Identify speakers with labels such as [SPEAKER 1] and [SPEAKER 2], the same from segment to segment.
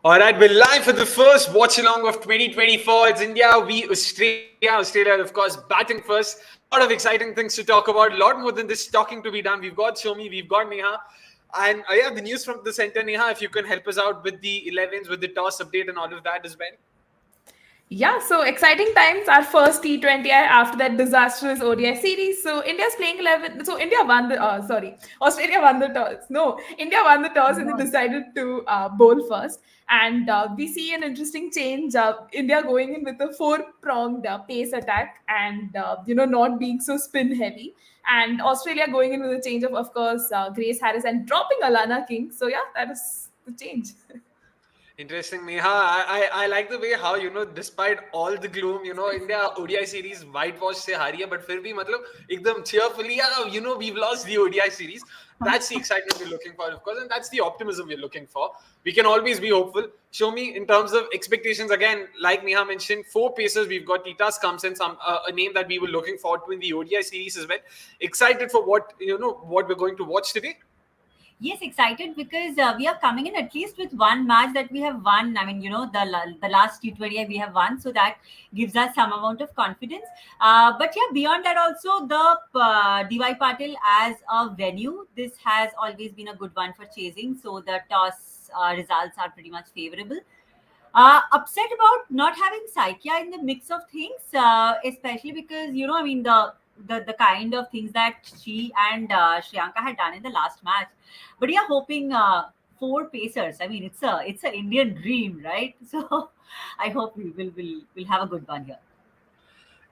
[SPEAKER 1] All right, we're live for the first watch along of 2024. It's India v Australia. Australia, of course, batting first. A lot of exciting things to talk about. A lot more than this talking to be done. We've got Shomi, we've got Neha. And yeah, the news from the center, Neha, if you can help us out with the 11s, with the toss update and all of that as well.
[SPEAKER 2] Yeah, so exciting times. Our first T20I after that disastrous ODI series. So India's playing 11. So India won the. Australia won the toss. No, India won the toss and they decided to bowl first. And we see an interesting change. India going in with a four-pronged pace attack and not being so spin heavy. And Australia going in with a change of course, Grace Harris and dropping Alana King. So yeah, that is the change.
[SPEAKER 1] Interesting, Neha. I like the way how, despite all the gloom, India ODI series whitewash se हारी है, but फिर भी मतलब एकदम cheerfully, we've lost the ODI series. That's the excitement we're looking for, of course, and that's the optimism we're looking for. We can always be hopeful. Show me in terms of expectations again, like Neha mentioned, 4 pacers. We've got Titas comes in, some a name that we were looking forward to in the ODI series as well. Excited for what we're going to watch today.
[SPEAKER 3] Yes, excited because we are coming in at least with one match that we have won. I mean, the last T20 we have won, so that gives us some amount of confidence. But yeah, beyond that also, the DY Patil as a venue, this has always been a good one for chasing. So the toss results are pretty much favorable. Upset about not having Saikya in the mix of things, especially because the kind of things that she and Shriyanka had done in the last match. But yeah, hoping 4 pacers. I mean, it's an Indian dream, right? So I hope we'll have a good one here.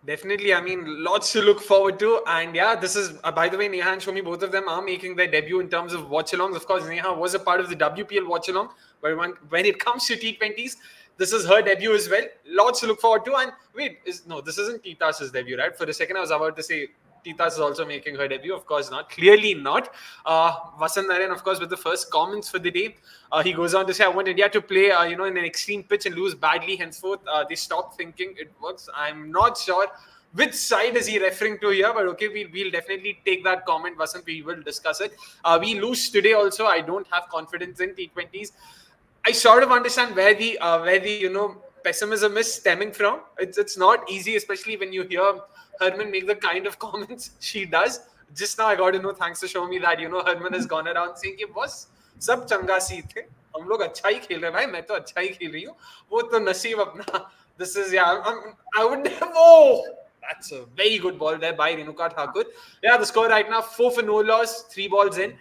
[SPEAKER 1] Definitely. I mean, lots to look forward to. And yeah, this is, by the way, Neha and Shomi, both of them are making their debut in terms of watch-alongs. Of course, Neha was a part of the WPL watch-along, but when it comes to T20s, this is her debut as well. Lots to look forward to. And wait, this isn't Titas's debut, right? For a second, I was about to say Titas is also making her debut. Of course not. Clearly not. Vasant Narayan, of course, with the first comments for the day. He goes on to say, I want India to play, in an extreme pitch and lose badly. Henceforth, they stop thinking it works. I'm not sure which side is he referring to here, but okay, we'll definitely take that comment, Vasant. We will discuss it. We lose today also. I don't have confidence in T20s. I sort of understand where the pessimism is stemming from. It's not easy, especially when you hear Herman make the kind of comments she does. Just now I got to know, thanks to show me that Herman has gone around saying कि बस सब चंगा सी थे, हम लोग अच्छा ही खेल रहे भाई, मैं तो अच्छा ही खेल रही हूँ, वो तो नसीब अपना. This is I would that's a very good ball there by Renuka Thakur. Yeah, the score right now 4 for no loss, 3 balls in.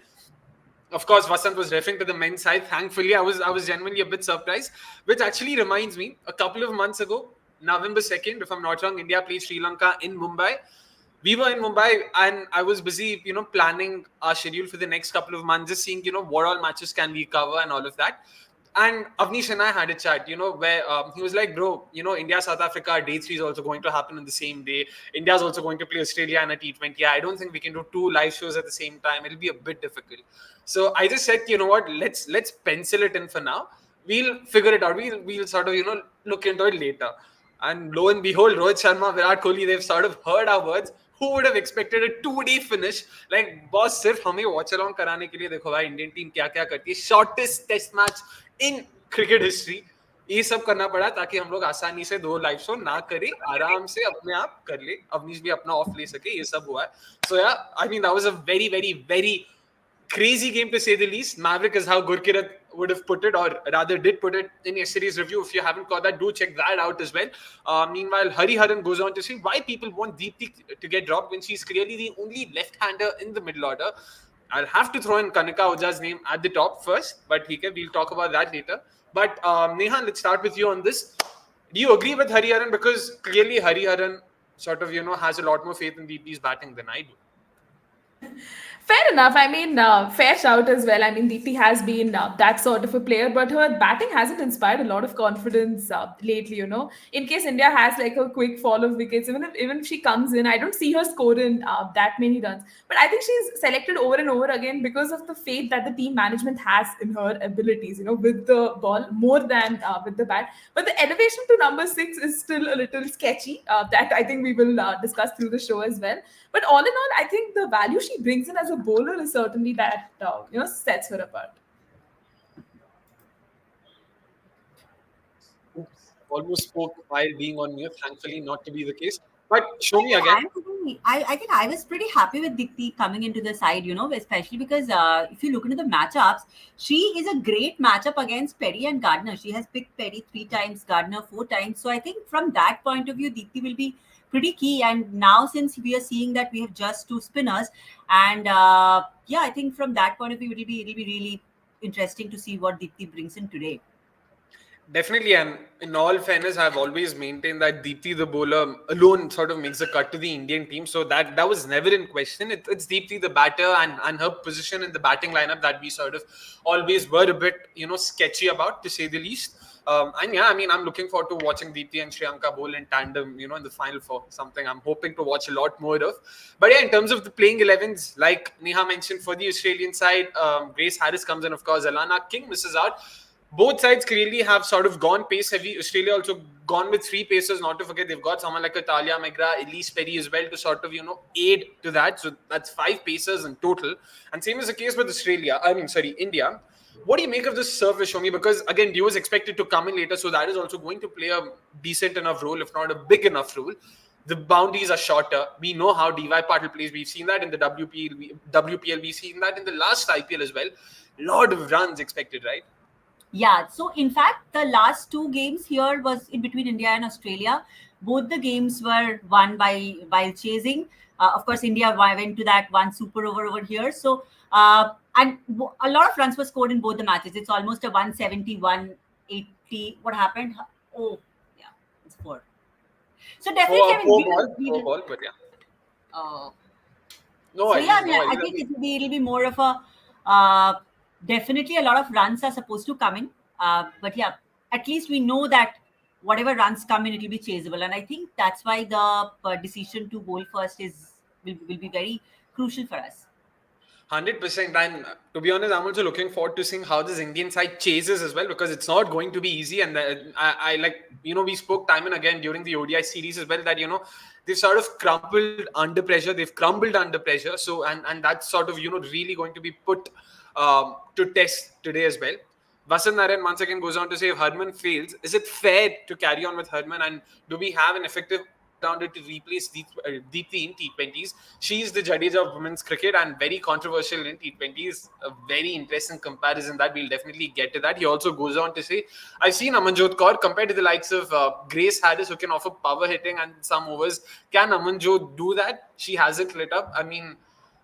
[SPEAKER 1] Of course, Vasant was referring to the men's side. Thankfully, I was genuinely a bit surprised, which actually reminds me, a couple of months ago, November 2nd, if I'm not wrong, India played Sri Lanka in Mumbai. We were in Mumbai and I was busy, planning our schedule for the next couple of months, just seeing, what all matches can we cover and all of that. And Avnish and I had a chat, where he was like, bro, India, South Africa, day 3 is also going to happen on the same day. India's also going to play Australia in a T20. I don't think we can do 2 live shows at the same time. It'll be a bit difficult. So I just said, you know what, let's pencil it in for now. We'll figure it out. We'll sort of, look into it later. And lo and behold, Rohit Sharma, Virat Kohli, they've sort of heard our words. Who would have expected a 2-day finish? Like, boss, सिर्फ हमें watch along कराने के लिए देखो भाई Indian team क्या क्या करती है. Shortest test match in cricket history. ये सब करना पड़ा ताकि हम लोग आसानी से 2 लाइव शो ना करें, आराम से अपने आप कर ले. अवनीश भी अपना ऑफ ले सके, ये सब हुआ है. So yeah, I mean that was a very, very, very crazy game to say the least. Maverick is how Gurkirat would have put it, or rather did put it in yesterday's review. If you haven't caught that, do check that out as well. Meanwhile, Hariharan goes on to say why people want Deepthi to get dropped when she's clearly the only left-hander in the middle order. I'll have to throw in Kanika Oja's name at the top first, but we'll talk about that later. But Neha, let's start with you on this. Do you agree with Hariharan? Because clearly Hariharan sort of, has a lot more faith in Deepthi's batting than I do.
[SPEAKER 2] Fair enough. I mean, fair shout as well. I mean, Deepthi has been that sort of a player, but her batting hasn't inspired a lot of confidence lately, In case India has like a quick fall of wickets, even if she comes in, I don't see her scoring that many runs. But I think she's selected over and over again because of the faith that the team management has in her abilities, with the ball more than with the bat. But the elevation to number 6 is still a little sketchy. That I think we will discuss through the show as well. But all in all, I think the value she brings in as a bowler is certainly that sets her apart.
[SPEAKER 1] Oops, almost spoke while being on mute. Thankfully, not to be the case. But show
[SPEAKER 3] I
[SPEAKER 1] me
[SPEAKER 3] think
[SPEAKER 1] again.
[SPEAKER 3] I think I was pretty happy with Dikti coming into the side, especially because if you look into the matchups, she is a great matchup against Perry and Gardner. She has picked Perry 3 times, Gardner 4 times. So I think from that point of view, Dikti will be pretty key. And now since we are seeing that we have just 2 spinners, and yeah, I think from that point of view, it'll be really interesting to see what Dikti brings in today.
[SPEAKER 1] Definitely, and in all fairness, I've always maintained that Deepthi the bowler alone sort of makes a cut to the Indian team. So that was never in question. It's Deepthi the batter and her position in the batting lineup that we sort of always were a bit, sketchy about, to say the least. And yeah, I mean, I'm looking forward to watching Deepthi and Shriyanka bowl in tandem, in the final four. Something I'm hoping to watch a lot more of. But yeah, in terms of the playing 11s, like Neha mentioned, for the Australian side, Grace Harris comes in, of course. Alana King misses out. Both sides clearly have sort of gone pace heavy. Australia also gone with 3 pacers. Not to forget, they've got someone like a Talia McGrath, Elise Perry as well to sort of, aid to that. So that's 5 pacers in total. And same is the case with India. What do you make of this serve, Shomi? Because again, Dio is expected to come in later, so that is also going to play a decent enough role, if not a big enough role. The boundaries are shorter. We know how DY Patil plays. We've seen that in the WPL. We've seen that in the last IPL as well. Lot of runs expected, right?
[SPEAKER 3] Yeah, so in fact, the last 2 games here was in between India and Australia. Both the games were won by while chasing. Of course, India went to that one super over here. So, a lot of runs were scored in both the matches. It's almost a 170, 180. What happened? Oh, yeah, it's 4. So definitely, I mean,
[SPEAKER 1] Poor ball, but yeah.
[SPEAKER 3] uh,
[SPEAKER 1] No
[SPEAKER 3] so yeah,
[SPEAKER 1] worries,
[SPEAKER 3] I
[SPEAKER 1] no
[SPEAKER 3] mean, I
[SPEAKER 1] worries.
[SPEAKER 3] think it'll be more of a definitely a lot of runs are supposed to come in. But yeah, at least we know that whatever runs come in, it'll be chaseable, and I think that's why the decision to bowl first will be very crucial for us.
[SPEAKER 1] 100%. And to be honest, I'm also looking forward to seeing how this Indian side chases as well, because it's not going to be easy. And I like, we spoke time and again during the ODI series as well that, they've sort of crumpled under pressure. They've crumbled under pressure. So, and that's sort of, really going to be put to test today as well. Vasant Narayan once again goes on to say, if Harman fails, is it fair to carry on with Harman? And do we have an effective all-rounder to replace Deepthi in T20s? She is the Jadeja of women's cricket and very controversial in T20s. A very interesting comparison that we'll definitely get to that. He also goes on to say, I've seen Amanjot Kaur compared to the likes of Grace Harris, who can offer power hitting and some overs. Can Amanjot do that? She hasn't lit up. I mean,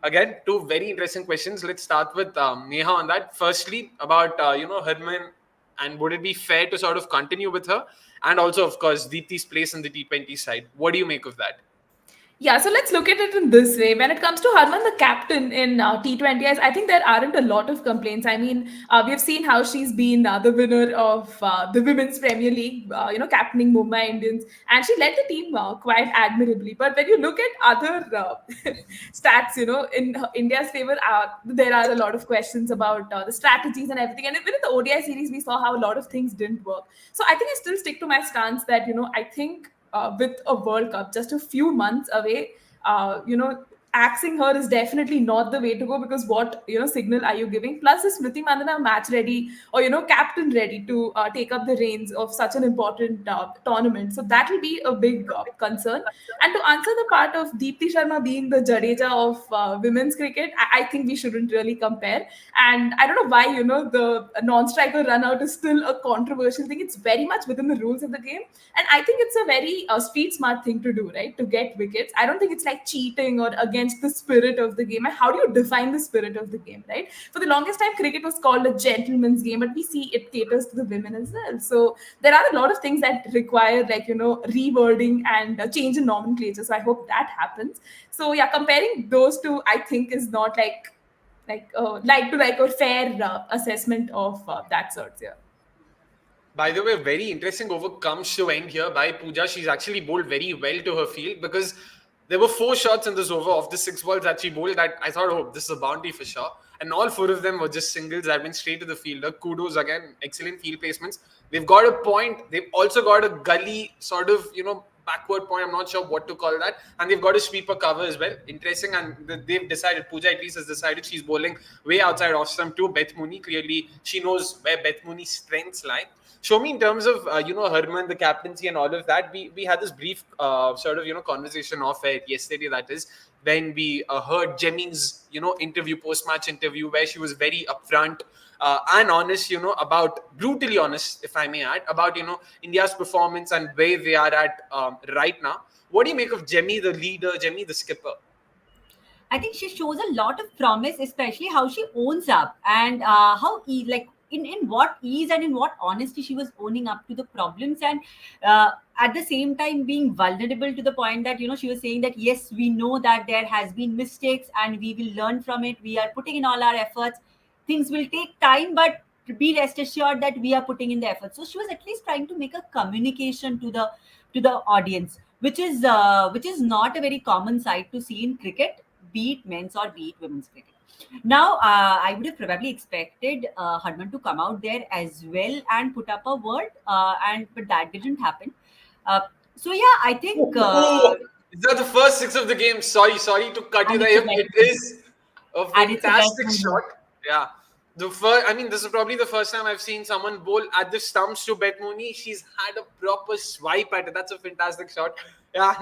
[SPEAKER 1] again, 2 very interesting questions. Let's start with Neha on that. Firstly, about Harman, and would it be fair to sort of continue with her? And also, of course, Deepti's place in the T20 side. What do you make of that?
[SPEAKER 2] Yeah, so let's look at it in this way. When it comes to Harman, the captain in T20s, I think there aren't a lot of complaints. I mean, we have seen how she's been the winner of the Women's Premier League, captaining Mumbai Indians, and she led the team quite admirably. But when you look at other stats, in India's favor, there are a lot of questions about the strategies and everything. And even in the ODI series, we saw how a lot of things didn't work. So I think I still stick to my stance that, I think with a World Cup just a few months away, axing her is definitely not the way to go, because what signal are you giving? Plus, is Smriti Mandana match ready, or captain ready to take up the reins of such an important tournament? So that will be a big concern. And to answer the part of Deepti Sharma being the Jadeja of women's cricket, I think we shouldn't really compare. And I don't know why the non-striker run out is still a controversial thing. It's very much within the rules of the game, and I think it's a very street smart thing to do, right? To get wickets. I don't think it's like cheating or against the spirit of the game. And how do you define the spirit of the game, right? For the longest time, cricket was called a gentleman's game, but we see it caters to the women as well. So there are a lot of things that require, like, rewording and change in nomenclature. So I hope that happens. So yeah, comparing those two, I think, is not like to like or fair assessment of that sort. Yeah.
[SPEAKER 1] By the way, very interesting over comes to end here by Pooja. She's actually bowled very well to her field, because there were 4 shots in this over of the 6 balls that she bowled that I thought, oh, this is a bounty for sure. And all 4 of them were just singles that went straight to the fielder. Kudos again, excellent field placements. They've got a point. They've also got a gully sort of, backward point. I'm not sure what to call that. And they've got a sweeper cover as well. Interesting. And they've decided, Pooja at least has decided she's bowling way outside off stump to Beth Mooney. Clearly, she knows where Beth Mooney's strengths lie. Show me in terms of Herman, the captaincy, and all of that. We had this brief sort of conversation off air yesterday. That is when we heard Jemmy's interview, post match interview, where she was very upfront and honest, about brutally honest, if I may add, about India's performance and where they are at right now. What do you make of Jemmy, the leader, Jemmy, the skipper?
[SPEAKER 3] I think she shows a lot of promise, especially how she owns up and in what ease and in what honesty she was owning up to the problems, and at the same time being vulnerable to the point that she was saying that yes, we know that there has been mistakes and we will learn from it. We are putting in all our efforts. Things will take time, but be rest assured that we are putting in the effort. So she was at least trying to make a communication to the audience, which is not a very common sight to see in cricket, be it men's or be it women's cricket. Now, I would have probably expected Harman to come out there as well and put up a word, but that didn't happen. So yeah, I think.
[SPEAKER 1] Is that the first six of the game? Sorry to cut you there. It is a fantastic shot. Yeah. This is probably the first time I've seen someone bowl at the stumps to Beth Mooney. She's had a proper swipe at it. That's a fantastic shot. Yeah,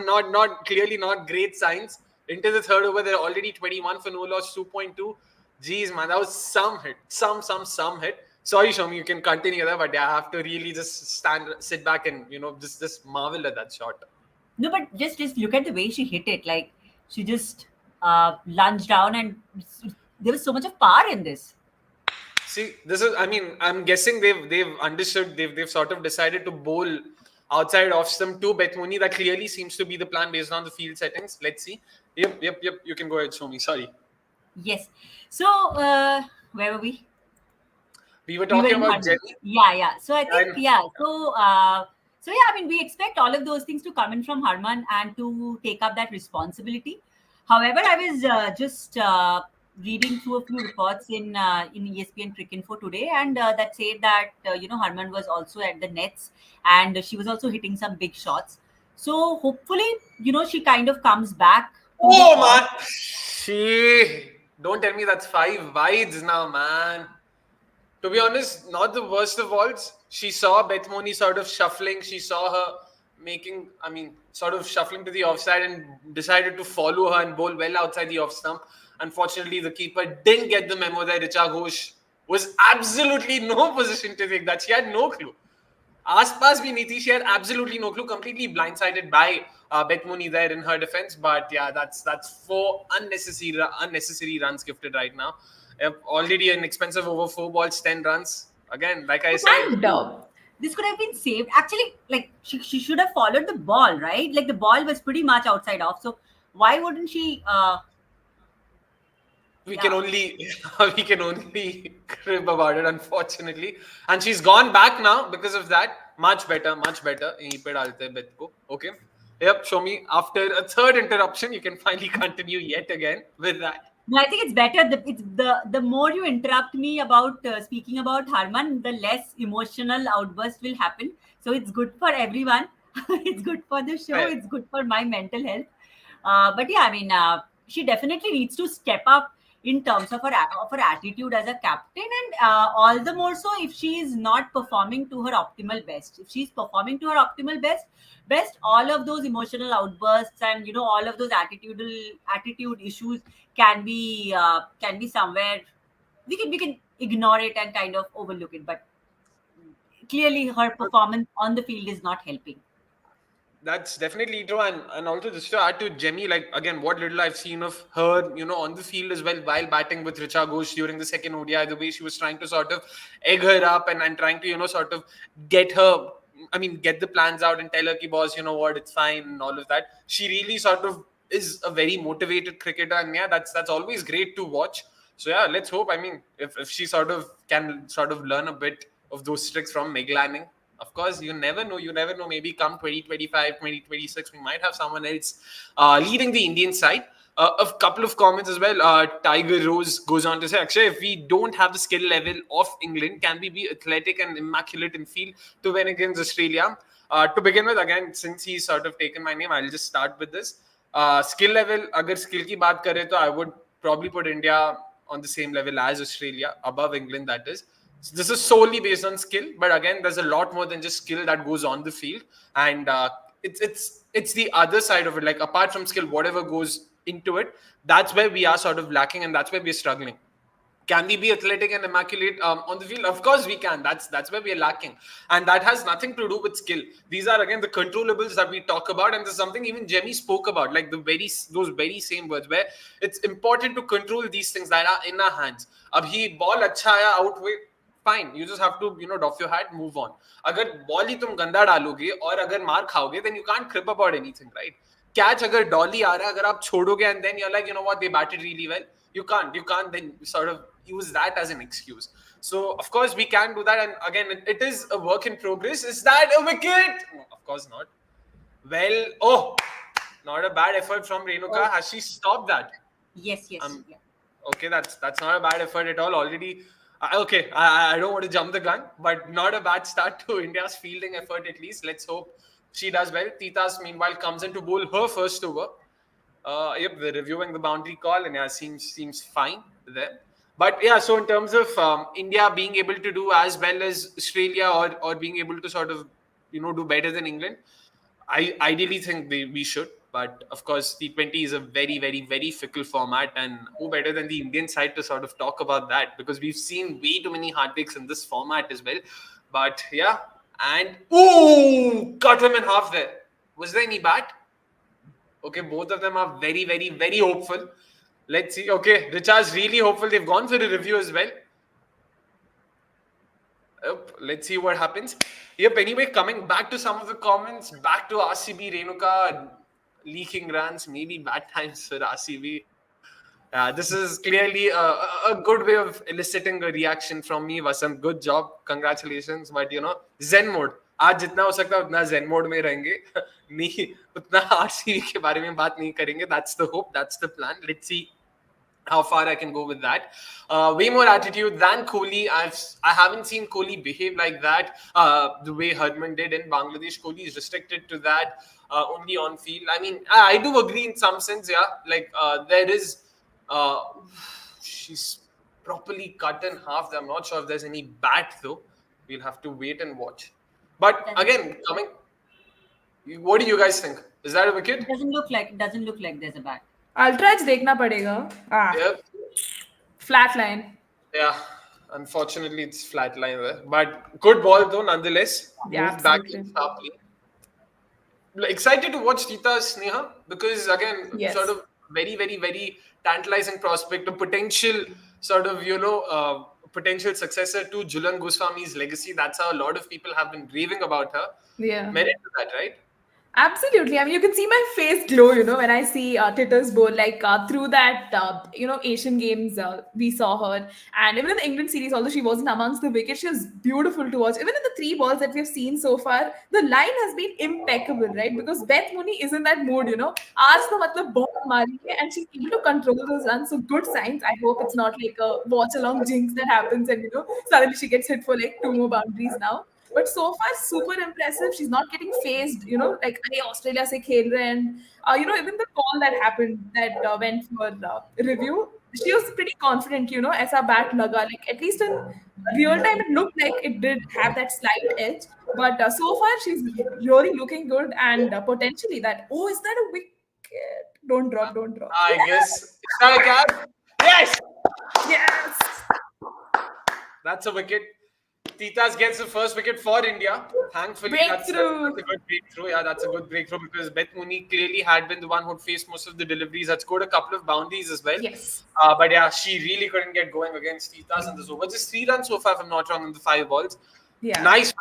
[SPEAKER 1] clearly not great signs. Into the third over, they're already 21 for no loss, 2.2. Jeez, man, that was some hit. Some hit. Sorry, Shomi, you can continue there, but yeah, I have to really just sit back and, just marvel at that shot.
[SPEAKER 3] No, but just look at the way she hit it. Like, she just lunged down and there was so much of power in this.
[SPEAKER 1] See, I'm guessing they've understood, they've sort of decided to bowl outside off stump to Beth Mooney. That clearly seems to be the plan based on the field settings. Let's see. Yep. You can go ahead, Shomi. Sorry.
[SPEAKER 3] Yes. So, where were we?
[SPEAKER 1] We were talking about Jenny.
[SPEAKER 3] Yeah. So I think, we expect all of those things to come in from Harman and to take up that responsibility. However, I was just reading through a few reports in ESPN Cricinfo today, and that said that Harman was also at the nets and she was also hitting some big shots. So hopefully, she kind of comes back.
[SPEAKER 1] Oh man, don't tell me that's 5 wides now, man. To be honest, not the worst of alls. She saw Beth Mooney sort of shuffling. She saw her sort of shuffling to the offside and decided to follow her and bowl well outside the off stump. Unfortunately, the keeper didn't get the memo that Richa Ghosh was absolutely no position to take that. She had no clue. Aspas bhi nahi thi. She had absolutely no clue. Completely blindsided by Beth Mooney there in her defense. But yeah, that's 4 unnecessary runs gifted right now. Already an expensive over 4 balls, 10 runs. Again, like I said.
[SPEAKER 3] This could have been saved. Actually, like she should have followed the ball, right? Like the ball was pretty much outside off. So why wouldn't she?
[SPEAKER 1] We can only crib about it, unfortunately. And she's gone back now because of that. Much better. Okay. Yep, show me. After a third interruption, you can finally continue yet again with that.
[SPEAKER 3] No, I think it's better. The more you interrupt me about speaking about Harman, the less emotional outburst will happen. So it's good for everyone. It's good for the show. It's good for my mental health. But yeah, she definitely needs to step up in terms of her attitude as a captain, and all the more so if she is not performing to her optimal best. If she's performing to her optimal best, all of those emotional outbursts and all of those attitude issues can be somewhere we can ignore it and kind of overlook it. But clearly her performance on the field is not helping.
[SPEAKER 1] That's definitely true, and also just to add to Jemmy, like again, what little I've seen of her, on the field as well while batting with Richa Ghosh during the second ODI, the way she was trying to sort of egg her up and trying to sort of get the plans out and tell her, "Ki boss, what, it's fine," and all of that. She really sort of is a very motivated cricketer, and yeah, that's always great to watch. So yeah, let's hope. If she sort of can sort of learn a bit of those tricks from Meg Lanning. Of course, you never know. Maybe come 2025, 2026, we might have someone else leading the Indian side. A couple of comments as well. Tiger Rose goes on to say, actually, if we don't have the skill level of England, can we be athletic and immaculate in field to win against Australia? To begin with, again, since he's sort of taken my name, I'll just start with this. Skill level, agar skill ki baat kare, to I would probably put India on the same level as Australia, above England, that is. So this is solely based on skill, but again, there's a lot more than just skill that goes on the field, and it's the other side of it. Like apart from skill, whatever goes into it, that's where we are sort of lacking, and that's where we're struggling. Can we be athletic and immaculate on the field? Of course we can. That's where we are lacking, and that has nothing to do with skill. These are again the controllables that we talk about, and there's something even Jemmy spoke about, like those very same words, where it's important to control these things that are in our hands. Abhi ball अच्छा आया out way, fine. You just have to doff your hat, move on. अगर ball ही तुम गंदा डालोगे और अगर मार खाओगे, then you can't crib about anything, right? Catch अगर dolly आ रहा है, अगर आप छोड़ोगे and then you're like, you know what, they batted really well. You can't then sort of use that as an excuse. So of course we can do that, and again it is a work in progress. Is that a wicket? No, of course not. Well, not a bad effort from Renuka. Has she stopped that?
[SPEAKER 3] Yes. Yeah.
[SPEAKER 1] Okay, that's not a bad effort at all. Already, okay. I don't want to jump the gun, but not a bad start to India's fielding effort at least. Let's hope she does well. Titas meanwhile comes in to bowl her first over. Yep, they're reviewing the boundary call, and yeah, seems fine there. But yeah, so in terms of India being able to do as well as Australia, or being able to sort of do better than England, I ideally think we should. But of course, T20 is a very, very, very fickle format, and who better than the Indian side to sort of talk about that, because we've seen way too many heartbreaks in this format as well. But yeah, and cut him in half there. Was there any bat? Okay, both of them are very, very, very hopeful. Let's see. Okay, Richa's really hopeful. They've gone for a review as well. Yep, let's see what happens. Yep, anyway, coming back to some of the comments, back to RCB, Renuka leaking runs, maybe bad times for RCB. This is clearly a good way of eliciting a reaction from me, Vasant. Good job. Congratulations. But, Zen mode. आज जितना हो सकता है उतना zen mode में रहेंगे नहीं उतना RCB के बारे में बात नहीं करेंगे. That's the hope. That's the plan. Let's see how far I can go with that. Way more attitude than Kohli. I haven't seen Kohli behave like that the way Harman did in Bangladesh. Kohli is restricted to that only on field. I mean, I do agree in some sense, yeah. Like there is, she's properly cut in half. I'm not sure if there's any bat though. We'll have to wait and watch. But again, what do you guys think? Is that a wicket?
[SPEAKER 3] It doesn't look like there's a bat.
[SPEAKER 2] Ultra देखना पड़ेगा.
[SPEAKER 1] Yep.
[SPEAKER 2] Flat line.
[SPEAKER 1] Yeah, unfortunately it's flat line there. But good ball though, nonetheless.
[SPEAKER 2] Yeah,
[SPEAKER 1] Moved back
[SPEAKER 2] absolutely.
[SPEAKER 1] in sharply. Excited to watch Tita Sneha, because again,
[SPEAKER 2] Yes.
[SPEAKER 1] sort of very, very, very tantalizing prospect, a potential sort of, potential successor to Julan Goswami's legacy. That's how a lot of people have been raving about her.
[SPEAKER 2] Yeah.
[SPEAKER 1] Merit to that, right?
[SPEAKER 2] Absolutely. I mean, you can see my face glow, when I see Titter's bowl, like through that, Asian Games, we saw her. And even in the England series, although she wasn't amongst the wickets, she was beautiful to watch. Even in the 3 balls that we've seen so far, the line has been impeccable, right? Because Beth Mooney is in that mood, Ask the matlab ball mari hai, and she's able to control those runs. So good signs. I hope it's not like a watch-along jinx that happens and, suddenly she gets hit for like 2 more boundaries now. But so far, super impressive. She's not getting phased, like hey, Australia se khel rahe, and even the call that happened that went for review, she was pretty confident, aisa bat laga. Like at least in real time, it looked like it did have that slight edge. But so far, she's really looking good, and potentially that. Oh, is that a wicket? Don't drop.
[SPEAKER 1] I guess. Is that a cap? Yes!
[SPEAKER 2] Yes.
[SPEAKER 1] That's a wicket. Titas gets the first wicket for India. Thankfully, that's a good breakthrough. Yeah, that's a good breakthrough, because Beth Mooney clearly had been the one who faced most of the deliveries. Had scored a couple of boundaries as well.
[SPEAKER 2] Yes.
[SPEAKER 1] But yeah, she really couldn't get going against Titas in this over. Just 3 runs so far, if I'm not wrong, in the 5 balls.
[SPEAKER 2] Yeah.
[SPEAKER 1] Nice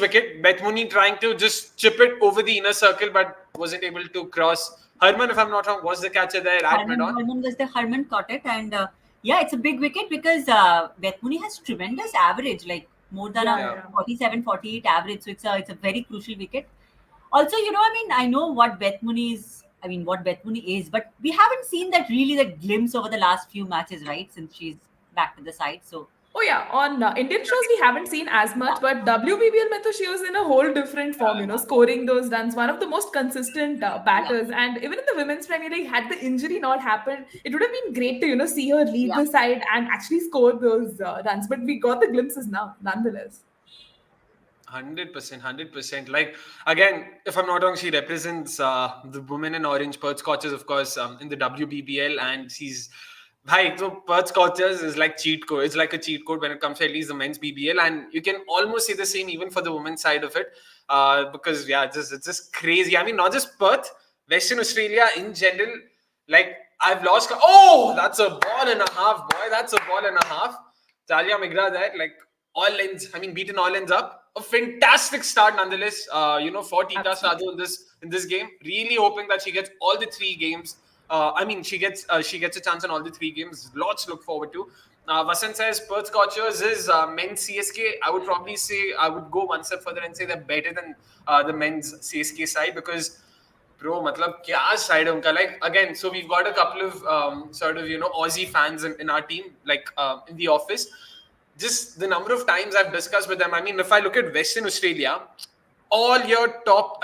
[SPEAKER 1] wicket. Beth Mooney trying to just chip it over the inner circle, but wasn't able to cross. Harman, if I'm not wrong, was the catcher there at mid-on.
[SPEAKER 3] Harman caught it, and yeah, it's a big wicket because Beth Mooney has tremendous average, like more than a 47, 48 average. So it's a very crucial wicket. Also, I know what Beth Mooney is. But we haven't seen that glimpse over the last few matches, right? Since she's back to the side. So
[SPEAKER 2] Oh yeah, on Indian shows we haven't seen as much, but WBBL mein to she was in a whole different form, scoring those runs. One of the most consistent
[SPEAKER 3] Yeah,
[SPEAKER 2] batters, and even in the women's Premier League, had the injury not happened, it would have been great to see her lead
[SPEAKER 3] yeah.
[SPEAKER 2] the side and actually score those runs. But we got the glimpses now, nonetheless.
[SPEAKER 1] 100%, 100%. Like, again, if I'm not wrong, she represents the women in orange, Perth Scorchers, of course, in the WBBL, and she's. Hi, so Perth Scorchers is like cheat code. It's like a cheat code when it comes to at least the men's BBL, and you can almost say the same even for the women's side of it, because yeah, it's just crazy. I mean, not just Perth, Western Australia in general. Like, I've lost. Oh, that's a ball and a half, boy. That's a ball and a half. Talia Migra there, like all ends. I mean, beaten all ends up. A fantastic start nonetheless. For Tita
[SPEAKER 2] Absolutely.
[SPEAKER 1] Sadhu in this game. Really hoping that she gets all the three games. She gets a chance in all the three games. Lots to look forward to. Vasant says Perth Scorchers is men's CSK. I would probably say I would go one step further and say they're better than the men's CSK side because bro, matlab, kya side hai unka? Like, again, so we've got a couple of Aussie fans in our team, like in the office. Just the number of times I've discussed with them. I mean, if I look at Western Australia, all your top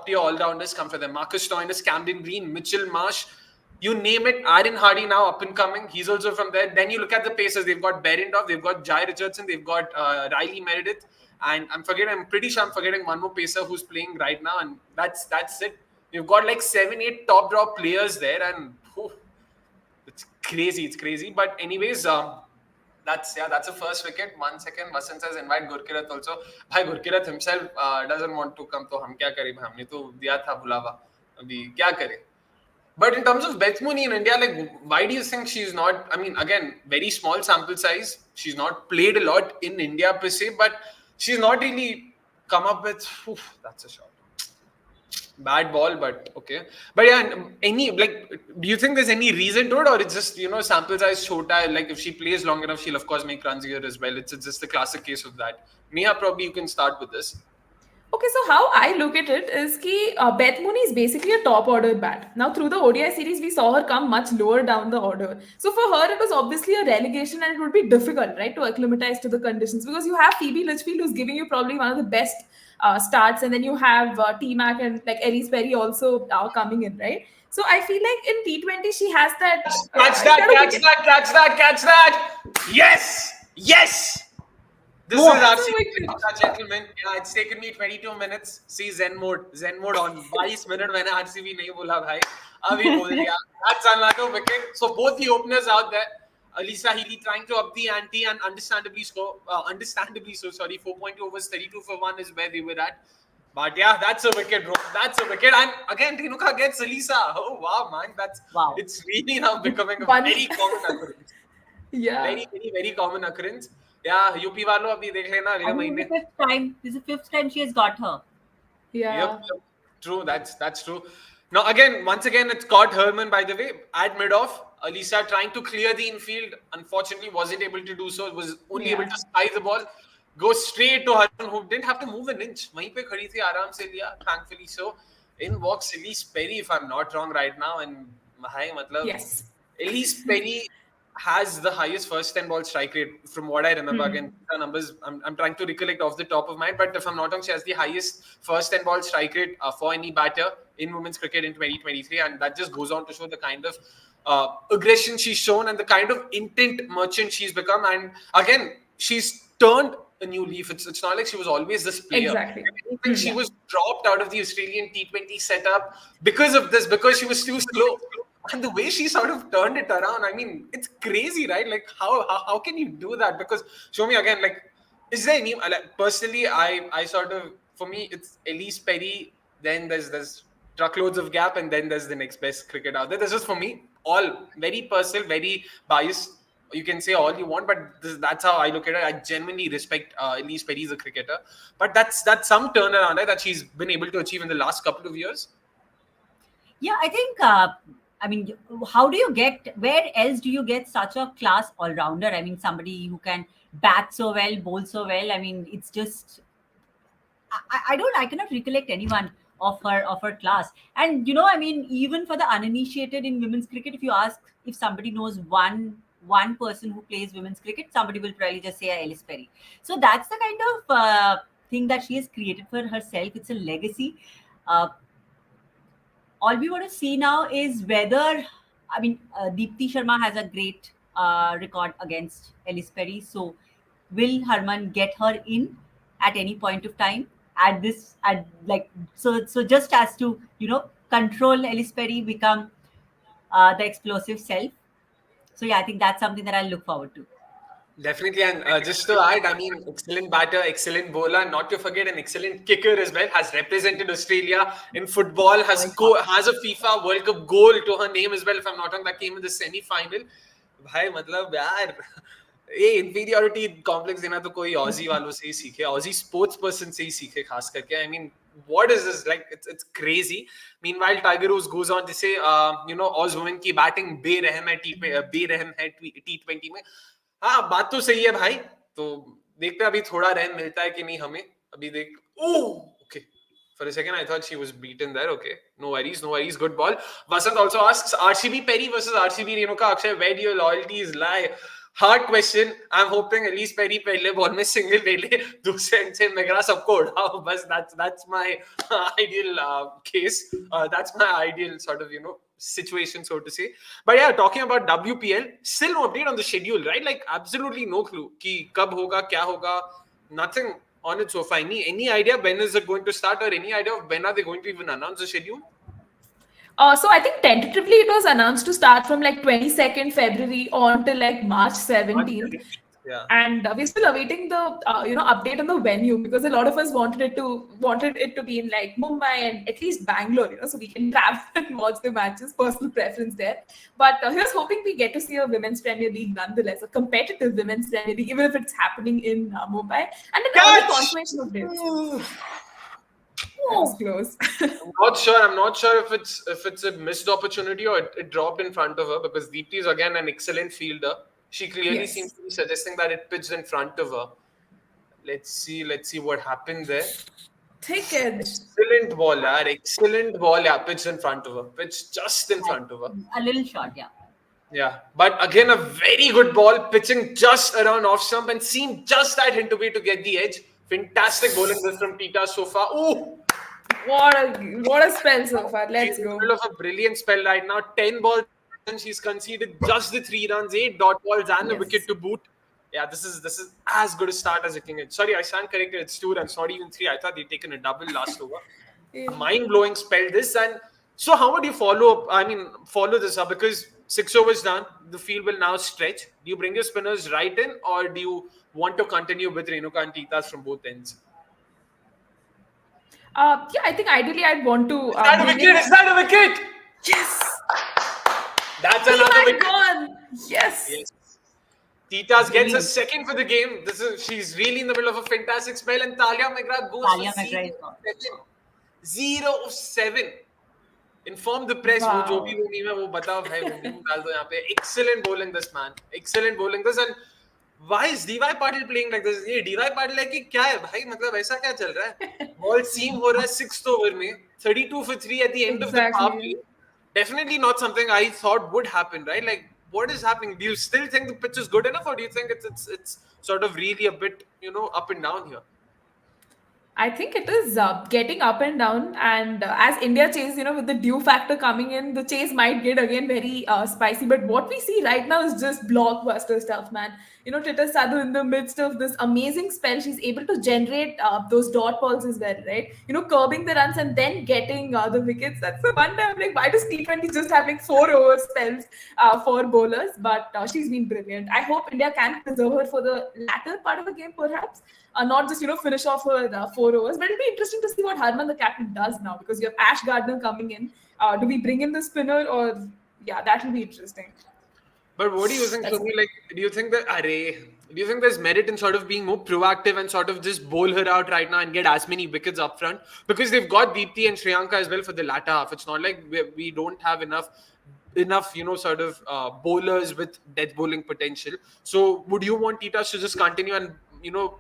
[SPEAKER 1] tier all rounders come from them. Marcus Stoinis, Camden Green, Mitchell Marsh, you name it. Aaron Hardy now up and coming. He's also from there. Then you look at the Pacers. They've got Berendorf, they've got Jai Richardson, they've got Riley Meredith, and I'm pretty sure I'm forgetting one more Pacer who's playing right now, and that's it. You've got like 7-8 top drop players there, and it's crazy. It's crazy. But anyways, that's a first wicket. 1 second. Vasant says invite Gurkirat also. Bhai Gurkirat himself doesn't want to come. तो हम क्या करें? हमने तो दिया था बुलावा. अभी क्या करें? But in terms of Beth Mooney in India, like, why do you think she's not? I mean, again, very small sample size. She's not played a lot in India per se, but she's not really come up with. That's a shot. Bad ball, but okay. But yeah, do you think there's any reason to it, or it's just sample size chota? Like if she plays long enough, she'll of course make runs here as well. It's just the classic case of that. Neha, probably you can start with this.
[SPEAKER 2] Okay, so how I look at it is ki Beth Mooney is basically a top order bat. Now through the ODI series, we saw her come much lower down the order. So for her, it was obviously a relegation, and it would be difficult, right, to acclimatize to the conditions because you have Phoebe Litchfield who's giving you probably one of the best starts, and then you have T Mac and like Elise Perry also coming in, right? So I feel like in T20 she has that.
[SPEAKER 1] Catch that! Yes. This is RCB, gentlemen. Yeah, it's taken me 22 minutes. See Zen mode on. 22 minutes मैंने RCB नहीं बोला भाई. अभी बोल दिया. That's another wicket. So both the openers out there. Lisa Healy trying to up the ante and understandably so. 4.2 overs, 32 for 1 is where they were at. But yeah, that's a wicket, bro. That's a wicket. And again, Renuka gets Elisa. Oh wow, man.
[SPEAKER 3] Wow.
[SPEAKER 1] It's really now becoming a very common occurrence.
[SPEAKER 2] Yeah.
[SPEAKER 1] Very, very, very common occurrence. Yeah, UP वालों अभी देख लेना अगले महीने.
[SPEAKER 3] This is the fifth time she has got her.
[SPEAKER 2] Yeah.
[SPEAKER 1] Yep. True. That's true. Now once again, it's caught Herman, by the way, at mid-off. Alisa trying to clear the infield. Unfortunately, wasn't able to do so. Was only able to spy the ball. Go straight to Herman, who didn't have to move an inch. वहीं पे खड़ी थी आराम से लिया. Thankfully so. In walks Elise Perry, if I'm not wrong right now. And भाई मतलब
[SPEAKER 2] Yes.
[SPEAKER 1] Elise Perry has the highest first 10 ball strike rate from what I remember. Again, the numbers I'm trying to recollect off the top of my head, but if I'm not wrong, she has the highest first 10 ball strike rate for any batter in women's cricket in 2023, and that just goes on to show the kind of aggression she's shown and the kind of intent merchant she's become. And again, she's turned a new leaf. It's not like she was always this player.
[SPEAKER 2] Exactly.
[SPEAKER 1] She was dropped out of the Australian T20 setup because of this, because she was too slow. And the way she sort of turned it around, I mean, it's crazy, right? Like, how can you do that? Because show me again, like, is there any? Like, personally, I sort of, for me, it's Elise Perry. Then there's truckloads of gap, and then there's the next best cricket out there. This is for me, all very personal, very biased. You can say all you want, but that's how I look at it. I genuinely respect Elise Perry as a cricketer, but that's some turnaround that she's been able to achieve in the last couple of years.
[SPEAKER 3] Yeah, I think. I mean, where else do you get such a class all-rounder? I mean, somebody who can bat so well, bowl so well. I mean, it's just, I cannot recollect anyone of her class. And, I mean, even for the uninitiated in women's cricket, if you ask if somebody knows one one person who plays women's cricket, somebody will probably just say Ellis Perry. So that's the kind of thing that she has created for herself. It's a legacy. Uh, all we want to see now is whether, I mean, Deepti Sharma has a great record against Ellis Perry. So, will Harman get her in at any point of time? At this, at like, so just as to control Ellis Perry, become the explosive self. So yeah, I think that's something that I look forward to.
[SPEAKER 1] Definitely, and just to add, I mean, excellent batter, excellent bowler, not to forget an excellent kicker as well. Has represented Australia in football. Has has a FIFA World Cup goal to her name as well. If I'm not wrong, that came in the semi-final. भाई मतलब यार ये inferiority complex देना तो कोई Aussie वालों से ही सीखे, Aussie sports person से ही सीखे खास करके. I mean, what is this? Like, it's crazy. Meanwhile, Tiger Woods goes on to say, Oz women की batting बेरहम है T20 में. हाँ, बात तो सही है भाई. तो देखते हैं अभी थोड़ा रहम मिलता है कि नहीं हमें. अभी देख. Okay. For a second, I thought she was beaten there. Okay. No worries. Good ball. Vasant also asks, RCB Perry versus RCB Renuka Akshay, where do your loyalties lie? Hard question. I'm hoping at least Perry पहले ball में single ले ले, दूसरे and से McGrath सबको उड़ाओ. बस that's my ideal case. That's my ideal sort of situation, so to say. But yeah, talking about WPL, still no update on the schedule, right? Like absolutely no clue कि कब होगा, क्या होगा. Nothing on it so far. Any idea when is it going to start, or any idea of when are they going to even announce the schedule?
[SPEAKER 2] So I think tentatively it was announced to start from like 22nd February on till like March 17th.
[SPEAKER 1] Yeah.
[SPEAKER 2] And we're still awaiting the update on the venue, because a lot of us wanted it to be in like Mumbai and at least Bangalore, so we can travel and watch the matches. Personal preference there. But here's hoping we get to see a women's Premier League nonetheless, a competitive women's Premier League, even if it's happening in Mumbai, and an early confirmation of dates. That's close.
[SPEAKER 1] I'm not sure if it's a missed opportunity or it dropped in front of her, because Deepti is again an excellent fielder. She clearly seems to be suggesting that it pitched in front of her. Let's see what happened there.
[SPEAKER 2] Take it.
[SPEAKER 1] Excellent ball, pitched in front of her. Pitched just in front of her.
[SPEAKER 3] A little short, yeah.
[SPEAKER 1] Yeah, but again, a very good ball, pitching just around off stump and seemed just that hint away to get the edge. Fantastic bowling this from Tita so far. Oh,
[SPEAKER 2] what a spell so far. Let's go.
[SPEAKER 1] Middle of a brilliant spell right now. 10 balls and she's conceded just the 3 runs, 8 dot balls and a wicket to boot. Yeah, this is as good a start as it can get. Sorry, I stand corrected. It's 2 runs, not even 3. I thought they'd taken a double last over. A mind-blowing spell this. And so how would you follow this up? Because 6 overs done, the field will now stretch. Do you bring your spinners right in, or do you want to continue with Renuka and Titas from both ends?
[SPEAKER 2] Yeah, I think ideally I'd want to.
[SPEAKER 1] Is that a wicket?
[SPEAKER 2] Yes.
[SPEAKER 1] That's another wicket.
[SPEAKER 2] Gone. Yes.
[SPEAKER 1] Titas gets a second for the game. She's really in the middle of a fantastic spell, and Talia McGrath goes for 0 of 7. Inform the press.
[SPEAKER 2] Wow.
[SPEAKER 1] जो भी वो नीम है वो बताओ भाई, वो नीम डाल दो यहाँ पे. Excellent bowling this, man. Excellent bowling this. And why is DY Patil playing like this? ये DY Patil है कि क्या है भाई? मतलब ऐसा क्या चल रहा है? Ball seam हो रहा है 6th over में. 32 for 3 at the end of the half. Definitely not something I thought would happen, right? Like, what is happening? Do you still think the pitch is good enough, or do you think it's sort of really a bit up and down here?
[SPEAKER 2] I think it is getting up and down, and as India chase, with the dew factor coming in, the chase might get again very spicy. But what we see right now is just blockbuster stuff, man. Tita Sadhu, in the midst of this amazing spell, she's able to generate those dot balls as well, right? Curbing the runs and then getting the wickets. That's the one time, like, why does T20 just have like 4 over spells for bowlers? But she's been brilliant. I hope India can preserve her for the latter part of the game, perhaps. Not just finish off her 4 overs, but it'll be interesting to see what Harman the captain does now, because you have Ash Gardner coming in. Do we bring in the spinner, or that will be interesting.
[SPEAKER 1] But what do you think, Somi? Like, do you think there's merit in sort of being more proactive and sort of just bowl her out right now and get as many wickets up front? Because they've got Deepti and Shriyanka as well for the latter half. It's not like we don't have enough sort of bowlers with death bowling potential. So would you want Titas to just continue and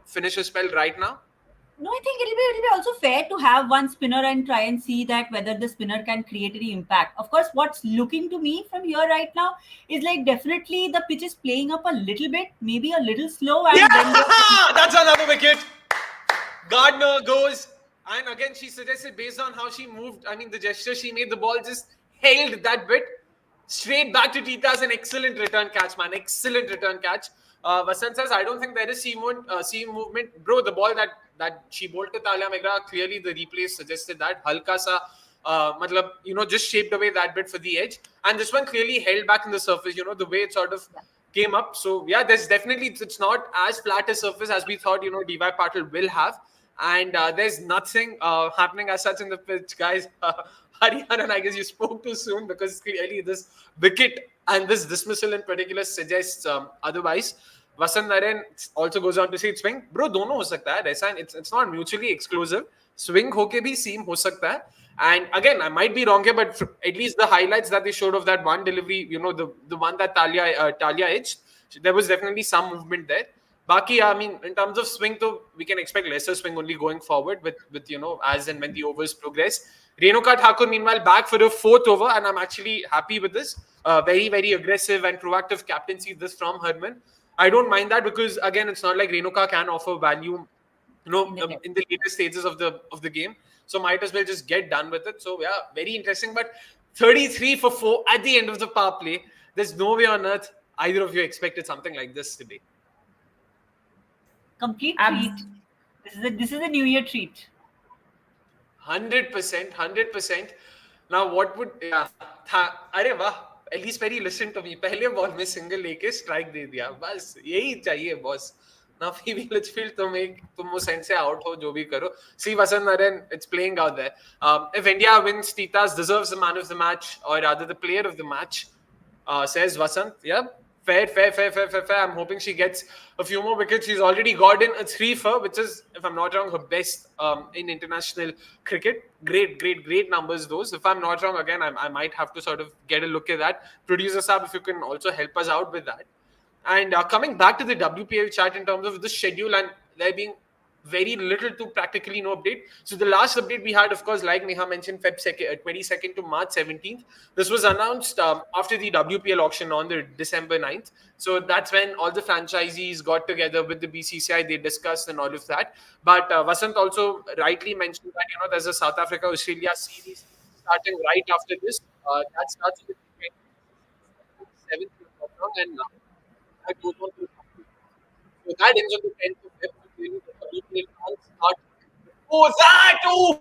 [SPEAKER 1] finish a spell right now?
[SPEAKER 3] No, I think it'll be also fair to have one spinner and try and see that whether the spinner can create any impact. Of course, what's looking to me from here right now is like definitely the pitch is playing up a little bit, maybe a little slow,
[SPEAKER 1] Yeah,
[SPEAKER 3] and then they
[SPEAKER 1] that's another wicket. Gardner goes, and again she suggested based on how she moved. I mean, the gesture she made, the ball just held that bit straight back to Tita's. An excellent return catch, man. Excellent return catch. Vasant says, I don't think there is seam movement, bro. The ball that she bowled to Talia Megra, clearly the replay suggested that halka sa, matlab, just shaped away that bit for the edge, and this one clearly held back in the surface. The way it sort of came up. So yeah, there's definitely, it's not as flat a surface as we thought. DY Patil will have, and there's nothing happening as such in the pitch, guys. Hariharan, I guess you spoke too soon, because clearly this wicket and this dismissal in particular suggests otherwise. Vasant Narayan also goes on to say swing, bro. दोनों हो सकता है ऐसा. It's not mutually exclusive. Swing होके भी seam हो सकता है. And again, I might be wrong here, but at least the highlights that they showed of that one delivery, the one that Talia edged, there was definitely some movement there. Baki, I mean, in terms of swing, though, we can expect lesser swing only going forward with as and when the overs progress. Renuka Thakur, meanwhile, back for the fourth over, and I'm actually happy with this. Very, very aggressive and proactive captaincy this from Herman. I don't mind that, because again, it's not like Renuka can offer value, in the later stages of the game. So might as well just get done with it. So yeah, very interesting. But 33 for 4 at the end of the power play. There's no way on earth either of you expected something like this today.
[SPEAKER 3] complete treat. This is a New Year treat.
[SPEAKER 1] 100%, 100%. Now what would अरे वाह, at least Perry listen to me. पहले ball में single लेके strike दे दिया, बस यही चाहिए boss. Now Phoebe Litchfield, तुम वो सेंस से आउट हो, जो भी करो. See Vasant Narayan, it's playing out there. If India wins, Titas deserves the man of the match, or rather the player of the match, says Vasant. Yeah, fair. I'm hoping she gets a few more wickets. She's already got in a 3 for, which is, if I'm not wrong, her best in international cricket. Great numbers those. If I'm not wrong, again, I might have to sort of get a look at that. Producer Sab, if you can also help us out with that. And coming back to the WPL chat in terms of the schedule, and there being very little to practically no update. So the last update we had, of course, like Neha mentioned, Feb 22nd to March 17th. This was announced after the WPL auction on the December 9th. So that's when all the franchisees got together with the BCCI. They discussed and all of that. But Vasant also rightly mentioned that, there's a South Africa-Australia series starting right after this. That starts with the 7th of and now that goes on to so that ends on the 10th of February. The WPL can't start. Oh, that! Oh!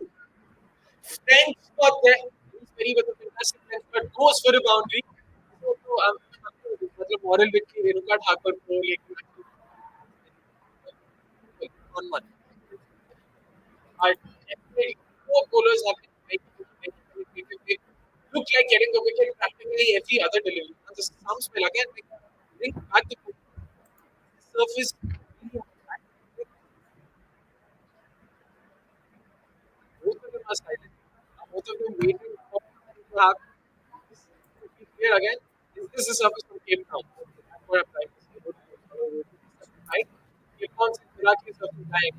[SPEAKER 1] French spot there. He's very with a fantastic French spot. Goes for a boundary. मतलब moral victory Renuka Thakur को लेकर on one. But definitely, four bowlers have been they look like getting the wicket practically every other delivery. And the some spell again, bring back the surface. Both of them are silent. Both of them waiting for to have this clear again. Is this the surface from Cape Town? That's what I'm trying to say. Right? Cape Town's Iraqi surface lying.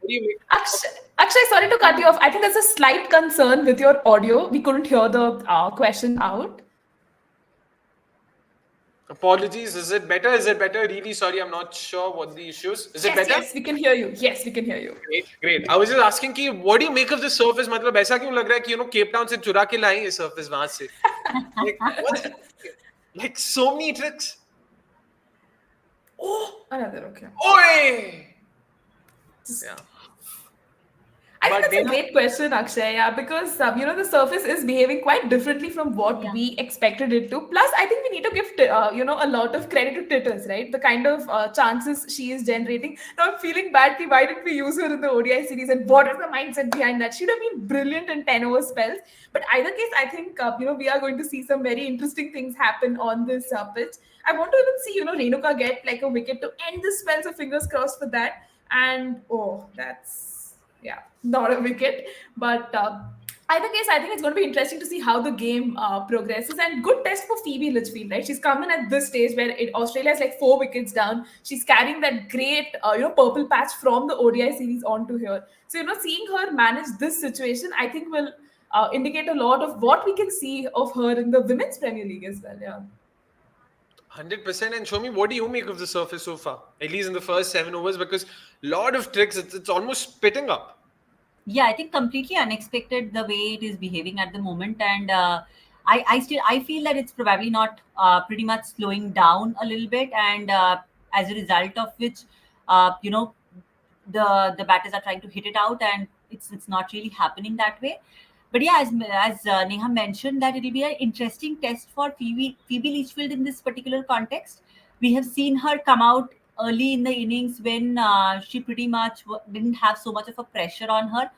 [SPEAKER 1] What do you make?
[SPEAKER 2] Akshay, sorry to cut you off. I think there's a slight concern with your audio. We couldn't hear the question out.
[SPEAKER 1] Apologies. Is it better? Really sorry. I'm not sure what the issue is. Is it better?
[SPEAKER 2] Yes, we can hear you. Yes, we can hear you.
[SPEAKER 1] Great. I was just asking कि what do you make of the surface? मतलब ऐसा क्यों लग रहा है कि Cape Town से चुरा के लाए ये surface वहां से? Like so many tricks.
[SPEAKER 2] Oh, another okay.
[SPEAKER 1] Oi! Yeah.
[SPEAKER 2] I think that's a great question, Akshay. Yeah, because the surface is behaving quite differently from what we expected it to. Plus, I think we need to give a lot of credit to Titters, right? The kind of chances she is generating. Now I'm feeling bad. Why didn't we use her in the ODI series? And what is the mindset behind that? She'd have been brilliant in 10-over spells. But either case, I think we are going to see some very interesting things happen on this pitch. I want to even see Renuka get like a wicket to end the spell. So fingers crossed for that. And that's. Yeah, not a wicket, but Either case, I think it's going to be interesting to see how the game progresses. And good test for Phoebe Litchfield, right? She's come in at this stage where Australia is like 4 wickets down. She's carrying that great, purple patch from the ODI series onto here. So, seeing her manage this situation, I think will indicate a lot of what we can see of her in the Women's Premier League as well. Yeah.
[SPEAKER 1] 100%. And show me, what do you make of the surface so far? At least in the first 7 overs, because lot of tricks. It's almost spitting up.
[SPEAKER 3] Yeah, I think completely unexpected the way it is behaving at the moment, and I feel that it's probably not pretty much slowing down a little bit, and as a result of which, you know, the batters are trying to hit it out, and it's not really happening that way. But yeah, as Neha mentioned, that it'll be an interesting test for Phoebe Litchfield in this particular context. We have seen her come out early in the innings when she pretty much didn't have so much of a pressure on her.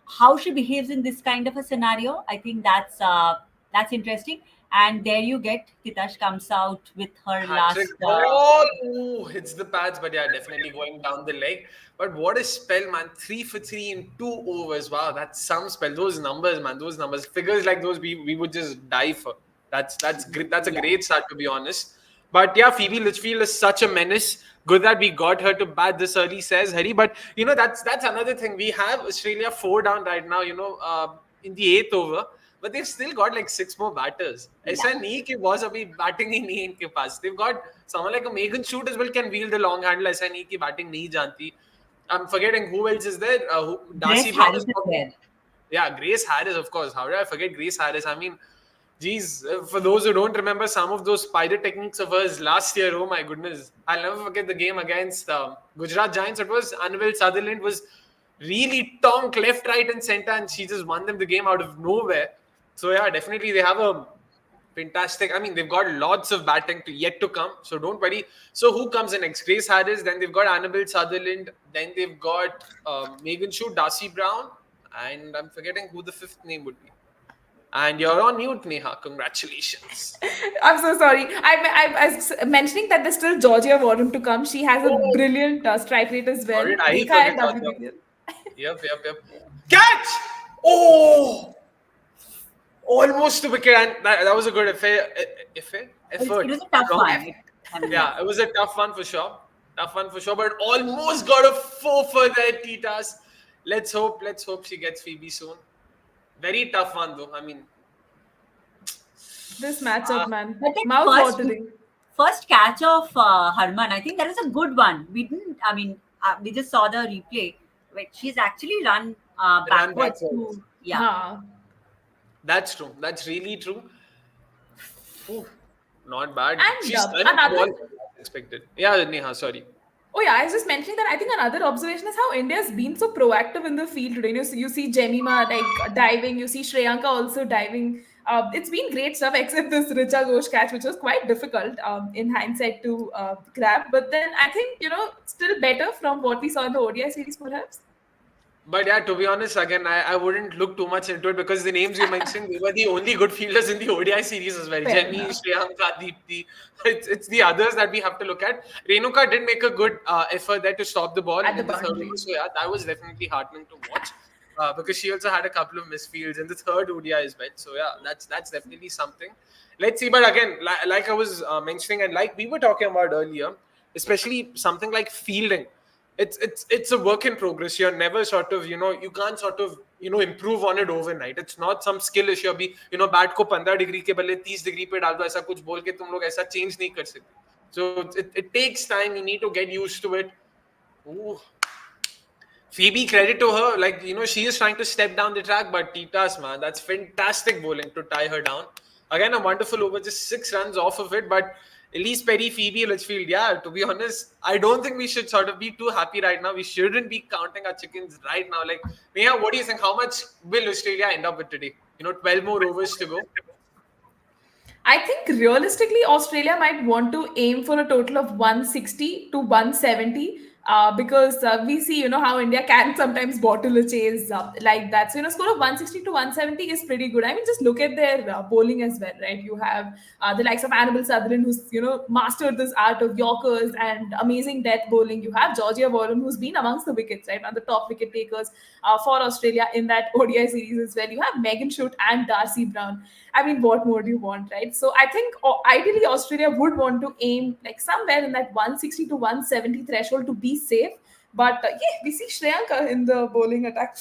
[SPEAKER 3] How she behaves in this kind of a scenario, I think that's interesting. And there you get Titash comes out with her
[SPEAKER 1] Hat trick
[SPEAKER 3] last.
[SPEAKER 1] ball. Ooh, hits the pads, but yeah, definitely going down the leg. But what a spell, man. 3 for 3 in 2 overs. Wow, that's some spell. Those numbers, man. Those numbers. Figures like those we would just die for. That's great. That's a great start, to be honest. But yeah, Phoebe Litchfield is such a menace. Good that we got her to bat this early, says Harry. But that's another thing. We have Australia 4 down right now. In the 8th over, but they've still got like 6 more batters. ऐसा नहीं कि बहुत अभी batting ही नहीं है इनके पास. They've got someone like a Megan Shoot as well can wield the long handle. ऐसा नहीं कि batting नहीं जानती. I'm forgetting who else is there. Darcy
[SPEAKER 3] Grace
[SPEAKER 1] Brown
[SPEAKER 3] Harris
[SPEAKER 1] is
[SPEAKER 3] is there.
[SPEAKER 1] yeah, Grace Harris, of course. How did I forget Grace Harris? I mean, geez, for those who don't remember some of those spider techniques of hers last year, oh my goodness. I'll never forget the game against Gujarat Giants. It was Annabelle Sutherland was really tonk left, right, and center, and she just won them the game out of nowhere. So yeah, definitely they have a fantastic. I mean, they've got lots of batting yet to come. So don't worry. So who comes in next? Grace Harris. Then they've got Annabelle Sutherland. Then they've got Megan Shute, Darcy Brown, and I'm forgetting who the fifth name would be. And you're on mute, Neha. Congratulations.
[SPEAKER 2] I'm so sorry. I was mentioning that there's still Georgia Warren to come. She has a brilliant strike rate as well.
[SPEAKER 1] How did I
[SPEAKER 2] Rekha
[SPEAKER 1] forget
[SPEAKER 2] and
[SPEAKER 1] Georgia?
[SPEAKER 2] WBPL.
[SPEAKER 1] Yep. Catch! Oh! Almost a wicket, and that was a good effort.
[SPEAKER 3] It was a tough one.
[SPEAKER 1] Yeah, it was a tough one for sure. But almost got a 4 for that, Titas. Let's hope she gets Phoebe soon. Very tough one though. I mean,
[SPEAKER 2] This matchup, man.
[SPEAKER 3] But that
[SPEAKER 2] Mouth watering.
[SPEAKER 3] first catch of Harman, I think that is a good one. We didn't. I mean, we just saw the replay. Wait, she's actually run backwards. Yeah.
[SPEAKER 2] Huh.
[SPEAKER 1] that's true. That's really true. Ooh, not bad.
[SPEAKER 2] And,
[SPEAKER 1] She's done
[SPEAKER 2] another-
[SPEAKER 1] all expected. Yeah, Neha, sorry.
[SPEAKER 2] Oh yeah, I was just mentioning that I think another observation is how India's been so proactive in the field today. You see Jemima like diving, you see Shreyanka also diving. It's been great stuff, except this Richa Ghosh catch, which was quite difficult in hindsight to grab. But then I think still better from what we saw in the ODI series, perhaps.
[SPEAKER 1] But yeah, to be honest, again, I wouldn't look too much into it because the names you mentioned, they were the only good fielders in the ODI series as well.
[SPEAKER 2] Fair
[SPEAKER 1] Jenny,
[SPEAKER 2] enough.
[SPEAKER 1] Shreyanka, Deepti. It's the others that we have to look at. Renuka did make a good effort there to stop the ball
[SPEAKER 2] At
[SPEAKER 1] in
[SPEAKER 2] the
[SPEAKER 1] the third
[SPEAKER 2] boundary.
[SPEAKER 1] over. So yeah, that was definitely heartening to watch because she also had a couple of misfields in the third ODI as well. So yeah, that's definitely something. Let's see. But again, like I was mentioning and like we were talking about earlier, especially something like fielding. It's a work in progress. You're never sort of you can't sort of improve on it overnight. It's not some skill issue. अभी bat को 15 degree के बदले 30 degree पे डाल दो ऐसा कुछ बोल के तुम लोग ऐसा चेंज नहीं कर सकते. So it takes time. You need to get used to it. Ooh. Phoebe, credit to her. Like she is trying to step down the track, but Titas, man, that's fantastic bowling to tie her down. Again, a wonderful over, just 6 runs off of it, but. Elise Perry, Phoebe Litchfield. Yeah, to be honest, I don't think we should sort of be too happy right now. We shouldn't be counting our chickens right now. Like, Neha, what do you think? How much will Australia end up with today? 12 more overs to go.
[SPEAKER 2] I think realistically, Australia might want to aim for a total of 160 to 170. because we see, how India can sometimes bottle a chase like that. So, score of 160 to 170 is pretty good. I mean, just look at their bowling as well, right? You have the likes of Annabel Sutherland, who's, mastered this art of Yorkers and amazing death bowling. You have Georgia Warren, who's been amongst the wickets, right? One of the top wicket takers for Australia in that ODI series as well. You have Megan Schutt and Darcy Brown. I mean, what more do you want, right? So I think ideally Australia would want to aim like somewhere in that 160 to 170 threshold to be safe. But yeah, we see Shreyanka in the bowling attack.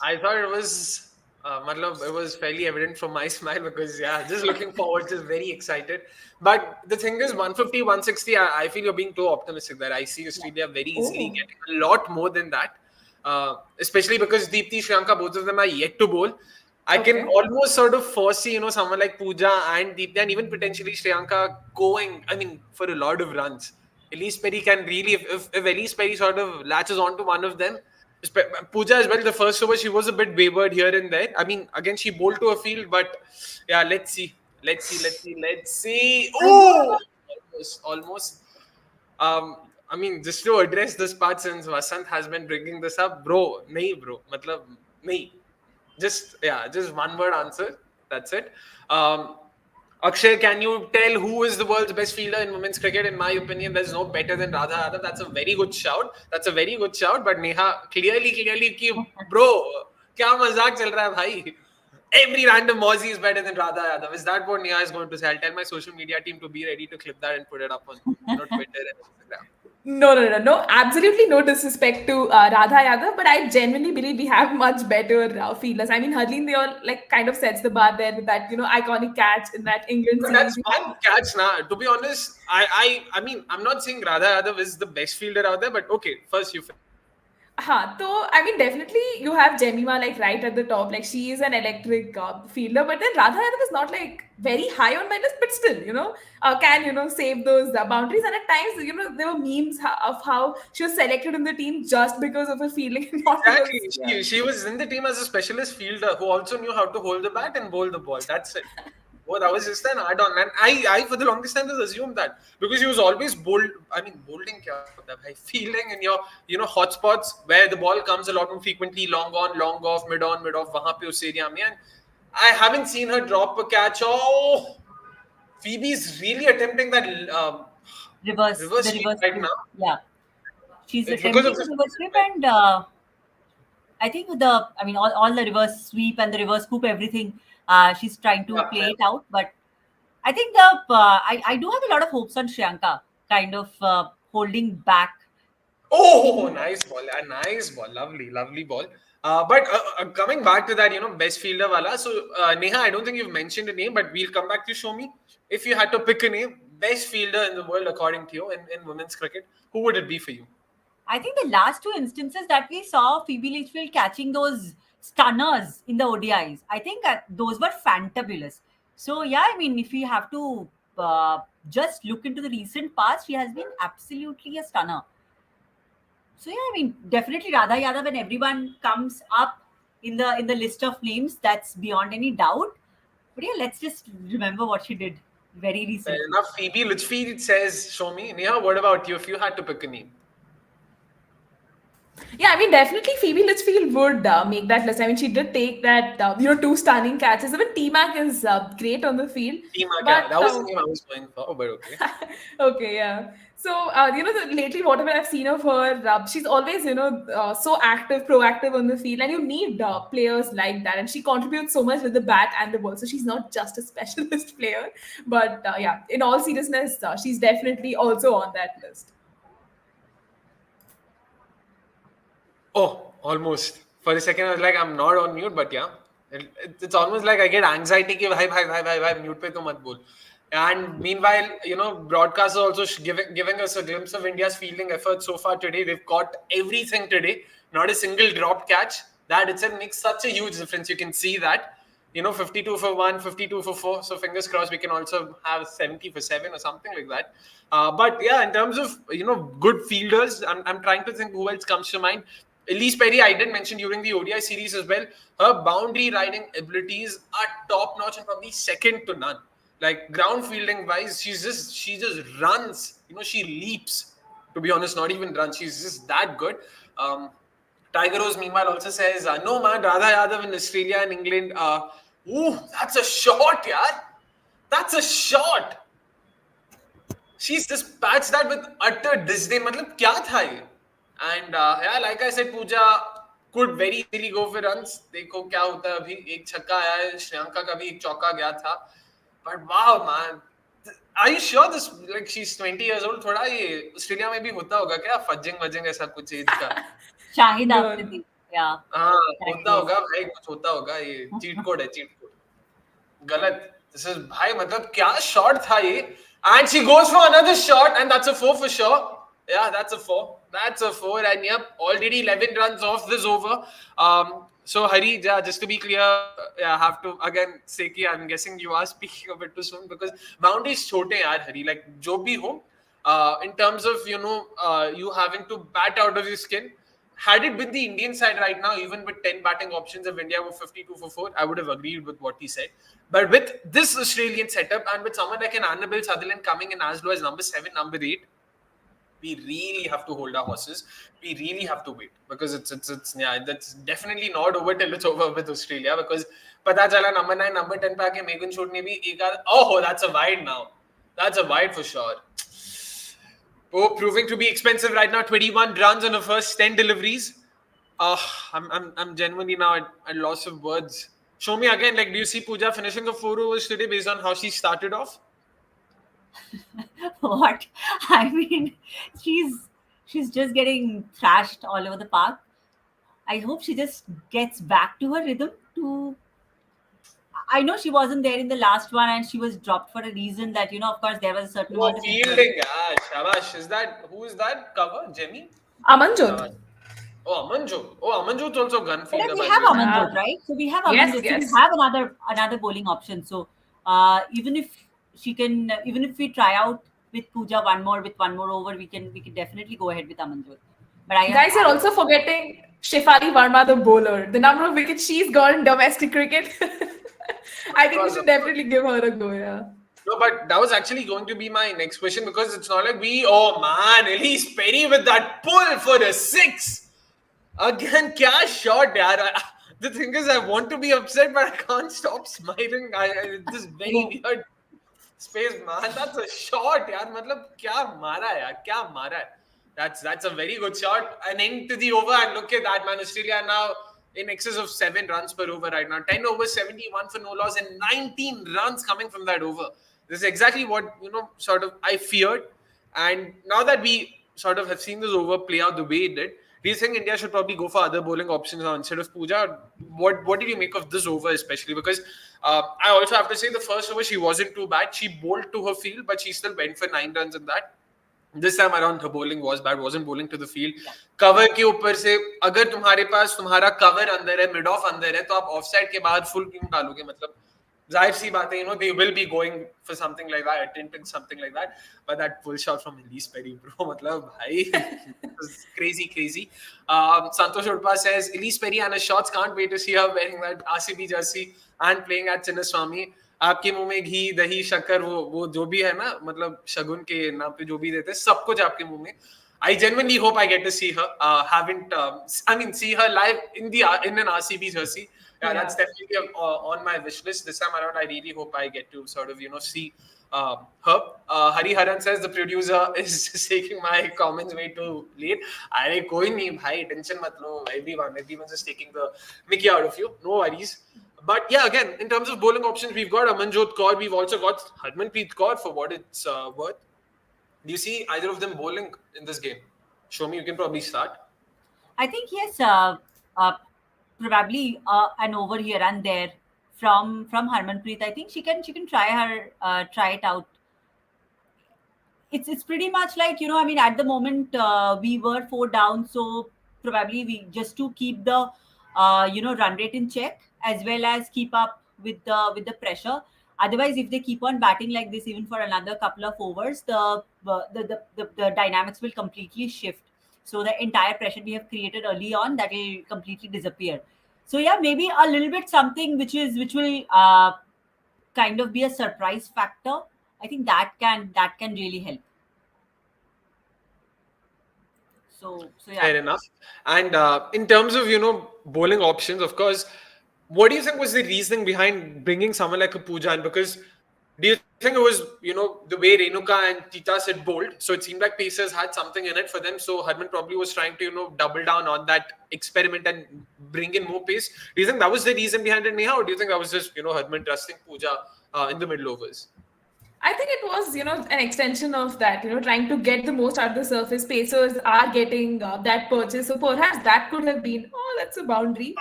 [SPEAKER 1] I thought it was, matlab, it was fairly evident from my smile because, yeah, just looking forward, just very excited. But the thing is, 150, 160, I feel you're being too optimistic there. I see Australia very easily
[SPEAKER 2] Oh,
[SPEAKER 1] getting a lot more than that, especially because Deepti, Shriyanka, both of them are yet to bowl. I can
[SPEAKER 2] okay.
[SPEAKER 1] almost sort of foresee, someone like Pooja and Deepti and even potentially Shriyanka going, I mean, for a lot of runs. Elise Perry can really, if Elise Perry sort of latches onto one of them, Pooja as well, the first over, she was a bit wayward here and there. I mean, again, she bowled to a field, but yeah, let's see. Let's see. Oh, almost. I mean, just to address this part, since Vasant has been bringing this up, bro, nahi, bro. Matlab, nahi. Just one word answer. That's it. Akshay, can you tell who is the world's best fielder in women's cricket? In my opinion, there's no better than Radha Yadav. That's a very good shout. But Neha, clearly, bro, क्या मजाक चल रहा है भाई? Every random Aussie is better than Radha Yadav. Is that what Neha is going to say? I'll tell my social media team to be ready to clip that and put it up on Twitter and Instagram.
[SPEAKER 2] No. Absolutely no disrespect to Radha Yadav, but I genuinely believe we have much better fielders. I mean, Harleen, they all like kind of sets the bar there with that, iconic catch in that England
[SPEAKER 1] But
[SPEAKER 2] series.
[SPEAKER 1] that's one catch now. To be honest, I mean, I'm not saying Radha Yadav is the best fielder out there, but okay, first you finish.
[SPEAKER 2] So I mean, definitely you have Jemima like right at the top. Like she is an electric fielder, but then Radha Yadav is not like very high on my list, but still, can save those boundaries. And at times, there were memes of how she was selected in the team just because of her fielding, not
[SPEAKER 1] Exactly.
[SPEAKER 2] because yeah.
[SPEAKER 1] She was in the team as a specialist fielder who also knew how to hold the bat and bowl the ball. That's it. Oh, that was just an add-on. And I for the longest time just assumed that because he was always bold. I mean, bolding kya hota hai bhai? Fielding in your, hot spots where the ball comes a lot more frequently, long on, long off, mid on, mid off, wahan pe us area mein. And I haven't seen her drop a catch. Oh, Phoebe's really attempting that reverse
[SPEAKER 3] The
[SPEAKER 1] sweep
[SPEAKER 3] reverse
[SPEAKER 1] right
[SPEAKER 3] sweep.
[SPEAKER 1] now.
[SPEAKER 3] Yeah, she's
[SPEAKER 1] It's because
[SPEAKER 3] attempting
[SPEAKER 1] of
[SPEAKER 3] the
[SPEAKER 1] this.
[SPEAKER 3] reverse sweep, and I think all the reverse sweep and the reverse scoop, everything, she's trying to
[SPEAKER 1] Yeah,
[SPEAKER 3] play it out. But I think I do have a lot of hopes on Shriyanka kind of holding back.
[SPEAKER 1] Oh, nice ball. A nice ball. Lovely ball. But coming back to that, best fielder wala. So, Neha, I don't think you've mentioned a name, but we'll come back to show me. If you had to pick a name, best fielder in the world, according to you, in women's cricket, who would it be for you?
[SPEAKER 3] I think the last two instances that we saw Phoebe Litchfield catching those stunners in the ODIs, I think those were fantabulous. So yeah, I mean, if we have to just look into the recent past, she has been absolutely a stunner. So yeah, I mean, definitely Radha Yadav when everyone comes up in the list of names, that's beyond any doubt. But yeah, let's just remember what she did very
[SPEAKER 1] Fair
[SPEAKER 3] recently.
[SPEAKER 1] enough. Phoebe Litchfield says, show me. Neha, what about you? If you had to pick a name,
[SPEAKER 2] Yeah, I mean, definitely Phoebe Litchfield would make that list. I mean, she did take that, two stunning catches. Even T-Mac is great on the field.
[SPEAKER 1] Team
[SPEAKER 2] But
[SPEAKER 1] That was the name I was going for, but okay.
[SPEAKER 2] okay, yeah. So, lately, whatever I've seen of her, she's always, so active, proactive on the field, and you need players like that. And she contributes so much with the bat and the ball. So she's not just a specialist player, but yeah, in all seriousness, she's definitely also on that list.
[SPEAKER 1] Oh, almost. For a second, I was like, I'm not on mute, but yeah. It's almost like I get anxiety कि भाई mute पे तो मत बोल. And meanwhile, broadcasters also giving us a glimpse of India's fielding effort so far today. They've caught everything today, not a single dropped catch. That itself makes such a huge difference. You can see that. 52 for 1, 52 for 4. So fingers crossed we can also have 70 for 7 or something like that. But yeah, in terms of, good fielders, I'm trying to think who else comes to mind. Elise Perry, I did mention during the ODI series as well. Her boundary riding abilities are top notch and probably second to none. Like ground fielding wise, she just runs. She leaps. To be honest, not even runs. She's just that good. Tiger Rose, meanwhile, also says, no, man, Radha Yadav in Australia and England. That's a shot, yaar. That's a shot. She's dispatched that with utter disdain. मतलब क्या था ये? And yeah, like I said, Pooja could very easily go for runs. देखो क्या होता है अभी. एक छक्का आया है. श्रेयांका का भी एक चौका गया था. But wow, man. Are you sure this, like, she's 20 years old? थोड़ा ये ऑस्ट्रेलिया में भी होता होगा क्या? फज्जिंग ऐसा कुछ एज का?
[SPEAKER 3] Shahid
[SPEAKER 2] No,
[SPEAKER 3] after the, yeah.
[SPEAKER 1] हाँ,
[SPEAKER 3] Correct,
[SPEAKER 1] होता
[SPEAKER 3] yes.
[SPEAKER 1] होगा भाई, कुछ होता होगा. ये चीट कोड है, चीट कोड. गलत. This is भाई मतलब क्या शॉट था ये. And she goes for another shot, and that's a 4 for sure. Yeah, that's a 4. That's a 4, and yep, already 11 runs off this over. So Hari, yeah, just to be clear, yeah, I have to again say कि I'm guessing you are speaking a bit too soon because boundaries छोटे हैं यार Hari. Like जो भी हो, in terms of you having to bat out of your skin. Had it been the Indian side right now, even with 10 batting options, if India were 52 for 4, I would have agreed with what he said. But with this Australian setup and with someone like an Annabelle Sutherland coming in as low as number 7, number 8, we really have to hold our horses. We really have to wait because it's yeah, that's definitely not over till it's over with Australia because pata chala number 9, number 10 पे आके Megan Short ने भी एक oh, that's a wide now. That's a wide for sure. Oh, proving to be expensive right now. 21 runs on the first 10 deliveries. I'm genuinely now at loss of words. Show me again. Like, do you see Pooja finishing a 4 overs today based on how she started off?
[SPEAKER 3] What? I mean, she's just getting thrashed all over the park. I hope she just gets back to her rhythm. I know she wasn't there in the last one, and she was dropped for a reason that of course, there was a certain
[SPEAKER 1] Oh,
[SPEAKER 3] amount of
[SPEAKER 1] fielding. Yeah, Shabash. Who is that cover? Jemmy?
[SPEAKER 2] Amanjot.
[SPEAKER 1] Oh, Amanjot. Oh, Amanjot's also gun
[SPEAKER 3] But
[SPEAKER 1] fielder,
[SPEAKER 3] we
[SPEAKER 1] by
[SPEAKER 3] have
[SPEAKER 1] the way.
[SPEAKER 3] Amanjot, right? So we have
[SPEAKER 2] Yes,
[SPEAKER 3] Amanjot.
[SPEAKER 2] yes.
[SPEAKER 3] So we have another bowling option. So even if she can, even if we try out with Pooja with one more over, we can definitely go ahead with Amanjot. But
[SPEAKER 2] Guys, you're also forgetting Shefali Verma, the bowler. The number of wickets she's got in domestic cricket. I think we should definitely give her a go, yeah.
[SPEAKER 1] No, but that was actually going to be my next question because it's not like oh man, Elise Perry with that pull for a 6. Again, kya shot, yaar. The thing is, I want to be upset, but I can't stop smiling. This very weird space, man. That's a shot, yaar. Matlab, kya mara hai, yaar? Kya mara hai? That's a very good shot. An end to the over, and look at that, man. Australia now in excess of 7 runs per over right now. 10 overs, 71 for no loss, and 19 runs coming from that over. This is exactly what sort of I feared. And now that we sort of have seen this over play out the way it did, do you think India should probably go for other bowling options now instead of Pooja? What did you make of this over especially? Because I also have to say the first over she wasn't too bad. She bowled to her field, but she still went for 9 runs in that. This time around her bowling was bad, wasn't bowling to the field. Cover के ऊपर से अगर तुम्हारे पास तुम्हारा cover अंदर है, mid off अंदर है, तो आप offside के बाद full क्यों डालोगे? मतलब जाहिर सी बात है, they will be going for something like that, attempting something like that. But that pull shot from Elise Perry, bro, मतलब भाई, was crazy. Santosh Udpa says Elise Perry and her shots, can't wait to see her wearing that RCB jersey and playing at Chinnaswamy. आपके मुंह में घी दही शक्कर वो जो भी है ना, मतलब शगुन के नाम पे जो भी देते हैं, सब कुछ आपके मुंह में. I genuinely hope I get to see her. See her live in an RCB jersey. Yeah, that's definitely on my wish list. This time around, I really hope I get to sort of see her. Hari Haran says the producer is taking my comments way too late. अरे कोई नहीं भाई, tension मत लो. Everyone's just taking the mickey out of you. No worries. But yeah, again, in terms of bowling options, we've got Amanjot Kaur. We've also got Harmanpreet Kaur for what it's worth. Do you see either of them bowling in this game? Show me, you can probably start.
[SPEAKER 3] I think yes, probably an over here and there from Harmanpreet. I think she can try it out. It's pretty much like at the moment we were 4 down, so probably we just to keep the run rate in check as well as keep up with the pressure. Otherwise, if they keep on batting like this even for another couple of overs, the dynamics will completely shift. So the entire pressure we have created early on, that will completely disappear. So yeah, maybe a little bit something which will kind of be a surprise factor. I think that can really help. So yeah.
[SPEAKER 1] Fair enough. And in terms of, bowling options, of course, what do you think was the reasoning behind bringing someone like a Pooja in? Because do you think it was, the way Renuka and Tita said bowled? So it seemed like Pacers had something in it for them. So Harman probably was trying to, double down on that experiment and bring in more pace. Do you think that was the reason behind it, Neha? Or do you think that was just, Harman trusting Pooja in the middle overs?
[SPEAKER 2] I think it was, an extension of that, trying to get the most out of the surface. Pacers are getting that purchase. So perhaps that could have been, oh, that's a boundary.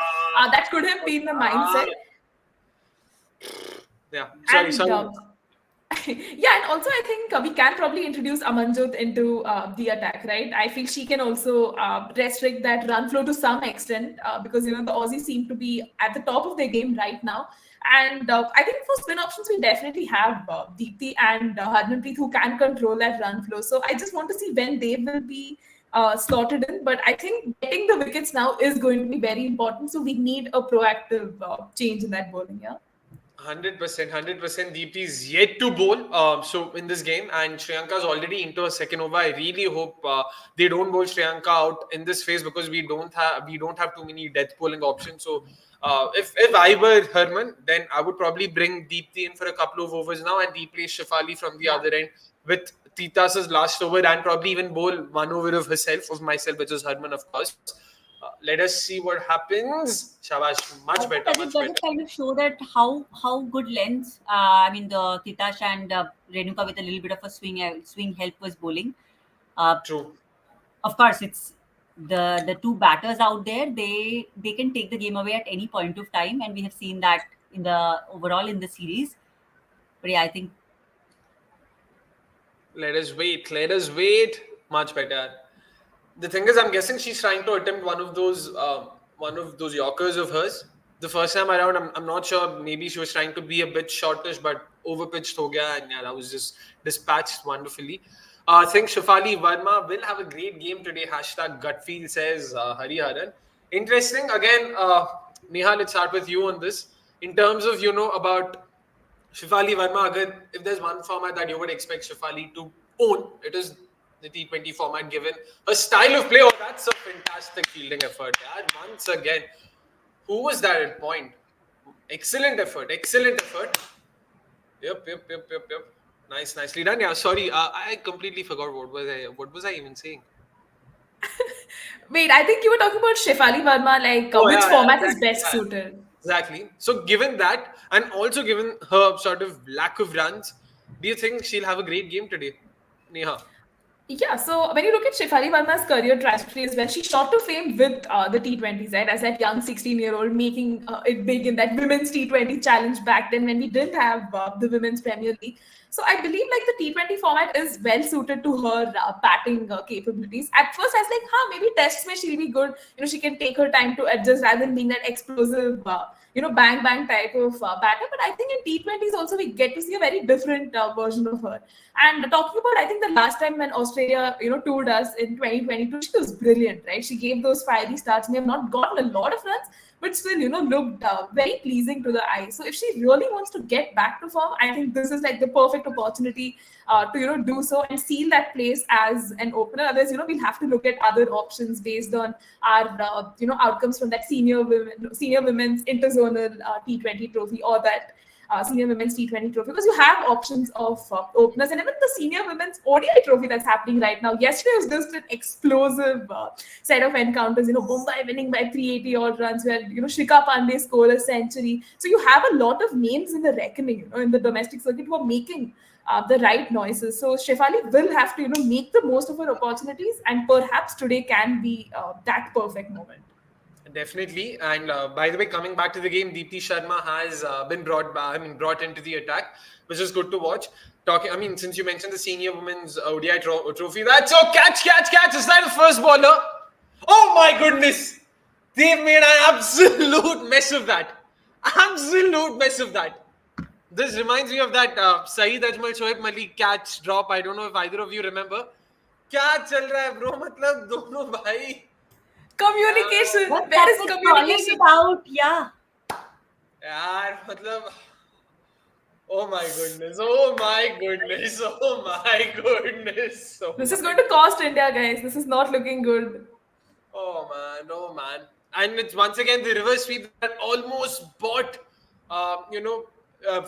[SPEAKER 2] That could have been the mindset.
[SPEAKER 1] Yeah.
[SPEAKER 2] And
[SPEAKER 1] Sorry.
[SPEAKER 2] yeah, and also I think we can probably introduce Amanjot into the attack, right? I feel she can also restrict that run flow to some extent because the Aussies seem to be at the top of their game right now. And I think for spin options, we definitely have Deepti and Harmanpreet who can control that run flow. So I just want to see when they will be slotted in. But I think getting the wickets now is going to be very important. So we need a proactive change in that bowling, yeah.
[SPEAKER 1] 100%. Deepti is yet to bowl. So in this game, and Shriyanka's already into a second over. I really hope they don't bowl Shriyanka out in this phase because we don't have too many death bowling options. So if I were Herman, then I would probably bring Deepti in for a couple of overs now and replace Shafali from the other end with Titas's last over and probably even bowl one over of myself, which is Herman, of course. Let us see what happens. Shabash, much
[SPEAKER 3] Also,
[SPEAKER 1] better, much
[SPEAKER 3] does
[SPEAKER 1] better.
[SPEAKER 3] it kind of show that how good lengths? I mean, the Titash and Renuka with a little bit of a swing help was bowling. Uh,
[SPEAKER 1] True.
[SPEAKER 3] of course, it's the two batters out there. They can take the game away at any point of time, and we have seen that in the overall in the series. But yeah, I think
[SPEAKER 1] Let us wait. Let us wait. Much better. The thing is, I'm guessing she's trying to attempt one of those Yorkers of hers. The first time around, I'm not sure. Maybe she was trying to be a bit shortish, but overpitched ho gaya, and yeah, that was just dispatched wonderfully. I think Shafali Verma will have a great game today. Hashtag gut feel says Hariharan. Interesting. Again, Neha, let's start with you on this. In terms of about Shifali Verma, if there's one format that you would expect Shifali to own, it is the T20 format given her style of play. Oh, that's a fantastic fielding effort. Yeah. Once again, who was that at point? Excellent effort. Excellent effort. Yep. Nicely done. Yeah, sorry. I completely forgot what was I even saying?
[SPEAKER 2] Wait, I think you were talking about Shefali Verma, like
[SPEAKER 1] Oh,
[SPEAKER 2] which
[SPEAKER 1] yeah,
[SPEAKER 2] format is
[SPEAKER 1] exactly.
[SPEAKER 2] best
[SPEAKER 1] Yeah.
[SPEAKER 2] suited.
[SPEAKER 1] Exactly. So, given that, and also given her sort of lack of runs, do you think she'll have a great game today, Neha?
[SPEAKER 2] Yeah, so when you look at Shefali Verma's career trajectory as well, she shot to fame with the T20s, right? As that young 16-year-old making it big in that women's T20 challenge back then when we didn't have the women's Premier League. So I believe like the T20 format is well suited to her batting capabilities. At first, I was like, maybe tests may she'll be good. She can take her time to adjust rather than being that explosive, bang bang type of batter. But I think in T20s also we get to see a very different version of her. And talking about, I think the last time when Australia, toured us in 2022, she was brilliant, right? She gave those fiery starts. May have not gotten a lot of runs, but still, looked very pleasing to the eye. So if she really wants to get back to form, I think this is like the perfect opportunity to, do so and seal that place as an opener. Otherwise, we'll have to look at other options based on our, outcomes from that senior women's interzonal T20 trophy or that senior women's T20 trophy, because you have options of openers, and even the senior women's ODI trophy that's happening right now. Yesterday was just an explosive set of encounters. Mumbai winning by 380 odd runs, where Shika Pandey scored a century. So you have a lot of names in the reckoning, in the domestic circuit who are making the right noises. So Shefali will have to make the most of her opportunities, and perhaps today can be that perfect moment.
[SPEAKER 1] Definitely. And by the way, coming back to the game, Deepti Sharma has been brought into the attack, which is good to watch. Since you mentioned the senior women's ODI trophy, that's catch! Is that the first bowler? Oh my goodness! They've made an absolute mess of that. This reminds me of that Saeed Ajmal Shoaib Malik catch drop. I don't know if either of you remember. क्या चल रहा है bro? मतलब दोनों भाई.
[SPEAKER 2] Communication.
[SPEAKER 3] but
[SPEAKER 2] Where is
[SPEAKER 3] that's it, calling it
[SPEAKER 2] communication?
[SPEAKER 3] out. Yeah.
[SPEAKER 1] यार मतलब Oh my goodness. Oh my goodness. Oh my goodness. Oh
[SPEAKER 2] This is
[SPEAKER 1] my.
[SPEAKER 2] going to cost India, guys. This is not looking good.
[SPEAKER 1] Oh man. Oh man. And it's once again the reverse sweep that almost bought,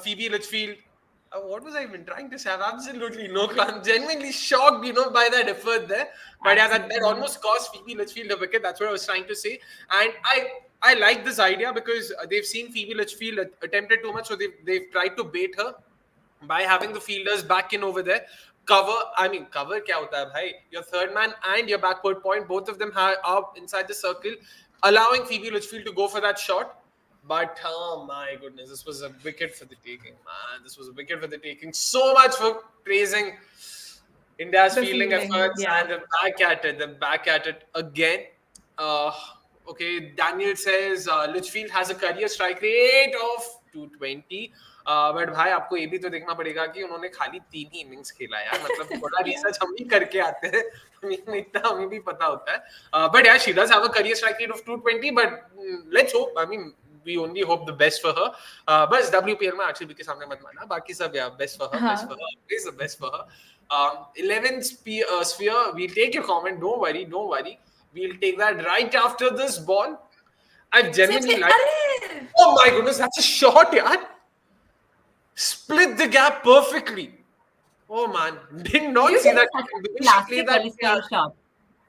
[SPEAKER 1] Phoebe Litchfield. What was I even trying to say? I have absolutely no clue. I'm genuinely shocked, by that effort there. But yeah, that
[SPEAKER 3] Absolutely.
[SPEAKER 1] almost cost Phoebe Litchfield a wicket. That's what I was trying to say. And I like this idea because they've seen Phoebe Litchfield attempted too much, so they've tried to bait her by having the fielders back in over there. Cover kya hota hai bhai? Your third man and your backward point, both of them are inside the circle, allowing Phoebe Litchfield to go for that shot. But oh my goodness, this was a wicket for the taking, man. This was a wicket for the taking. So much for praising India's
[SPEAKER 2] The
[SPEAKER 1] fielding
[SPEAKER 2] fielding,
[SPEAKER 1] efforts,
[SPEAKER 2] yeah.
[SPEAKER 1] and they're back at it. They're back at it again. Uh, okay, Daniel says Litchfield has a career strike rate of 220. But भाई आपको ये भी तो देखना पड़ेगा कि उन्होंने खाली 3 ही इनिंग्स खेला यार, मतलब थोड़ा रिसर्च हम भी करके आते हैं, इतना हमें भी पता होता है. But yeah, she does have a career strike rate of 220, but let's hope. I mean, we only hope the best for her. बस WPL में आरसीबी के सामने मत मानना, बाकी सब yeah, best for her, best for her, always the best for her. 11th sphere, we'll take your comment. Don't worry, don't worry. We'll take that right after this ball. I've genuinely liked.
[SPEAKER 2] Arre!
[SPEAKER 1] Oh my goodness, that's a shot, yaar. Split the gap perfectly. Oh man, did not see that. The way she
[SPEAKER 3] Classic
[SPEAKER 1] played that.
[SPEAKER 3] LSI shot.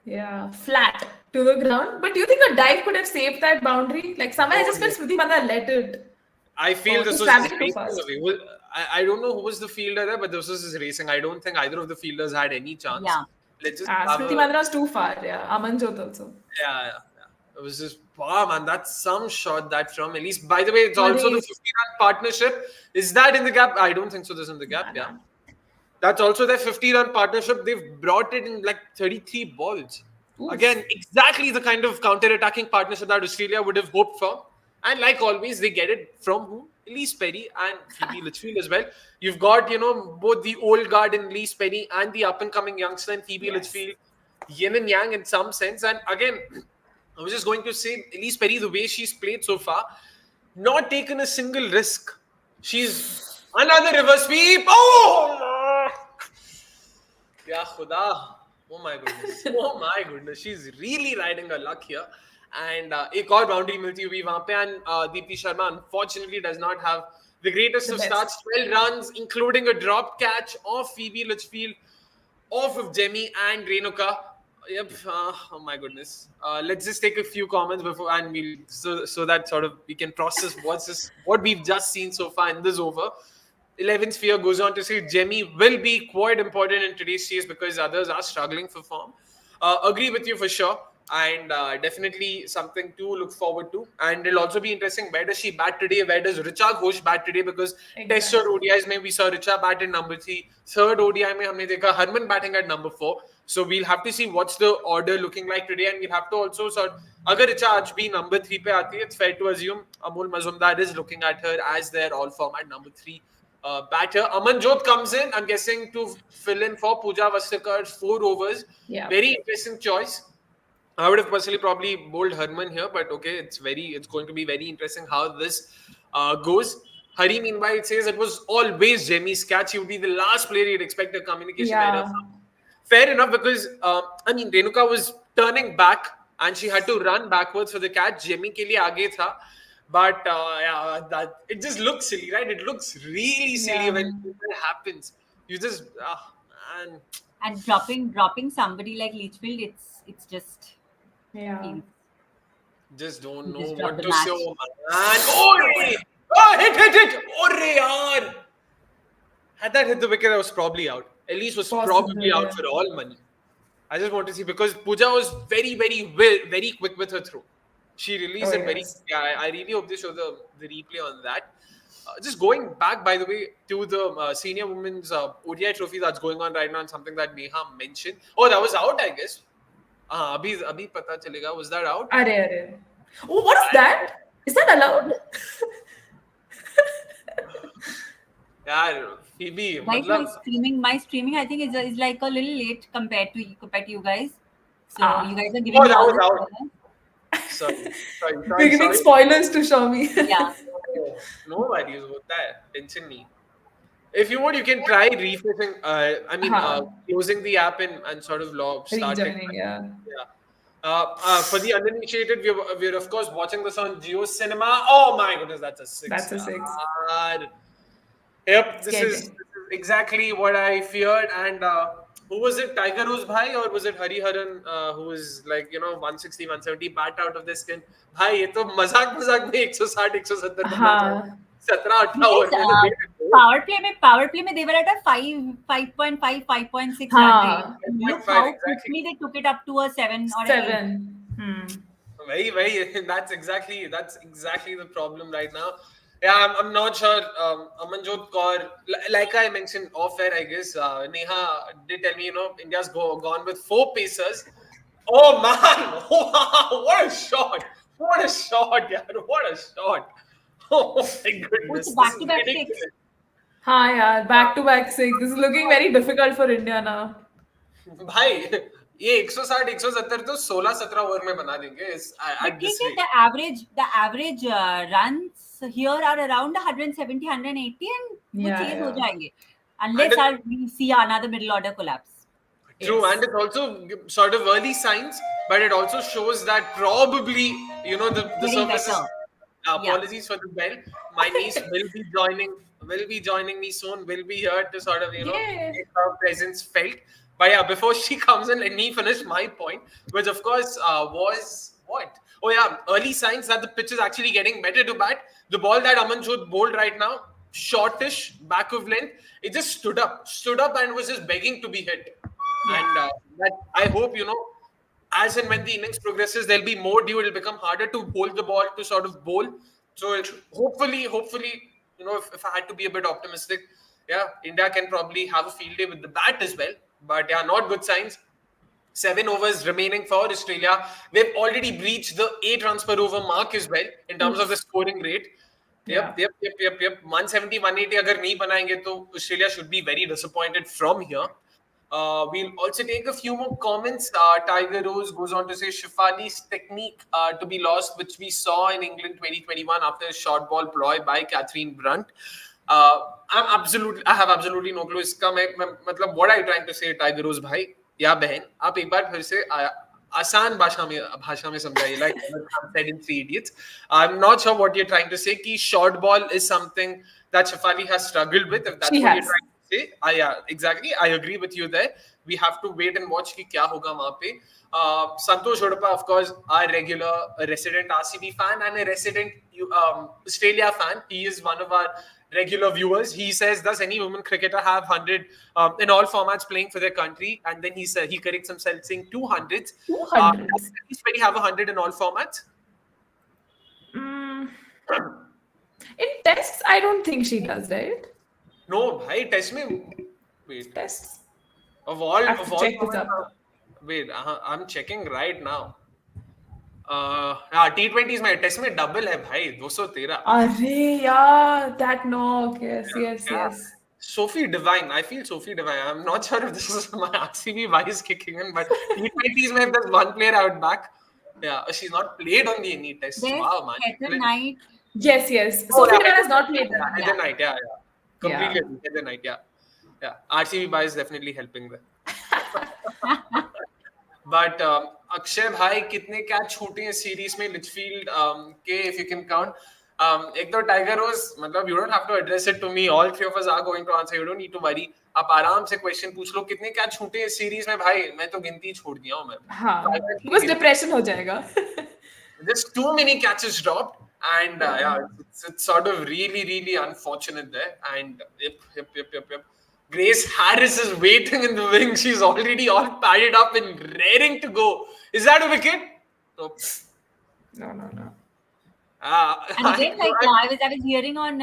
[SPEAKER 2] Yeah, flat to the ground. But do you think a dive could have saved that boundary? Like somewhere I just felt Smriti Mandhana let it.
[SPEAKER 1] I feel this
[SPEAKER 2] just
[SPEAKER 1] was
[SPEAKER 2] ran
[SPEAKER 1] his
[SPEAKER 2] it too
[SPEAKER 1] racing
[SPEAKER 2] fast.
[SPEAKER 1] away. Well, I don't know who was the fielder there, but this was his racing. I don't think either of the fielders had any chance.
[SPEAKER 3] Yeah.
[SPEAKER 1] Let's just have
[SPEAKER 2] Smriti
[SPEAKER 1] a,
[SPEAKER 2] Mandhana was too far. Yeah, Amanjot also.
[SPEAKER 1] yeah. It was just wow, man. That's some shot that from at least. By the way, it's also the 50-run partnership. Is that in the gap? I don't think so. This is in the gap. Yeah, that's also their 50-run partnership. They've brought it in like 33 balls.
[SPEAKER 2] Oof.
[SPEAKER 1] Again, exactly the kind of counter-attacking partnership that Australia would have hoped for. And like always, they get it from who? Elise Perry and Phoebe Litchfield as well. You've got, both the old guard in Elise Perry and the up-and-coming youngster in Phoebe Litchfield. Yin and yang in some sense. And again, I was just going to say, Elise Perry, the way she's played so far, not taken a single risk. She's another reverse sweep. Oh! Yeah, Khuda. Oh my goodness. Oh my goodness. She's really riding her luck here. And एक और boundary मिलती हुई वहाँ पे, and Deepti Sharma unfortunately does not have the greatest of starts. 12 runs, including a drop catch of Phoebe Litchfield, off of Jemmy and Renuka. Yep. Oh my goodness. Let's just take a few comments before, and we'll so that sort of we can process what we've just seen so far in this over. 11th sphere goes on to say Jemmy will be quite important in today's chase because others are struggling for form. Agree with you for sure. And definitely something to look forward to. And it'll also be interesting, where does she bat today? Where does Richa Ghosh bat today? Because Test or ODIs में we saw Richa bat at number 3. Third ODI में हमने देखा Harman batting at number 4. So we'll have to see what's the order looking like today, and we'll have to also sort. अगर Richa आज भी number 3 पे आती है, it's fair to assume Amol Mazumdar is looking at her as their all-format number 3 batter. Amanjot comes in, I'm guessing, to fill in for Pooja Vastakar's 4 overs.
[SPEAKER 2] Yeah.
[SPEAKER 1] Very interesting choice. I would have personally probably bowled Herman here, but okay, it's going to be very interesting how this goes. Hari, meanwhile, it says it was always Jemmy's catch. He would be the last player you'd expect a communication error from. Fair enough, because Renuka was turning back and she had to run backwards for the catch. Jemmy ke liye aage tha. But that it just looks silly, right? It looks really silly when it happens. You just man.
[SPEAKER 3] And dropping somebody like Leachfield, it's just
[SPEAKER 1] just don't know
[SPEAKER 3] Just
[SPEAKER 1] what
[SPEAKER 3] drop
[SPEAKER 1] to
[SPEAKER 3] the match.
[SPEAKER 1] say, man. Oh, hit! Oh, yaar. Had that hit the wicket, I was probably out. At least was probably out for all money. I just want to see, because Pooja was very, very quick with her throw. She released it very. Yeah, I really hope they show the replay on that. Just going back, by the way, to the senior women's ODI trophy that's going on right now, and something that Neha mentioned. Oh, that was out, I guess. Abhi pata chalega. Was that out?
[SPEAKER 2] Arre. Oh, what is that? Is that allowed?
[SPEAKER 1] Yeah, Phoebe.
[SPEAKER 3] Like my streaming, I think is like a little late compared to you guys. So you guys are giving me all the spoilers.
[SPEAKER 1] Sorry.
[SPEAKER 2] We're giving spoilers to Shami.
[SPEAKER 3] Yeah.
[SPEAKER 1] No worries, hota hai. Tension nahi. If you would, you can try refreshing.
[SPEAKER 2] Ha,
[SPEAKER 1] Closing the app and sort of start it.
[SPEAKER 2] rejoining, yeah.
[SPEAKER 1] Yeah. For the uninitiated, we're of course watching this on Geo Cinema. Oh my goodness, that's a six.
[SPEAKER 2] That's a 6.
[SPEAKER 1] Yep, this is
[SPEAKER 2] Scary.
[SPEAKER 1] exactly what I feared. And who was it? Tiger Woods Bhai, or was it Hariharan, who was like 160, 170 bat out of their skin? Bhai, ये तो मजाक में 160, 170 बनना चाहिए.
[SPEAKER 2] Ha.
[SPEAKER 1] 17-18
[SPEAKER 3] Yes,
[SPEAKER 1] over में the way to go.
[SPEAKER 3] power play में they were at a 5.5, 5.6 run rate.
[SPEAKER 2] Ha.
[SPEAKER 3] And look
[SPEAKER 1] 5.5
[SPEAKER 3] how
[SPEAKER 1] exactly.
[SPEAKER 3] quickly they took it up to a 7 or an 8.
[SPEAKER 2] 7.
[SPEAKER 1] Very. That's exactly the problem right now. Yeah, I'm not sure. Amanjot Kaur, like I mentioned off air, I guess. Neha did tell me, India's gone with 4 pacers. Oh man! What a shot! What a shot, yeah! What a shot! Oh my goodness!
[SPEAKER 3] It's back-to-back
[SPEAKER 1] This is
[SPEAKER 3] 6.
[SPEAKER 1] ridiculous.
[SPEAKER 2] Ha, yeah. Back-to-back 6. This is looking very difficult for India now.
[SPEAKER 1] भाई ये 160 170 तो 16-17 over में बना देंगे
[SPEAKER 3] But
[SPEAKER 1] at this rate.
[SPEAKER 3] the average runs here are around 170, 180 and वो
[SPEAKER 2] Yeah,
[SPEAKER 3] chase हो
[SPEAKER 2] yeah.
[SPEAKER 3] जाएंगे. Unless
[SPEAKER 1] And
[SPEAKER 3] we see another middle order collapse.
[SPEAKER 1] True,
[SPEAKER 2] Yes.
[SPEAKER 1] and it's also sort of early signs, but it also shows that probably the
[SPEAKER 3] Getting
[SPEAKER 1] surface is.
[SPEAKER 3] better. Yeah.
[SPEAKER 1] Apologies for the bell. My niece will be joining me soon. Will be here to sort of
[SPEAKER 2] Yay.
[SPEAKER 1] make her presence felt. But yeah, before she comes in, let me finish my point, which of course was what? Oh yeah, early signs that the pitch is actually getting better to bat. The ball that Amanjot bowled right now, shortish, back of length, it just stood up and was just begging to be hit. And that I hope as and when the innings progresses, there'll be more due. It'll become harder to hold the ball to sort of bowl. So hopefully, if I had to be a bit optimistic, yeah, India can probably have a field day with the bat as well. But yeah, not good signs. 7 overs remaining for Australia. They've already breached the 8 runs per over mark as well in terms of the scoring rate. Yep. 170, 180 अगर नहीं बनाएंगे तो Australia should be very disappointed from here. We'll also take a few more comments. Tiger Rose goes on to say Shafali's technique to be lost, which we saw in England 2021 after a short ball ploy by Catherine Brunt. I have absolutely no clue. इसका मतलब what are you trying to say, Tiger Rose भाई या बहन? आप एक बार फिर से आसान भाषा में समझाइए, like said in Three Idiots. I'm not sure what you're trying to say. कि short ball is something that Shafali has struggled with. If that's what you're trying to say, yeah, exactly. I agree with you there. We have to wait and watch कि क्या होगा वहाँ पे. Santosh Hodappa, of course, our regular resident RCB fan and a resident Australia fan. He is one of our regular viewers. He says, does any women cricketer have 100 in all formats playing for their country? And then he corrects himself saying 200s.
[SPEAKER 2] 200s.
[SPEAKER 1] Does anybody have 100 in all formats?
[SPEAKER 2] In tests, I don't think she does, right?
[SPEAKER 1] No, bhai, test me. Wait.
[SPEAKER 2] Tests.
[SPEAKER 1] Of all,
[SPEAKER 2] I have to check this up.
[SPEAKER 1] Wait, I'm checking right now. T20s में test में double है भाई 213.
[SPEAKER 2] अरे यार, that knock. Yes.
[SPEAKER 1] Sophie Devine. I feel Sophie Devine. I'm not sure if this is my RCB bias kicking in, but T20s में if there's one player out back, yeah, she's not played on the any test. Wow, man.
[SPEAKER 3] Heather Knight.
[SPEAKER 2] Yes. Sophie Devine has not played that.
[SPEAKER 1] Heather Knight, yeah. Completely agree. Heather Knight, yeah. RCB bias definitely helping there. But Akshay भाई कितने catch छूटे हैं series में Litchfield के if you can count. एक तो tiger रोज मतलब you don't have to address it to me. All three of us are going to answer. You don't need to worry. आप आराम से क्वेश्चन पूछ लो कितने कैच छूटे हैं सीरीज में भाई. मैं तो गिनती छोड़ दिया हूँ मैं.
[SPEAKER 2] हाँ, बस डिप्रेशन हो जाएगा.
[SPEAKER 1] Just too many catches dropped. And yeah, it's sort of really unfortunate there. And yep. Grace Harris is waiting in the wing. She's already all padded up and raring to go. Is that a wicket? Nope.
[SPEAKER 2] No.
[SPEAKER 3] And again, I was hearing on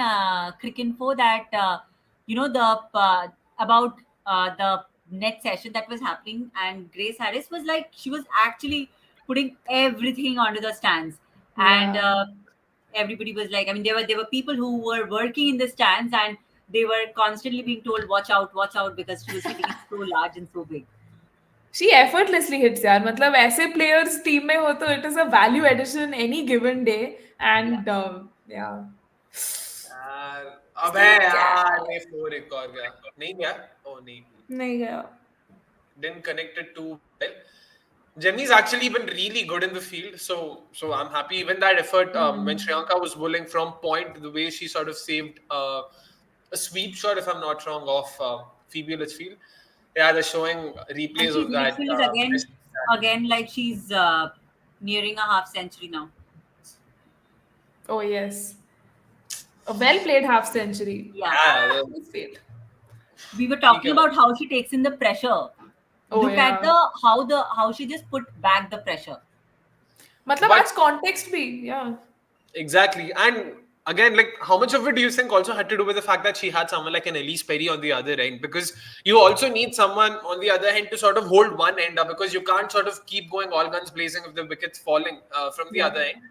[SPEAKER 3] Cricket.com that about the net session that was happening, and Grace Harris was like she was actually putting everything onto the stands, and everybody was like, I mean, there were people who were working in the stands and they were constantly being told, watch out, because she was hitting it so large and so big.
[SPEAKER 2] She effortlessly hits यार. मतलब ऐसे players team में हो तो it is a value addition any given day. And yeah.
[SPEAKER 1] यार अबे यार ये 4 एक और गया नहीं गया oh नहीं
[SPEAKER 2] नहीं गया.
[SPEAKER 1] didn't connect it too well. Jemmy's actually been really good in the field, so I'm happy. Even that effort when Shriyanka was bowling from point, the way she sort of saved a sweep shot, if I'm not wrong, off Phoebe Litchfield. Yeah, they're showing
[SPEAKER 3] And
[SPEAKER 1] replays
[SPEAKER 3] she
[SPEAKER 1] of that.
[SPEAKER 3] Litchfield is again like she's nearing a half century now.
[SPEAKER 2] Oh yes, a well played half century.
[SPEAKER 3] Yeah.
[SPEAKER 1] Yeah,
[SPEAKER 2] It's fate.
[SPEAKER 3] We were talking about how she takes in the pressure.
[SPEAKER 2] Oh
[SPEAKER 3] Look at
[SPEAKER 2] yeah.
[SPEAKER 3] how she just put back the pressure.
[SPEAKER 2] मतलब
[SPEAKER 1] But-
[SPEAKER 2] आज context भी, yeah.
[SPEAKER 1] exactly. And again, like, how much of it do you think also had to do with the fact that she had someone like an Elise Perry on the other end? Because you also need someone on the other end to sort of hold one end up, because you can't sort of keep going all guns blazing if the wicket's falling from the other end.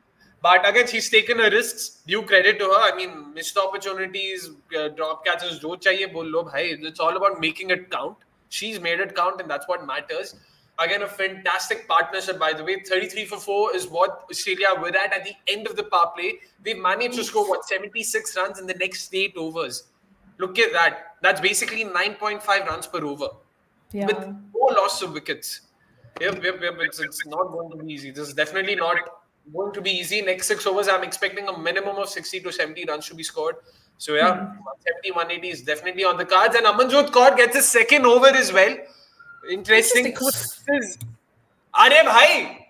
[SPEAKER 1] But again, she's taken her risks. Due credit to her. I mean, missed opportunities, drop catches, jo chahiye bol lo bhai. It's all about making it count. She's made it count, and that's what matters. Again, a fantastic partnership, by the way. 33 for 4 is what Australia were at the end of the power play. They've managed to score, 76 runs in the next 8 overs. Look at that. That's basically 9.5 runs per over.
[SPEAKER 2] Yeah.
[SPEAKER 1] With no loss of wickets. Yep. It's not going to be easy. This is definitely not going to be easy. Next 6 overs, I'm expecting a minimum of 60 to 70 runs to be scored. So, yeah, 170, 180 is definitely on the cards. And Amanjot Kaur gets his second over as well. Interesting twists. Arey bhai!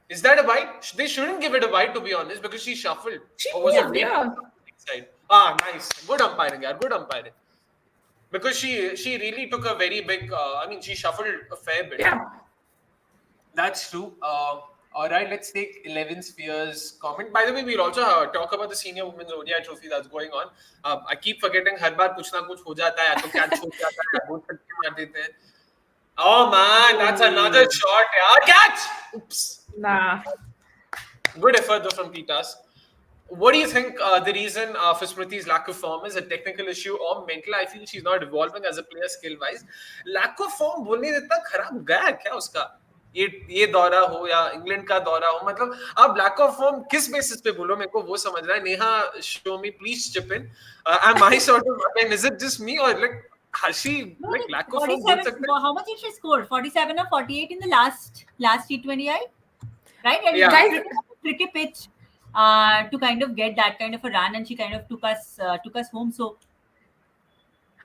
[SPEAKER 1] Is that a bite? They shouldn't give it a bite, to be honest, because she shuffled. Or was it late? Side? Ah, nice. Good umpiring, yaar. Good umpiring. Because she really took a very big... I mean, she shuffled a fair bit.
[SPEAKER 2] Yeah.
[SPEAKER 1] That's true. All right, let's take 11 Spheres comment. By the way, we'll also talk about the Senior Women's ODI trophy that's going on. I keep forgetting, हर बार कुछ ना कुछ हो जाता है, या तो catch छूट जाता है, या बहुत छक्के मार देते हैं. Oh man, that's another shot. Yeah, catch! Oops.
[SPEAKER 2] Nah.
[SPEAKER 1] Good effort though from Pitas. What do you think the reason for Smriti's lack of form is? A technical issue or mental? I feel she's not evolving as a player skill-wise. Lack of form बोलने देता खराब गया क्या उसका? ये दौरा हो या इंग्लैंड का दौरा हो, मतलब आप lack of form किस बेसिस पे बोलो, मेरे को वो समझ रहा है. Neha, show me, please chip in. Am I sort of, I mean, is it just me, or like has she like lack of form?
[SPEAKER 3] 47, how much did she score? 47 or 48 in the last T20I? Right? And
[SPEAKER 1] Yeah.
[SPEAKER 3] guys, cricket pitch to kind of get that kind of a run, and she kind of took us home. So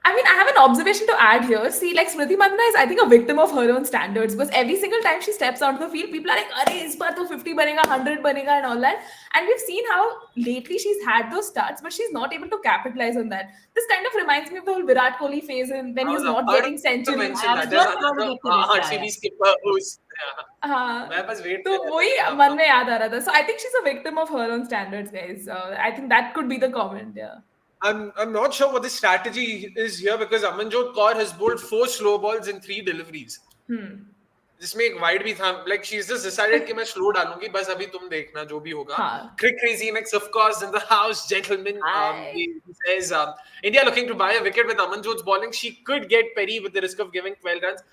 [SPEAKER 2] I mean, I have an observation to add here. See, like Smriti Mandana is, I think, a victim of her own standards, because every single time she steps out of the field, people are like, "Arey, is baar to 50 banega, 100 banega," and all that. And we've seen how lately she's had those starts, but she's not able to capitalize on that. This kind of reminds me of the whole Virat Kohli phase, and when he's not getting centuries.
[SPEAKER 1] RCB skipper who's
[SPEAKER 2] हाँ, तो वही मन में याद आ रहा था. So I think she's a victim of her own standards, guys. I think that could be the comment. Yeah.
[SPEAKER 1] I'm not sure what the strategy is here, because Amanjot Kaur has bowled 4 slow balls in 3 deliveries. जिसमें एक wide भी था. Like she's just decided कि मैं slow डालूंगी, बस अभी तुम देखना जो भी होगा. Crick Crazy next, of course, in the house, gentlemen. He says India looking to buy a wicket with Amanjot's bowling. She could get Perry with the risk of giving 12 runs.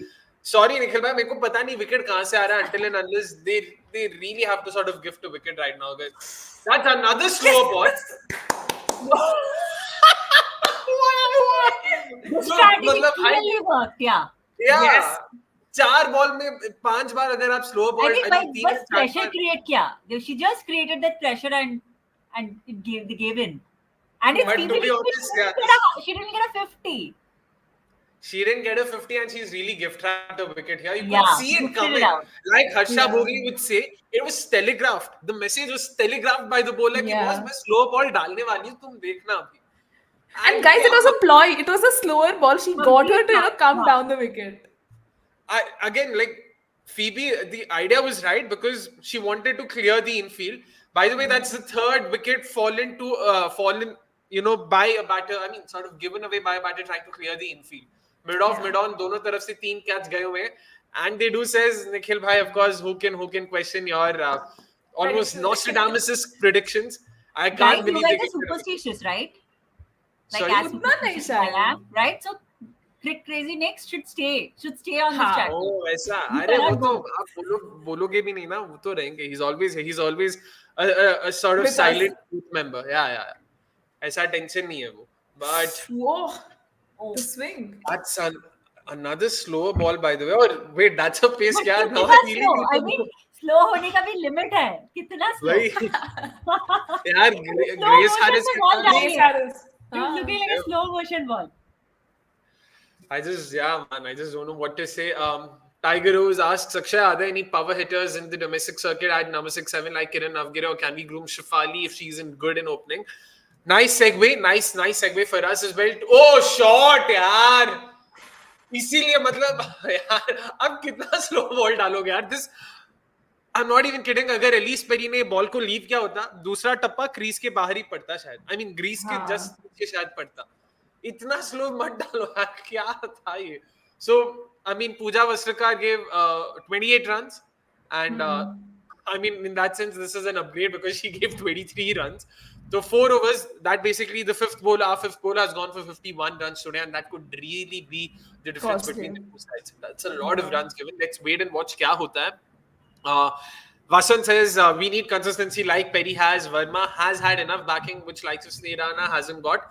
[SPEAKER 1] Sorry, Nikhil bhai, मेरे को पता नहीं wicket कहाँ से आ रहा है, until and unless they really have to sort of gift a wicket right now, guys. That's another slow ball.
[SPEAKER 3] strategy really worked, yeah.
[SPEAKER 1] Yes. 4 ball में 5 बार अगर आप slow ball,
[SPEAKER 3] but pressure create क्या? She just created that pressure and it gave in. And it's
[SPEAKER 1] to be honest,
[SPEAKER 3] she didn't get a 50.
[SPEAKER 1] She didn't get a 50, and she's really gift-wrapped a wicket here. You could see it coming. Like Harsha Bhogli would say, it was telegraphed. The message was telegraphed by the bowler कि boss मैं slow ball डालने वाली हूँ, तुम देखना अभी.
[SPEAKER 2] And guys, it was a ploy. It was a slower ball. She got her to come down the wicket.
[SPEAKER 1] Again, like Phoebe, the idea was right, because she wanted to clear the infield. By the way, that's the 3rd wicket fallen by a batter. I mean, sort of given away by a batter trying to clear the infield. Mid off, mid on, दोनों तरफ से 3 catch गए हुए हैं. And they do, says Nikhil bhai, of course, who can question your almost Nostradamus' predictions. I can't believe
[SPEAKER 3] you guys are superstitious, right? Like,
[SPEAKER 1] sorry?
[SPEAKER 3] as superstitious I am, right? So Crick Crazy next should stay on this track.
[SPEAKER 1] Oh, ऐसा. अरे वो तो आप बोलोगे भी नहीं ना, वो तो रहेंगे. He's always a sort of silent group member. Yeah. ऐसा टेंशन नहीं है वो. But
[SPEAKER 2] Whoa,
[SPEAKER 3] Oh.
[SPEAKER 2] the swing.
[SPEAKER 1] that's another slower ball, by the way. Or wait, that's a pace.
[SPEAKER 3] But
[SPEAKER 1] क्या?
[SPEAKER 3] क्यों
[SPEAKER 1] Now
[SPEAKER 3] कितना
[SPEAKER 1] I really
[SPEAKER 3] slow?
[SPEAKER 1] need
[SPEAKER 3] I
[SPEAKER 1] to
[SPEAKER 3] mean,
[SPEAKER 1] know.
[SPEAKER 3] slow होने का भी लिमिट है. कितना slow?
[SPEAKER 1] वही यार,
[SPEAKER 3] Slow
[SPEAKER 1] ग्रेस
[SPEAKER 3] motion
[SPEAKER 1] हैरिस
[SPEAKER 3] में
[SPEAKER 1] के
[SPEAKER 3] ball
[SPEAKER 1] साथ
[SPEAKER 3] जा
[SPEAKER 2] Grace
[SPEAKER 3] रही है.
[SPEAKER 2] Harris.
[SPEAKER 3] It's looking like a slow motion ball.
[SPEAKER 1] I just, yeah, man, I just don't know what to say. Tiger Rose asks, Akshay, are there any power hitters in the domestic circuit at number 6-7 like Kiran Navgire, or can we groom Shafali if she's in good in opening? Nice segue, nice segue for us as well. Oh, shot, यार. इसीलिए मतलब यार अब कितना slow ball डालोगे यार. This I am not even kidding. अगर Ellyse Perry ने बॉल को लीव किया होता, दूसरा टप्पा क्रीज के बाहर ही पड़ता शायद. आई मीन ग्रीज के
[SPEAKER 2] हाँ.
[SPEAKER 1] जस्ट नीचे शायद पड़ता. इतना स्लो मत डालो यार. क्या था ये. So I mean Pooja Vastrakar gave 28 runs and I mean in that sense this is an upgrade because she gave 23 runs. So 4 overs, that basically the our fifth bowler has gone for 51 runs today, and that could really be the difference between the two sides. That's a lot of runs given. Let's wait and watch क्या होता है. Vasant says we need consistency like Perry has. Verma has had enough backing, which likes of Sneerana hasn't got.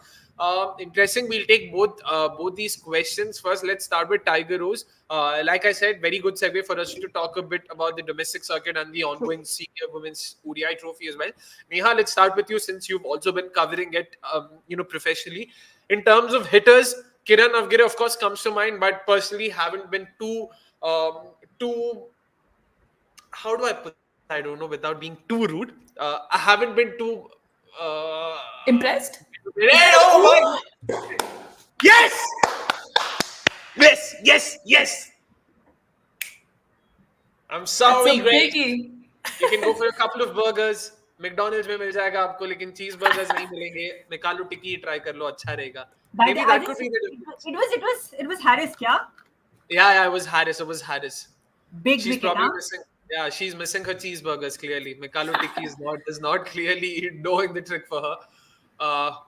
[SPEAKER 1] Interesting. We'll take both these questions first. Let's start with Tiger Rose. Like I said, very good segue for us to talk a bit about the domestic circuit and the ongoing senior women's ODI trophy as well. Neha, let's start with you since you've also been covering it, professionally. In terms of hitters, Kiran Navgire, of course, comes to mind, but personally haven't been too. How do I put this? I don't know without being too rude. I haven't been too
[SPEAKER 2] Impressed?
[SPEAKER 1] Oh my! Yes! Yes! I'm sorry, Greg.
[SPEAKER 2] Biggie.
[SPEAKER 1] You can go for a couple of burgers. McDonald's में मिल जाएगा आपको, लेकिन cheese burgers नहीं मिलेंगे. निकालो टिक्की try कर लो, अच्छा रहेगा. Maybe that could be the difference.
[SPEAKER 3] It was Harris, क्या?
[SPEAKER 1] Yeah, it was Harris.
[SPEAKER 3] Big
[SPEAKER 1] She's
[SPEAKER 3] wicket,
[SPEAKER 1] probably
[SPEAKER 3] huh?
[SPEAKER 1] missing. Yeah, she's missing her cheeseburgers clearly. Mikalo Tikki is not clearly doing the trick for her.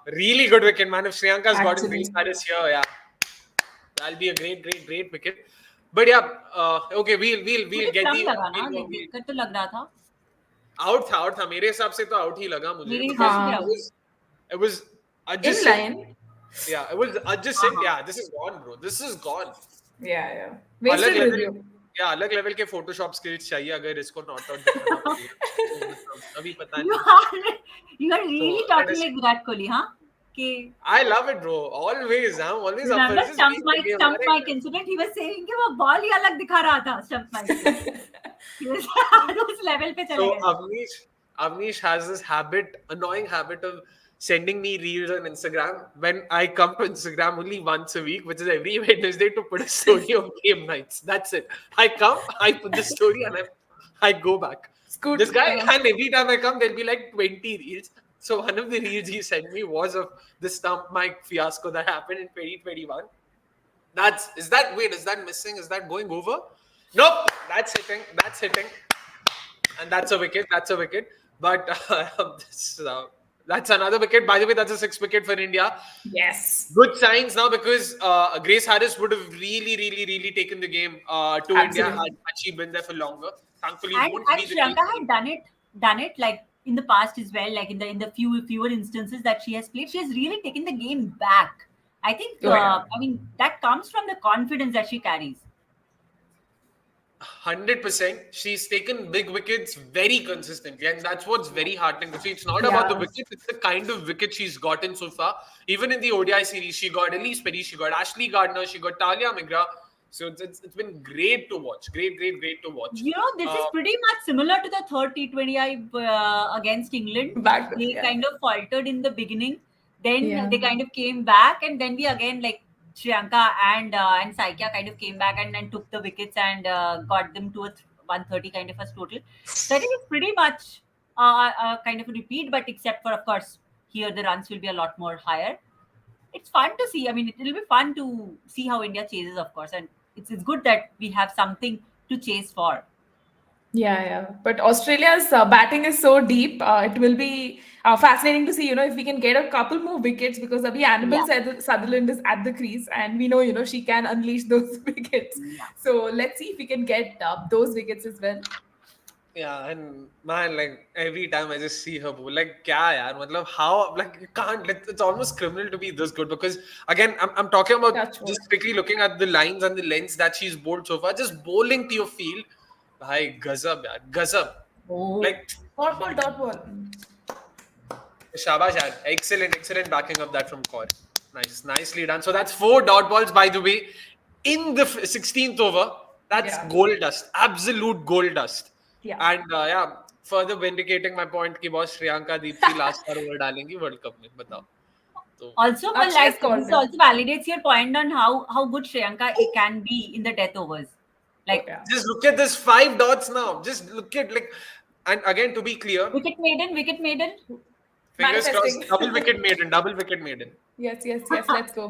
[SPEAKER 1] Really good wicket, man. If Sriyanka's gotten Grace Harris here, yeah, that'll be a great wicket. But yeah, okay, we'll get the
[SPEAKER 3] wicket तो लग रहा था.
[SPEAKER 1] out था. मेरे हिसाब से तो out ही लगा मुझे.
[SPEAKER 3] मेरे
[SPEAKER 1] Because
[SPEAKER 3] हिसाब से
[SPEAKER 1] it was
[SPEAKER 2] In line.
[SPEAKER 1] Yeah, it was just said, yeah, this is gone, bro. This is gone.
[SPEAKER 2] Yeah. Wasted review.
[SPEAKER 1] या अलग लेवल के फोटोशॉप स्किल्स चाहिए अगर इसको नॉट आउट दिखाना पड़े. अभी पता नहीं.
[SPEAKER 3] You are really talking like Virat Kohli, huh? कि
[SPEAKER 1] I love it, bro. Always, I'm always up for
[SPEAKER 3] remember
[SPEAKER 1] this.
[SPEAKER 3] stump mic incident? He was saying कि वो ball ही अलग दिखा रहा था stump mic पे. He was उस level पे चले गए.
[SPEAKER 1] So Avnish has this annoying habit of sending me reels on Instagram when I come to Instagram only once a week, which is every Wednesday, to put a story of game nights. That's it. I come, I put the story, and I go back. This guy, and every time I come, there'll be like 20 reels. So one of the reels he sent me was of the stump mic fiasco that happened in 2021. Is that missing? Is that going over? Nope. That's hitting. And that's a wicket. But that's another wicket. By the way, that's a 6th wicket for India.
[SPEAKER 2] Yes.
[SPEAKER 1] Good signs now because Grace Harris would have really taken the game to
[SPEAKER 2] Absolutely.
[SPEAKER 1] India had she been there for longer. Thankfully,
[SPEAKER 3] And
[SPEAKER 1] won't be the
[SPEAKER 3] Sriyanka
[SPEAKER 1] case.
[SPEAKER 3] had done it like in the past as well, like in the fewer instances that she has played. She has really taken the game back. I think, I mean, that comes from the confidence that she carries.
[SPEAKER 1] 100%. She's taken big wickets very consistently, and that's what's very heartening to see. It's not about the wickets; it's the kind of wicket she's gotten so far. Even in the ODI series, she got Elise Perry, she got Ashley Gardner, she got Talia Migra. So it's been great to watch. Great to watch.
[SPEAKER 3] You know, this is pretty much similar to the third T20I against England. They kind of faltered in the beginning, then they kind of came back, and then we again like Sriyanka and Saikia kind of came back and took the wickets and got them to a 130 kind of a total. So I think it's pretty much kind of a repeat, but except for, of course, here the runs will be a lot more higher. It's fun to see. I mean, it will be fun to see how India chases, of course, and it's good that we have something to chase for.
[SPEAKER 2] Yeah. But Australia's batting is so deep. It will be fascinating to see, if we can get a couple more wickets, because Abhi Annabelle Sutherland is at the crease, and we know, she can unleash those wickets. So let's see if we can get those wickets as well.
[SPEAKER 1] Yeah, and man, like every time I just see her bowl, like, kya yaar, matlab, how, like, you can't, like, it's almost criminal to be this good because, again, I'm talking about
[SPEAKER 2] Touch wood.
[SPEAKER 1] just strictly looking at the lines and the lengths that she's bowled so far, just bowling to your field. Bhai, gazab, yaar, gazab.
[SPEAKER 3] Oh,
[SPEAKER 1] Like,
[SPEAKER 2] Dot ball, dot ball.
[SPEAKER 1] shabash, yaar. Excellent backing of that from Kaur. Nicely done. So that's 4 dot balls, by the way, in the 16th over. That's
[SPEAKER 2] Yeah.
[SPEAKER 1] gold dust, absolute gold dust.
[SPEAKER 2] Yeah.
[SPEAKER 1] And yeah, further vindicating my point कि boss Shreyanka Deepti last बार over डालेंगी world cup में बताओ तो
[SPEAKER 3] also, but
[SPEAKER 2] Akshay has
[SPEAKER 3] like
[SPEAKER 2] called
[SPEAKER 3] this
[SPEAKER 2] it.
[SPEAKER 3] also validates your point on how good Shriyanka it can be in the death overs.
[SPEAKER 2] Oh,
[SPEAKER 3] Like
[SPEAKER 2] yeah.
[SPEAKER 1] just look at this 5 dots now. Just look at like, and again to be clear,
[SPEAKER 3] wicket maiden, wicket maiden.
[SPEAKER 1] fingers crossed,
[SPEAKER 2] Manifesting.
[SPEAKER 1] double wicket maiden,
[SPEAKER 2] Yes, let's go.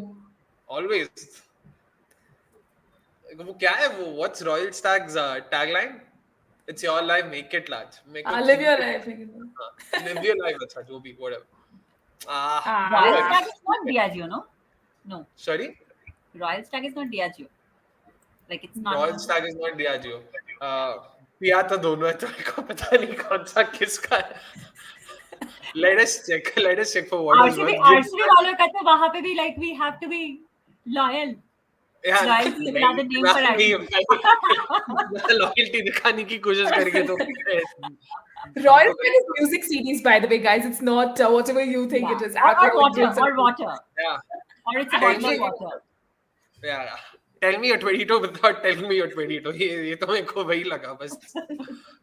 [SPEAKER 1] always. वो क्या है वो? What's Royal Stag's tagline? It's your life, make it large. Make it
[SPEAKER 2] Live your life.
[SPEAKER 1] live your life. अच्छा जो भी whatever.
[SPEAKER 3] Royal
[SPEAKER 1] No,
[SPEAKER 3] Stag is not Diageo, no? No,
[SPEAKER 1] sorry.
[SPEAKER 3] Royal Stag is not Diageo. Like it's not.
[SPEAKER 1] Royal Stag is not Diageo. पिया तो दोनों है तो मेरे को पता नहीं कौन सा किसका है. Let us check for what is
[SPEAKER 3] RCB,
[SPEAKER 1] worth.
[SPEAKER 3] RCB वालों का तो वहाँ पे भी like we have to be loyal.
[SPEAKER 1] Yeah,
[SPEAKER 3] Loyalty is another name for RCB.
[SPEAKER 1] Loyalty दिखाने की कोशिश करेंगे तो
[SPEAKER 2] Royal Stag is music CDs, by the way, guys. It's not whatever you think
[SPEAKER 3] Yeah.
[SPEAKER 2] it is.
[SPEAKER 3] Or
[SPEAKER 2] Alcoholic
[SPEAKER 3] water,
[SPEAKER 2] drinks
[SPEAKER 3] or
[SPEAKER 2] and-
[SPEAKER 3] water,
[SPEAKER 1] yeah.
[SPEAKER 3] or it's a
[SPEAKER 1] Tell
[SPEAKER 3] bottle
[SPEAKER 1] me-
[SPEAKER 3] of water.
[SPEAKER 1] Yeah. Tell me you're 22 without telling me you're 22. ये तो मेरे को वही लगा बस.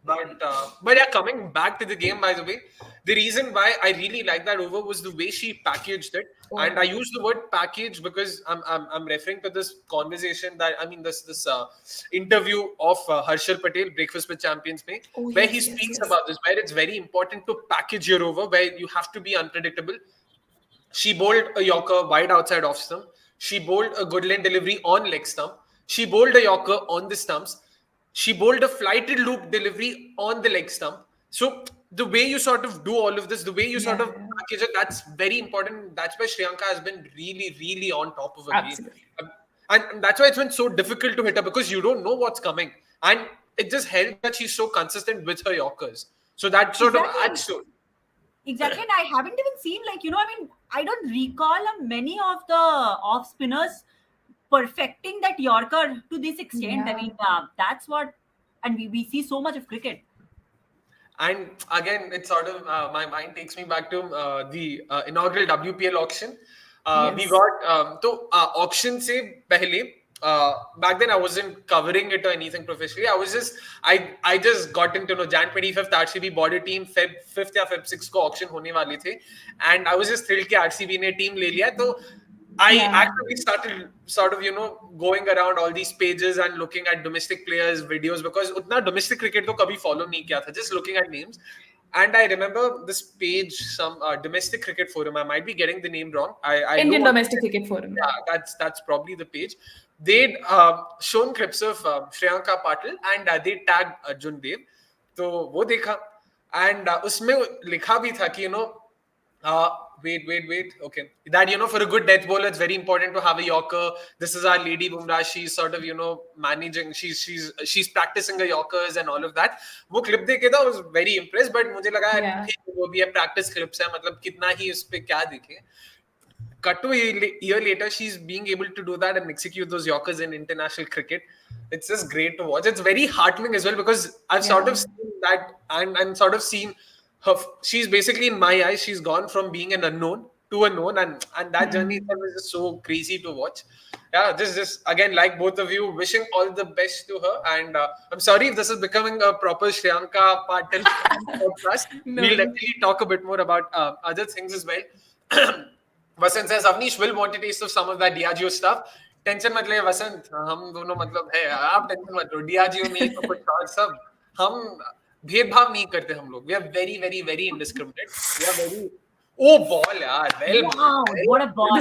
[SPEAKER 1] But yeah, coming back to the game, by the way, the reason why I really like that over was the way she packaged it.
[SPEAKER 2] Oh.
[SPEAKER 1] And I use the word package because I'm referring to this conversation that, I mean, this interview of Harshal Patel, Breakfast with Champions, mein,
[SPEAKER 2] Oh,
[SPEAKER 1] where
[SPEAKER 2] yes,
[SPEAKER 1] he
[SPEAKER 2] yes,
[SPEAKER 1] speaks
[SPEAKER 2] yes.
[SPEAKER 1] about this, where it's very important to package your over, where you have to be unpredictable. She bowled a Yorker wide outside off stump. She bowled a good lane delivery on leg stump. She bowled a Yorker on the stumps. She bowled a flighted loop delivery on the leg stump. So the way you sort of do all of this, the way you sort of
[SPEAKER 2] Yeah.
[SPEAKER 1] package it, that's very important. That's why Shriyanka has been really on top of her
[SPEAKER 2] Absolutely.
[SPEAKER 1] game. And that's why it's been so difficult to hit her because you don't know what's coming. And it just helps that she's so consistent with her Yorkers. So that sort
[SPEAKER 3] Exactly.
[SPEAKER 1] of adds to it.
[SPEAKER 3] Exactly, and I haven't even seen I mean, I don't recall many of the off spinners perfecting that Yorker to this extent. I
[SPEAKER 2] Yeah.
[SPEAKER 3] mean, that's what, and we see so much of cricket.
[SPEAKER 1] And again, it's sort of my mind takes me back to the inaugural WPL auction. We
[SPEAKER 2] Yes.
[SPEAKER 1] got so auction se pehle. Back then I wasn't covering it or anything professionally. I just got into Jan 25th RCB bought a team, Feb 5th या Feb 6th को auction होने वाली थी, and I was just thrilled कि RCB ने team ले लिया. तो I
[SPEAKER 2] Yeah.
[SPEAKER 1] actually started sort of going around all these pages and looking at domestic players videos because उतना domestic cricket तो कभी follow नहीं किया था, just looking at names. And I remember this page, some domestic cricket forum. I might be getting the name wrong. I
[SPEAKER 2] Indian
[SPEAKER 1] know-
[SPEAKER 2] Domestic Cricket Forum.
[SPEAKER 1] Yeah, that's probably the page. They'd shown clips of Shriyanka Patil and they tagged Arjun Dev. तो वो देखा and उसमें लिखा भी था कि wait. Okay. That, for a good death bowler, it's very important to have a Yorker. This is our Lady Bumrah. She's sort of, managing. She's practicing her Yorkers and all of that. वो clip देखे था, I was very impressed. But मुझे लगा
[SPEAKER 2] Yeah.
[SPEAKER 1] ठीक वो भी है practice clips है. मतलब कितना ही उस पे क्या दिखे. Cut to a year later, she's being able to do that and execute those Yorkers in international cricket. It's just great to watch. It's very heartening as well because I've sort of seen that and sort of seen her. She's basically, in my eyes, she's gone from being an unknown to a known, and that journey itself is just so crazy to watch. Yeah, just again, like both of you, wishing all the best to her. And I'm sorry if this is becoming a proper Shriyanka Patil podcast.
[SPEAKER 2] No.
[SPEAKER 1] We'll definitely talk a bit more about other things as well. Vasant says, Avnish will want a taste of some of that Diageo stuff. Tension मत ले वसंत, हम दोनों मतलब है, आप tension मत लो, Diageo नहीं तो कुछ और सब, हम भेदभाव नहीं करते हम लोग. We are very indiscriminate. We are very. Oh ball यार, well.
[SPEAKER 3] Wow, what a ball!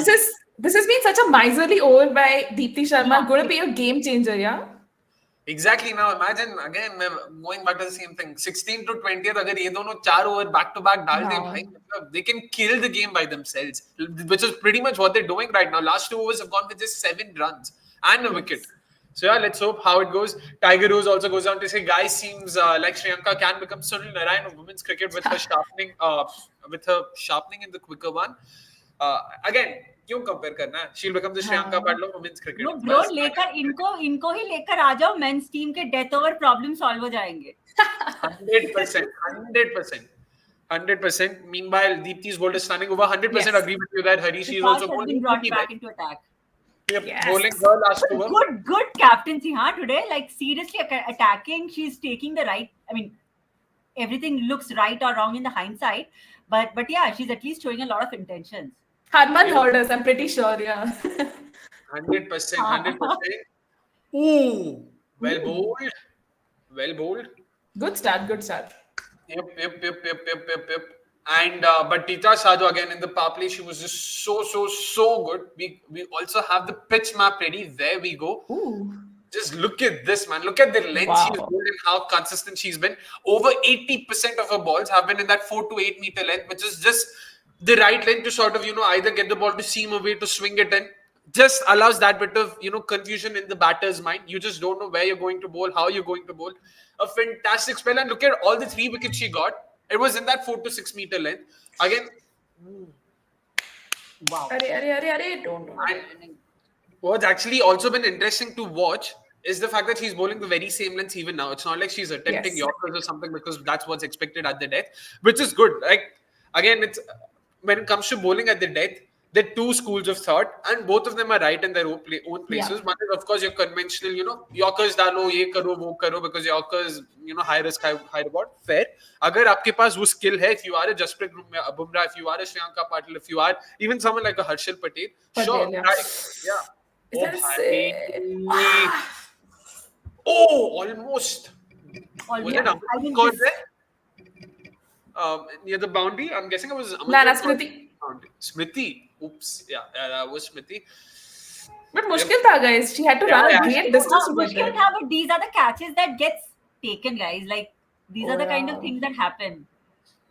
[SPEAKER 2] This has been such a miserly over by Deepti Sharma.
[SPEAKER 3] Yeah.
[SPEAKER 2] Going to be a game changer, yeah.
[SPEAKER 1] Exactly. Now imagine again, going back to the same thing. 16 to 20th, अगर ये दोनों 4 over back to back डाल दे भाई, मतलब they can kill the game by themselves, which is pretty much what they're doing right now. Last 2 overs have gone with just 7 runs and a wicket. So yeah, let's hope how it goes. Tiger Rose also goes on to say, guys, seems like Sri Lanka can become Sunil Narayan of women's cricket with her sharpening in the quicker one. Again, क्यों compare करना है? She'll become the Sri Lanka Padlo of women's cricket.
[SPEAKER 3] No bro, लेकर इनको ही लेकर आ जाओ, men's team के death over problem solve हो जाएंगे.
[SPEAKER 1] 100%. Meanwhile, Deepti's bowled is standing over. 100% agree with you that Harish is also
[SPEAKER 3] has been brought back into attack.
[SPEAKER 1] Yep,
[SPEAKER 2] Yes.
[SPEAKER 1] bowling her last over.
[SPEAKER 3] Good captaincy, huh? Today, like seriously attacking. She's taking the right. I mean, everything looks right or wrong in the hindsight, but yeah, she's at least showing a lot of intentions.
[SPEAKER 2] Harman heard us, I'm pretty sure, yeah.
[SPEAKER 1] 100%. Ooh, well bowled.
[SPEAKER 2] Good start.
[SPEAKER 1] Yep. And but Tita Sadhu again in the power play, she was just so good. We also have the pitch map ready. There we go.
[SPEAKER 2] Ooh.
[SPEAKER 1] Just look at this, man. Look at the length she's bowled and how consistent she's been. Over 80% of her balls have been in that 4 to 8 meter length, which is just the right length to sort of, either get the ball to seam away, to swing it in. Just allows that bit of, confusion in the batter's mind. You just don't know where you're going to bowl, how you're going to bowl. A fantastic spell. And look at all the 3 wickets she got. It was in that 4 to 6 meter length. Again,
[SPEAKER 3] wow.
[SPEAKER 2] Don't.
[SPEAKER 1] What's actually also been interesting to watch is the fact that she's bowling the very same lengths even now. It's not like she's attempting Yorkers or something, because that's what's expected at the death, which is good. Like, again, it's when it comes to bowling at the death, there are 2 schools of thought, and both of them are right in their own places.
[SPEAKER 2] Yeah.
[SPEAKER 1] One is, of course, your conventional, Yorkers dalo, ye karo, wo karo, because Yorkers, high risk, high reward. Fair. Agar aapke paas wo skill hai, if you are a Jasprit Bumrah, if you are a Sri Lanka Patil, if you are even someone like a Harshal Patel, sure,
[SPEAKER 2] yeah.
[SPEAKER 1] Right.
[SPEAKER 2] Yeah.
[SPEAKER 1] Almost. Was it
[SPEAKER 3] I
[SPEAKER 1] Amrit
[SPEAKER 3] mean,
[SPEAKER 1] caught there? Near the boundary? I'm guessing it was
[SPEAKER 2] Nana Smriti.
[SPEAKER 1] Smriti. Oops. Yeah, that was Smriti.
[SPEAKER 2] But mushkil tha, guys. She had to run a great distance to get there.
[SPEAKER 3] But these are the catches that gets taken, guys. Like, these are the kind of things that happen.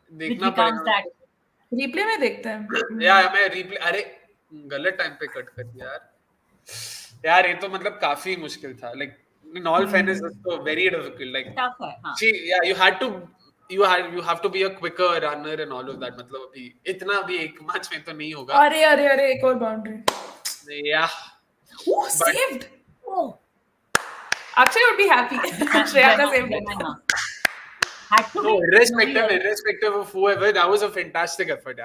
[SPEAKER 3] Which becomes that.
[SPEAKER 2] Replay में देखते हैं.
[SPEAKER 1] Yeah, मैं replay. अरे गलत time पे cut कर दिया यार. ये तो मतलब काफी मुश्किल था. Like, in all fairness, it's so very difficult. Like,
[SPEAKER 3] Tough है, हाँ.
[SPEAKER 1] you have to be a quicker runner and all of that. मतलब अभी इतना भी एक मैच में तो नहीं होगा.
[SPEAKER 2] अरे एक और boundary.
[SPEAKER 1] Yeah.
[SPEAKER 2] Ooh, saved. Oh. Akshay would be happy. Shreya saved it.
[SPEAKER 1] No, irrespective of whoever, that was a fantastic effort.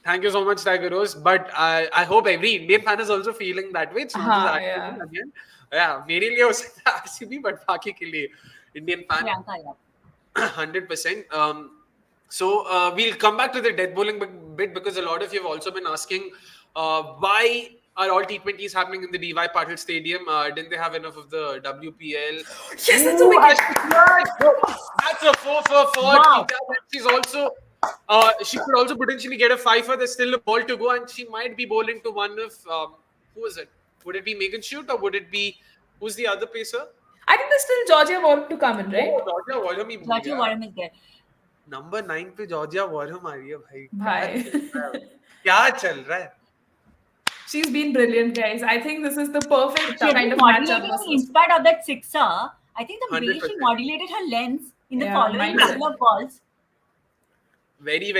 [SPEAKER 1] Thank you so much, Tiger Rose. But I hope every Indian fan is also feeling that way. It's not just RCB again. Yeah, मेरे लिए हो सकता है RCB, but बाकी के लिए Indian fan. 100%. So we'll come back to the death bowling bit, because a lot of you have also been asking why are all T20s happening in the DY Patil Stadium? Didn't they have enough of the WPL?
[SPEAKER 2] Yes, that's a wicket.
[SPEAKER 1] That's a 4 for 4.
[SPEAKER 3] Wow.
[SPEAKER 1] She's also she could also potentially get a 5-4. There's still a ball to go, and she might be bowling to one of who is it? Would it be Megan Shute, or would it be who's the other pacer?
[SPEAKER 2] I think there's still Georgia Warren to come in, right?
[SPEAKER 1] Georgia Warren
[SPEAKER 3] is there.
[SPEAKER 1] Number 9 पे Georgia Warren आ रही है
[SPEAKER 2] भाई.
[SPEAKER 1] क्या चल रहा है?
[SPEAKER 2] She's been brilliant, guys. I think this is the perfect kind of matchup.
[SPEAKER 3] In spite of that sixer, I think the way she modulated her lens in the following couple of balls.
[SPEAKER 1] Very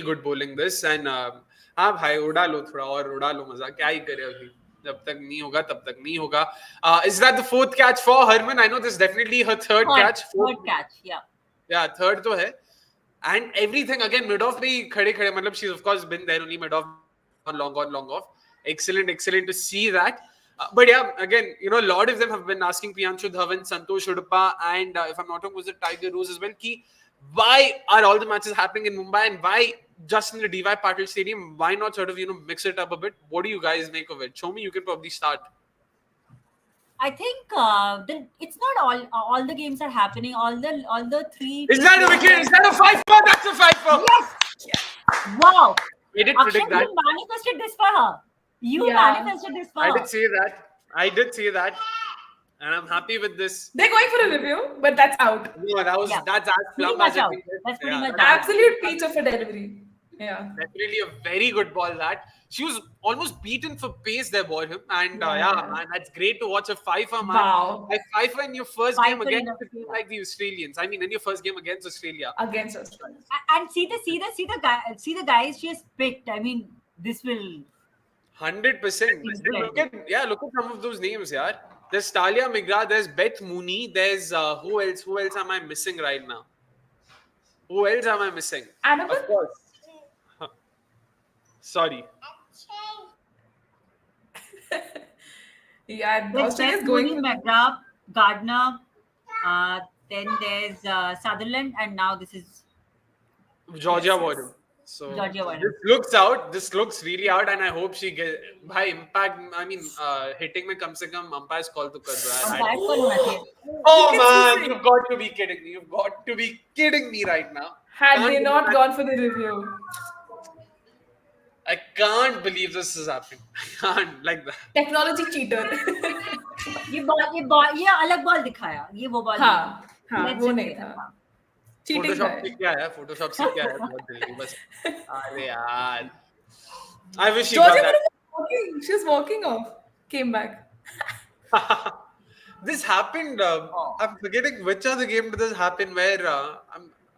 [SPEAKER 1] good bowling this, and हाँ भाई उड़ा लो थोड़ा और उड़ा लो मजा, क्या ही करे अभी, जब तक नहीं होगा तब तक नहीं होगा. Is that the 4th catch for Harman? I know this is definitely her third catch.
[SPEAKER 3] Third catch, yeah,
[SPEAKER 1] third तो है. And everything again mid off पे खड़े मतलब she's of course been there only mid off on long off. Excellent to see that. But yeah, again, a lot of them have been asking Priyanshu Dhawan, Santosh Udappa, and if I'm not wrong, was it Tiger Rose as well? Why are all the matches happening in Mumbai, and why just in the DY Patil Stadium? Why not sort of mix it up a bit? What do you guys make of it? Show me, you can probably start.
[SPEAKER 3] I think it's not all the games are happening. All the 3.
[SPEAKER 1] Is that a wicket? Is that a 5-4? That's a 5-4.
[SPEAKER 3] Yes. Wow.
[SPEAKER 1] We did predict that.
[SPEAKER 3] You manifested this for her. Manifested this for her.
[SPEAKER 1] I did say that. And I'm happy with this.
[SPEAKER 2] They're going for a review, but that's out.
[SPEAKER 1] No, that's as plumb
[SPEAKER 3] as
[SPEAKER 1] it
[SPEAKER 3] That's pretty much
[SPEAKER 2] absolute peach of a delivery. Yeah.
[SPEAKER 1] Definitely a very good ball that. she was almost beaten for pace there, Boyham. And
[SPEAKER 2] Yeah.
[SPEAKER 1] man, that's great to watch a Fifer, man.
[SPEAKER 2] Wow.
[SPEAKER 1] Like Fifer in your first game
[SPEAKER 3] Fifer
[SPEAKER 1] against
[SPEAKER 3] in a
[SPEAKER 1] a team
[SPEAKER 3] yeah.
[SPEAKER 1] like the Australians. I mean, in your first game against Australia.
[SPEAKER 2] Against Australia.
[SPEAKER 3] And see the guys she has picked. I mean, this will
[SPEAKER 1] 100%. Look at some of those names, yeah. There's Talia Migra, there's Beth Mooney, there's who else? Who else am I missing right now? Who else am I missing?
[SPEAKER 2] Annabelle?
[SPEAKER 1] Of course. Sorry.
[SPEAKER 2] Yeah,
[SPEAKER 3] there's
[SPEAKER 2] Australia's
[SPEAKER 3] Beth
[SPEAKER 2] going
[SPEAKER 3] Mooney,
[SPEAKER 2] for
[SPEAKER 3] McGrath, Gardner. Then there's Sutherland, and now this is
[SPEAKER 1] Georgia
[SPEAKER 2] Yes,
[SPEAKER 1] Warden.
[SPEAKER 2] yes.
[SPEAKER 1] So
[SPEAKER 3] Georgia Warden.
[SPEAKER 1] this looks out. This looks really out, and I hope she get by impact. I mean, hitting में कम से कम umpires call तो कर रहा है.
[SPEAKER 3] Umpire call होना चाहिए.
[SPEAKER 1] Oh
[SPEAKER 2] Wickets
[SPEAKER 1] man,
[SPEAKER 2] missing.
[SPEAKER 1] you've got to be kidding me! You've got to be kidding me right now.
[SPEAKER 2] Had
[SPEAKER 1] Can't
[SPEAKER 2] they
[SPEAKER 1] believe
[SPEAKER 2] not
[SPEAKER 1] that-
[SPEAKER 2] gone for the review.
[SPEAKER 1] I can't believe this is happening. I can't like that.
[SPEAKER 2] Technology cheater.
[SPEAKER 3] ये अलग ball दिखाया. ये वो ball.
[SPEAKER 2] हाँ, हाँ,
[SPEAKER 3] Let's
[SPEAKER 2] वो
[SPEAKER 3] just
[SPEAKER 2] नहीं
[SPEAKER 3] say that.
[SPEAKER 2] था. Cheating
[SPEAKER 1] Photoshop
[SPEAKER 2] था.
[SPEAKER 1] से क्या है? Photoshop से क्या है? बहुत जल्दी बस. अरे यार. I wish she
[SPEAKER 2] Georgia
[SPEAKER 1] got that.
[SPEAKER 2] was walking. She was walking off. Came back.
[SPEAKER 1] This happened. I'm forgetting which other game did this happen where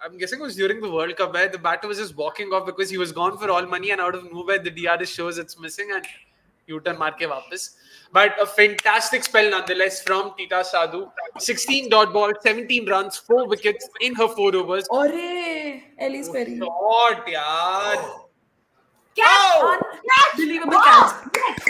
[SPEAKER 1] I'm guessing it was during the World Cup where the batter was just walking off because he was gone for all money and out of nowhere the DRS shows it's missing and U-turn मार के वापस. But a fantastic spell nonetheless from Tita Sadhu. 16 dot ball, 17 runs, 4 wickets in her 4 overs.
[SPEAKER 2] Orre, Ellis Perry.
[SPEAKER 1] Shot, yaar.
[SPEAKER 3] Catch
[SPEAKER 1] Oh!
[SPEAKER 3] on catch.
[SPEAKER 2] Unbelievable
[SPEAKER 3] Wow.
[SPEAKER 2] catch.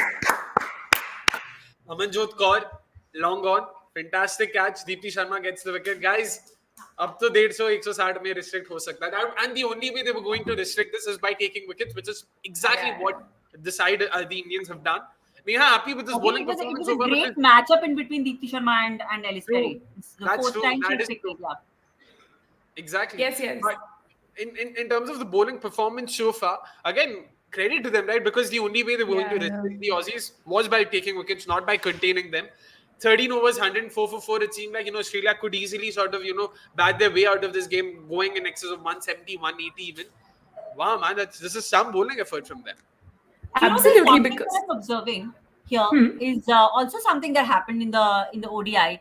[SPEAKER 1] Amanjot Kaur, long on. Fantastic catch. Deepti Sharma gets the wicket. Guys, up to 150-160 में restrict हो सकता है. And the only way they were going to restrict this is by taking wickets, which is exactly
[SPEAKER 2] Yeah.
[SPEAKER 1] what the side the Indians have done. Neha, happy with this bowling
[SPEAKER 3] It was
[SPEAKER 1] performance
[SPEAKER 3] a
[SPEAKER 1] so far
[SPEAKER 3] great
[SPEAKER 1] because-
[SPEAKER 3] matchup in between Deepti Sharma and Ellis
[SPEAKER 1] True.
[SPEAKER 3] Perry. It's the
[SPEAKER 1] That's
[SPEAKER 3] fourth
[SPEAKER 1] true.
[SPEAKER 3] time
[SPEAKER 1] That
[SPEAKER 3] she
[SPEAKER 1] is
[SPEAKER 3] picked
[SPEAKER 1] true.
[SPEAKER 3] it up.
[SPEAKER 1] Exactly.
[SPEAKER 2] Yes, yes.
[SPEAKER 1] But in terms of the bowling performance so far, again, credit to them, right? Because the only way they were going to
[SPEAKER 2] Yeah,
[SPEAKER 1] restrict the Aussies was by taking wickets, not by containing them. 13 overs, 104 for 4. It seemed like, Australia could easily sort of, bat their way out of this game, going in excess of 170, 180 even. Wow, man, this is some bowling effort from them.
[SPEAKER 2] Absolutely,
[SPEAKER 3] One thing
[SPEAKER 2] because
[SPEAKER 3] that I'm observing here is also something that happened in the ODI.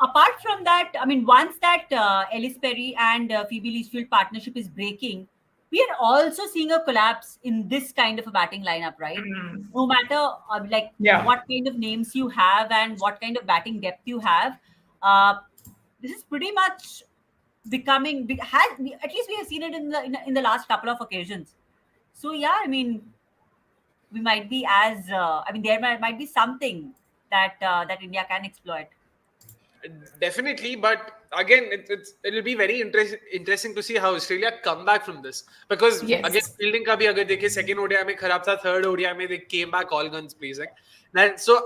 [SPEAKER 3] Apart from that, I mean, once that Ellis Perry and Phoebe Litchfield partnership is breaking, we are also seeing a collapse in this kind of a batting lineup, right? No matter
[SPEAKER 2] Yeah.
[SPEAKER 3] what kind of names you have and what kind of batting depth you have, this is pretty much becoming at least we have seen it in the last couple of occasions. So yeah, I mean, we might be there might be something that India can exploit.
[SPEAKER 1] Definitely, but again, it'll be very interesting to see how Australia come back from this. Because
[SPEAKER 2] Yes.
[SPEAKER 1] again, fielding का भी अगर देखे second ODI में खराब था, third ODI में they came back all guns blazing. So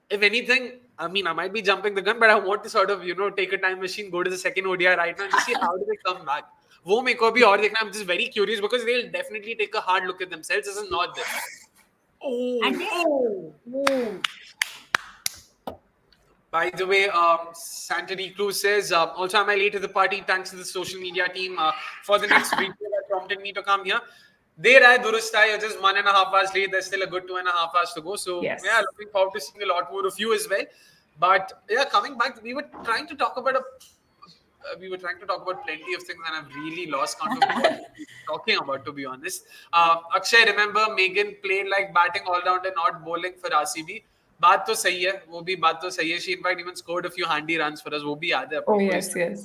[SPEAKER 1] if anything, I mean, I might be jumping the gun, but I want to sort of take a time machine, go to the second ODI right now, and just see how do they come back. वो मेरे को भी और देखना. I'm just very curious because they'll definitely take a hard look at themselves. This is not them.
[SPEAKER 3] And
[SPEAKER 1] By the way, Santini Cruz says, also am I late to the party? Thanks to the social media team for the next video that prompted me to come here. There I Durustai, you're just 1.5 hours late. There's still a good 2.5 hours to go. So
[SPEAKER 2] Yes.
[SPEAKER 1] yeah, looking forward to seeing a lot more of you as well. But yeah, coming back, we were trying to talk about plenty of things, and I've really lost count of what we were talking about, to be honest. Akshay, remember Megan played like batting all rounder, not bowling for RCB. बात तो सही है, वो भी बात तो सही है. She in fact even scored a few handy runs for us. वो भी याद है.
[SPEAKER 2] Oh yes, yes.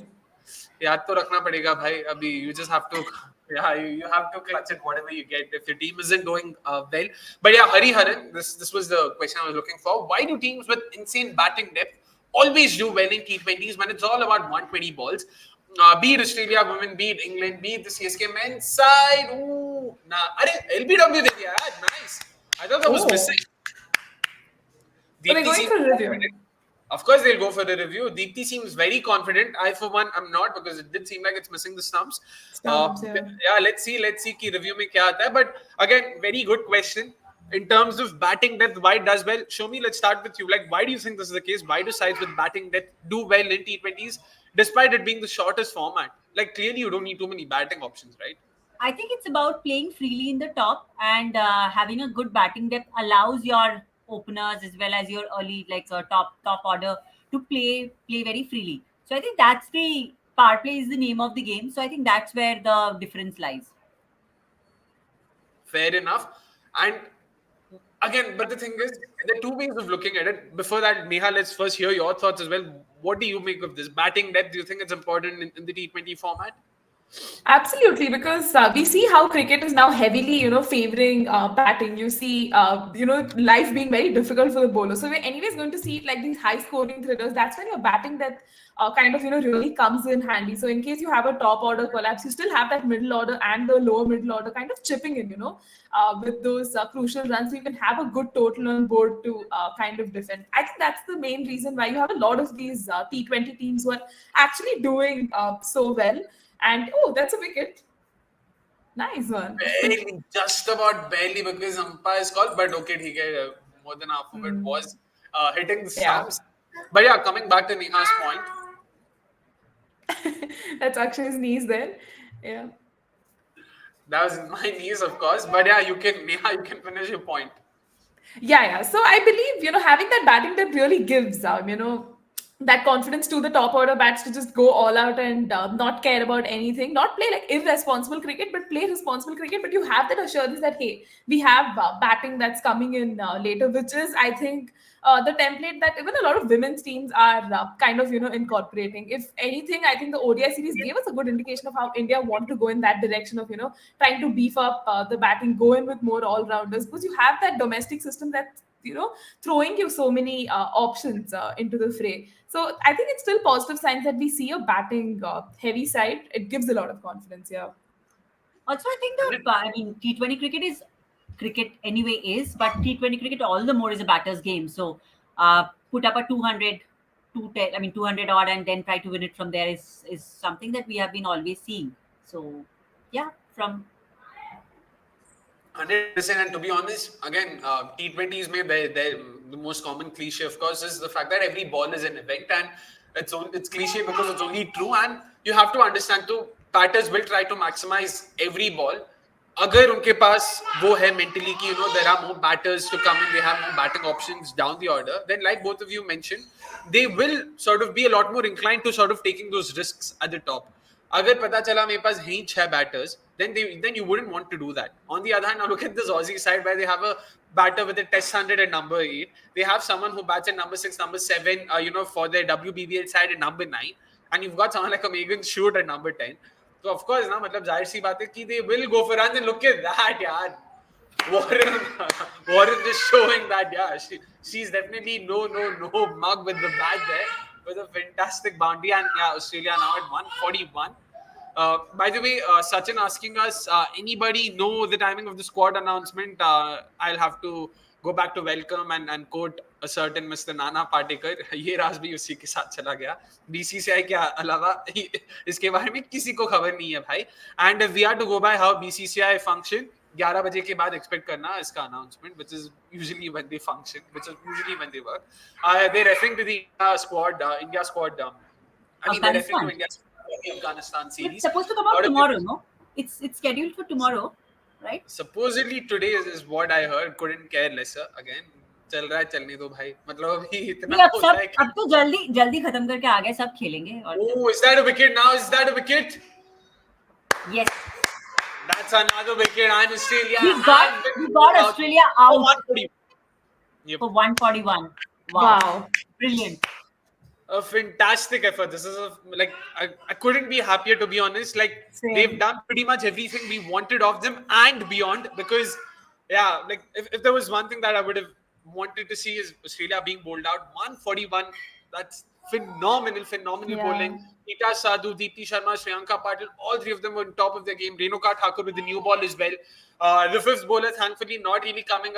[SPEAKER 1] याद तो रखना पड़ेगा भाई. अभी you just have to, you have to clutch it whatever you get if your team isn't doing well. But yeah, Hariharan, this was the question I was looking for. Why do teams with insane batting depth always do well in T20s when it's all about 120 balls? Be it Australia women, be it England, be it the CSK men's side. Ooh, nah. LBW दे दिया यार. Nice. I thought that was missing.
[SPEAKER 2] So they're going for a review.
[SPEAKER 1] Of course, they'll go for the review. Deepti seems very confident. I, for one, am not because it did seem like it's missing the stumps. Yeah, let's see कि review में क्या आता है. But again, very good question. In terms of batting depth, why it does well? Show me, let's start with you. Like, why do you think this is the case? Why do sides with batting depth do well in T20s despite it being the shortest format? Like, clearly you don't need too many batting options, right?
[SPEAKER 3] I think it's about playing freely in the top, and having a good batting depth allows your openers as well as your early top order to play very freely. So I think that's the power play is the name of the game. So I think that's where the difference lies.
[SPEAKER 1] Fair enough. And again, but the thing is, there are two ways of looking at it. Before that, Neha, let's first hear your thoughts as well. What do you make of this batting depth? Do you think it's important in the T20 format?
[SPEAKER 2] Absolutely, because we see how cricket is now heavily, favoring batting. You see, life being very difficult for the bowler. So we're anyways going to see it like these high-scoring thrillers. That's when your batting that kind of, really comes in handy. So in case you have a top order collapse, you still have that middle order and the lower middle order kind of chipping in, with those crucial runs. So you can have a good total on board to kind of defend. I think that's the main reason why you have a lot of these T20 teams who are actually doing so well. And oh, that's a wicket. Nice one.
[SPEAKER 1] Barely, just about barely because umpire's call, but okay, ठीक है, more than half of it was hitting the
[SPEAKER 2] Yeah.
[SPEAKER 1] stumps. But yeah, coming back to Neha's point,
[SPEAKER 2] That's Akshay's knees there. Yeah.
[SPEAKER 1] that was my knees, of course. But yeah, Neha, you can finish your point.
[SPEAKER 2] Yeah. So I believe, having that batting that really gives, that confidence to the top order bats to just go all out and not care about anything, not play like irresponsible cricket, but play responsible cricket. But you have that assurance that, hey, we have batting that's coming in later, which is, I think, the template that even a lot of women's teams are kind of, incorporating. If anything, I think the ODI series gave us a good indication of how India want to go in that direction of, trying to beef up the batting, go in with more all-rounders, because you have that domestic system that, throwing you so many options into the fray. So I think it's still positive signs that we see a batting heavy side. It gives a lot of confidence. Yeah.
[SPEAKER 3] Also, I think T20 cricket is cricket anyway but T20 cricket all the more is a batter's game. So put up a 200, 210, 200 odd, and then try to win it from there is something that we have been always seeing. So yeah, from
[SPEAKER 1] 100%. And to be honest, again, T20s may the most common cliche, of course, is the fact that every ball is an event, and it's cliche because it's only true. And you have to understand too, batters will try to maximize every ball. अगर उनके पास वो है mentally कि there are more batters to come in, they have more batting options down the order, then like both of you mentioned, they will sort of be a lot more inclined to sort of taking those risks at the top. अगर पता चला मेरे पास हैं 6 batters, then you wouldn't want to do that. On the other hand, now look at this Aussie side where they have a batter with a test 100 at number 8. They have someone who bats at number 6, number 7, for their WBBL side at number 9, and you've got someone like a Megan Stewart at number 10. So of course, ना मतलब जाहिर सी बात है कि they will go for runs, and look at that, यार. Warren just showing that, yeah, she's definitely no mug with the bat there, with a fantastic boundary, and yeah, Australia now at 141. By the way, Sachin asking us, anybody know the timing of the squad announcement? I'll have to go back to welcome and quote a certain Mr. Nana Patekar. ये राज भी उसी के साथ चला गया. BCCI के अलावा इसके बारे में किसी को खबर नहीं है भाई. And if we are to go by how BCCI function, 11 बजे के बाद expect करना इसका announcement, which is usually when they function, which is usually when they work. They're referring to the India squad. They're referring to India squad. The Afghanistan series.
[SPEAKER 3] It's supposed to come out tomorrow, no? It's scheduled for tomorrow, right?
[SPEAKER 1] Supposedly today is what I heard. Couldn't care lesser. Again, चल रहा है चलने दो भाई. मतलब अभी इतना
[SPEAKER 3] नहीं, अब तो जल्दी खत्म करके आगे सब खेलेंगे.
[SPEAKER 1] Oh, is that a wicket now? Is that a wicket?
[SPEAKER 3] Yes.
[SPEAKER 1] That's another wicket. And Australia.
[SPEAKER 3] We got Australia out
[SPEAKER 1] Yep.
[SPEAKER 3] for 141.
[SPEAKER 2] Wow.
[SPEAKER 3] Brilliant.
[SPEAKER 1] A fantastic effort. This is I couldn't be happier, to be honest. Like
[SPEAKER 2] Same.
[SPEAKER 1] They've done pretty much everything we wanted of them and beyond. Because yeah, like if there was one thing that I would have wanted to see is Australia being bowled out. 141. That's phenomenal
[SPEAKER 2] Yeah.
[SPEAKER 1] bowling. Ita Sadhu, Deepti Sharma, Shriyanka Patil, all three of them were on top of their game. Renuka Thakur with the new ball as well. The fifth bowler, thankfully, not really coming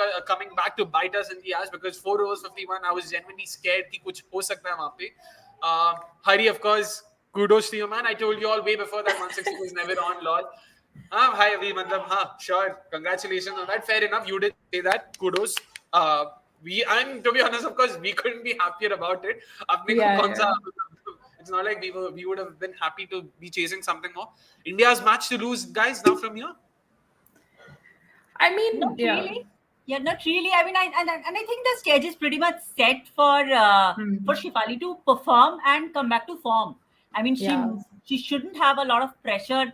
[SPEAKER 1] back to bite us in the ass, because 4 overs 51, I was genuinely scared कि कुछ हो सकता है वहाँ पे. Hari, of course, kudos to you, man. I told you all way before that 160 was never on, lol. Hi, Avi, sure. Congratulations on that. Fair enough. You did say that. Kudos. And to be honest, of course, we couldn't be happier about it. अपने को कौन सा It's not like we would have been happy to be chasing something more. India's match to lose, guys. Now from here,
[SPEAKER 2] I mean,
[SPEAKER 3] Not
[SPEAKER 2] yeah.
[SPEAKER 3] really. Yeah, not really. I mean, I think the stage is pretty much set for
[SPEAKER 2] Hmm.
[SPEAKER 3] Shefali to perform and come back to form. I mean,
[SPEAKER 2] Yeah.
[SPEAKER 3] she shouldn't have a lot of pressure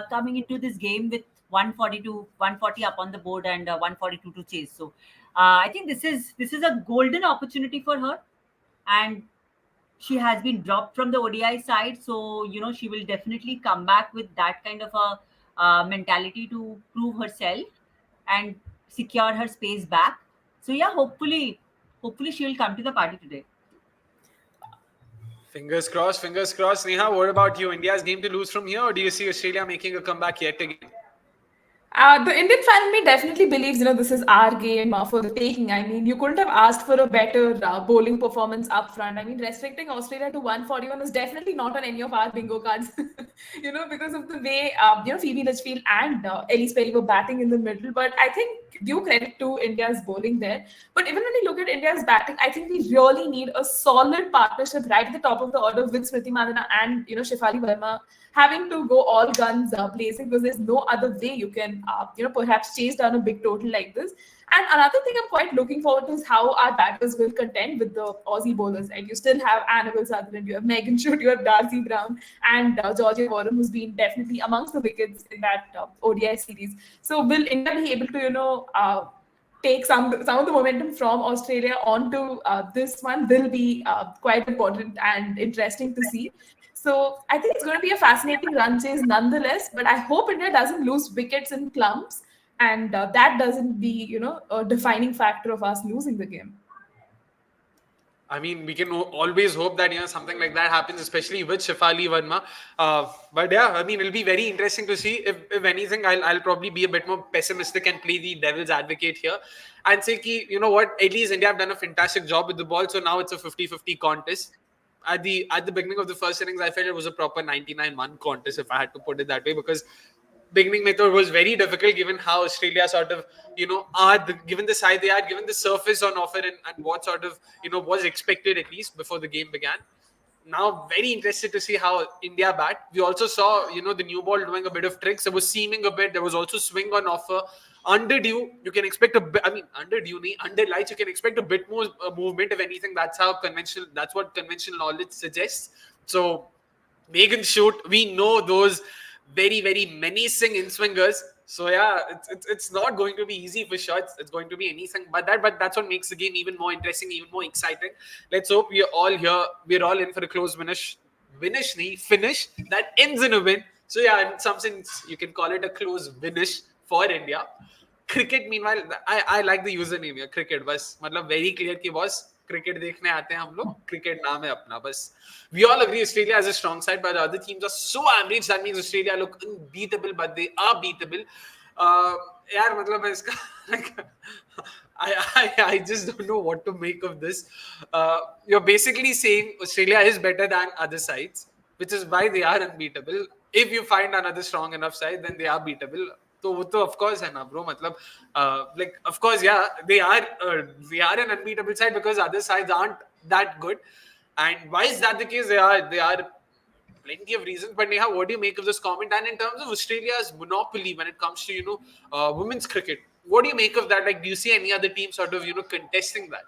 [SPEAKER 3] coming into this game with 140 up on the board and 142 to chase. So, I think this is a golden opportunity for her, and she has been dropped from the ODI side. So, she will definitely come back with that kind of a mentality to prove herself and secure her space back. So yeah, hopefully she will come to the party today.
[SPEAKER 1] fingers crossed, fingers crossed. Neha, what about you? India's game to lose from here, or do you see Australia making a comeback yet again?
[SPEAKER 2] The Indian fan in me definitely believes, this is our game for the taking. I mean, you couldn't have asked for a better bowling performance up front. I mean, restricting Australia to 141 is definitely not on any of our bingo cards, because of the way, Phoebe Litchfield and Ellie Sperry were batting in the middle. But I think due credit to India's bowling there. But even when you look at India's batting, I think we really need a solid partnership right at the top of the order with Smriti Mandana and, Shefali Verma having to go all guns blazing, because there's no other way you can, perhaps chase down a big total like this. And another thing I'm quite looking forward to is how our batters will contend with the Aussie bowlers. Right? You still have Annabelle Sutherland, you have Megan Schutt, you have Darcy Brown, and Georgia Warren, who's been definitely amongst the wickets in that ODI series. So will India be able to, take some of the momentum from Australia onto this one will be quite important and interesting to see. So I think it's going to be a fascinating run chase nonetheless. But I hope India doesn't lose wickets in clumps, and that doesn't be a defining factor of us losing the game.
[SPEAKER 1] I mean, we can always hope that something like that happens, especially with Shefali Verma. But yeah, I mean, it'll be very interesting to see. If anything, I'll probably be a bit more pessimistic and play the devil's advocate here, and say, ki, you know what? At least India have done a fantastic job with the ball, so now it's a 50-50 contest. At the beginning of the first innings, I felt it was a proper 99-1 contest, if I had to put it that way, because beginning method was very difficult given how Australia sort of, given the side they had, given the surface on offer, and what sort of, was expected at least before the game began. Now, very interested to see how India bat. We also saw, the new ball doing a bit of tricks. There was seaming a bit. There was also swing on offer. Under dew, you can expect a bit. I mean, under dew, under lights, you can expect a bit more movement. If anything, that's what conventional knowledge suggests. So, Megan Shoot, we know those very, very menacing in swingers. So yeah, it's not going to be easy for sure. It's going to be anything but that's what makes the game even more interesting, even more exciting. Let's hope we're all here. We're all in for a close finish that ends in a win. So yeah, in some sense you can call it a close finish for India. Cricket, meanwhile, I like the username here. Cricket, बस मतलब very clear कि boss cricket देखने आते हैं हम लोग. Cricket नाम है अपना बस. We all agree Australia has a strong side, but the other teams are so average. That means Australia look unbeatable, but they are beatable. यार मतलब इसका like I just don't know what to make of this. You're basically saying Australia is better than other sides, which is why they are unbeatable. If you find another strong enough side, then they are beatable. तो वो तो of course है ना bro, मतलब like of course yeah, they are an unbeatable side because other sides aren't that good. And why is that the case? They are plenty of reasons. But Neha, what do you make of this comment? And in terms of Australia's monopoly when it comes to women's cricket, what do you make of that? Like, do you see any other team sort of contesting that?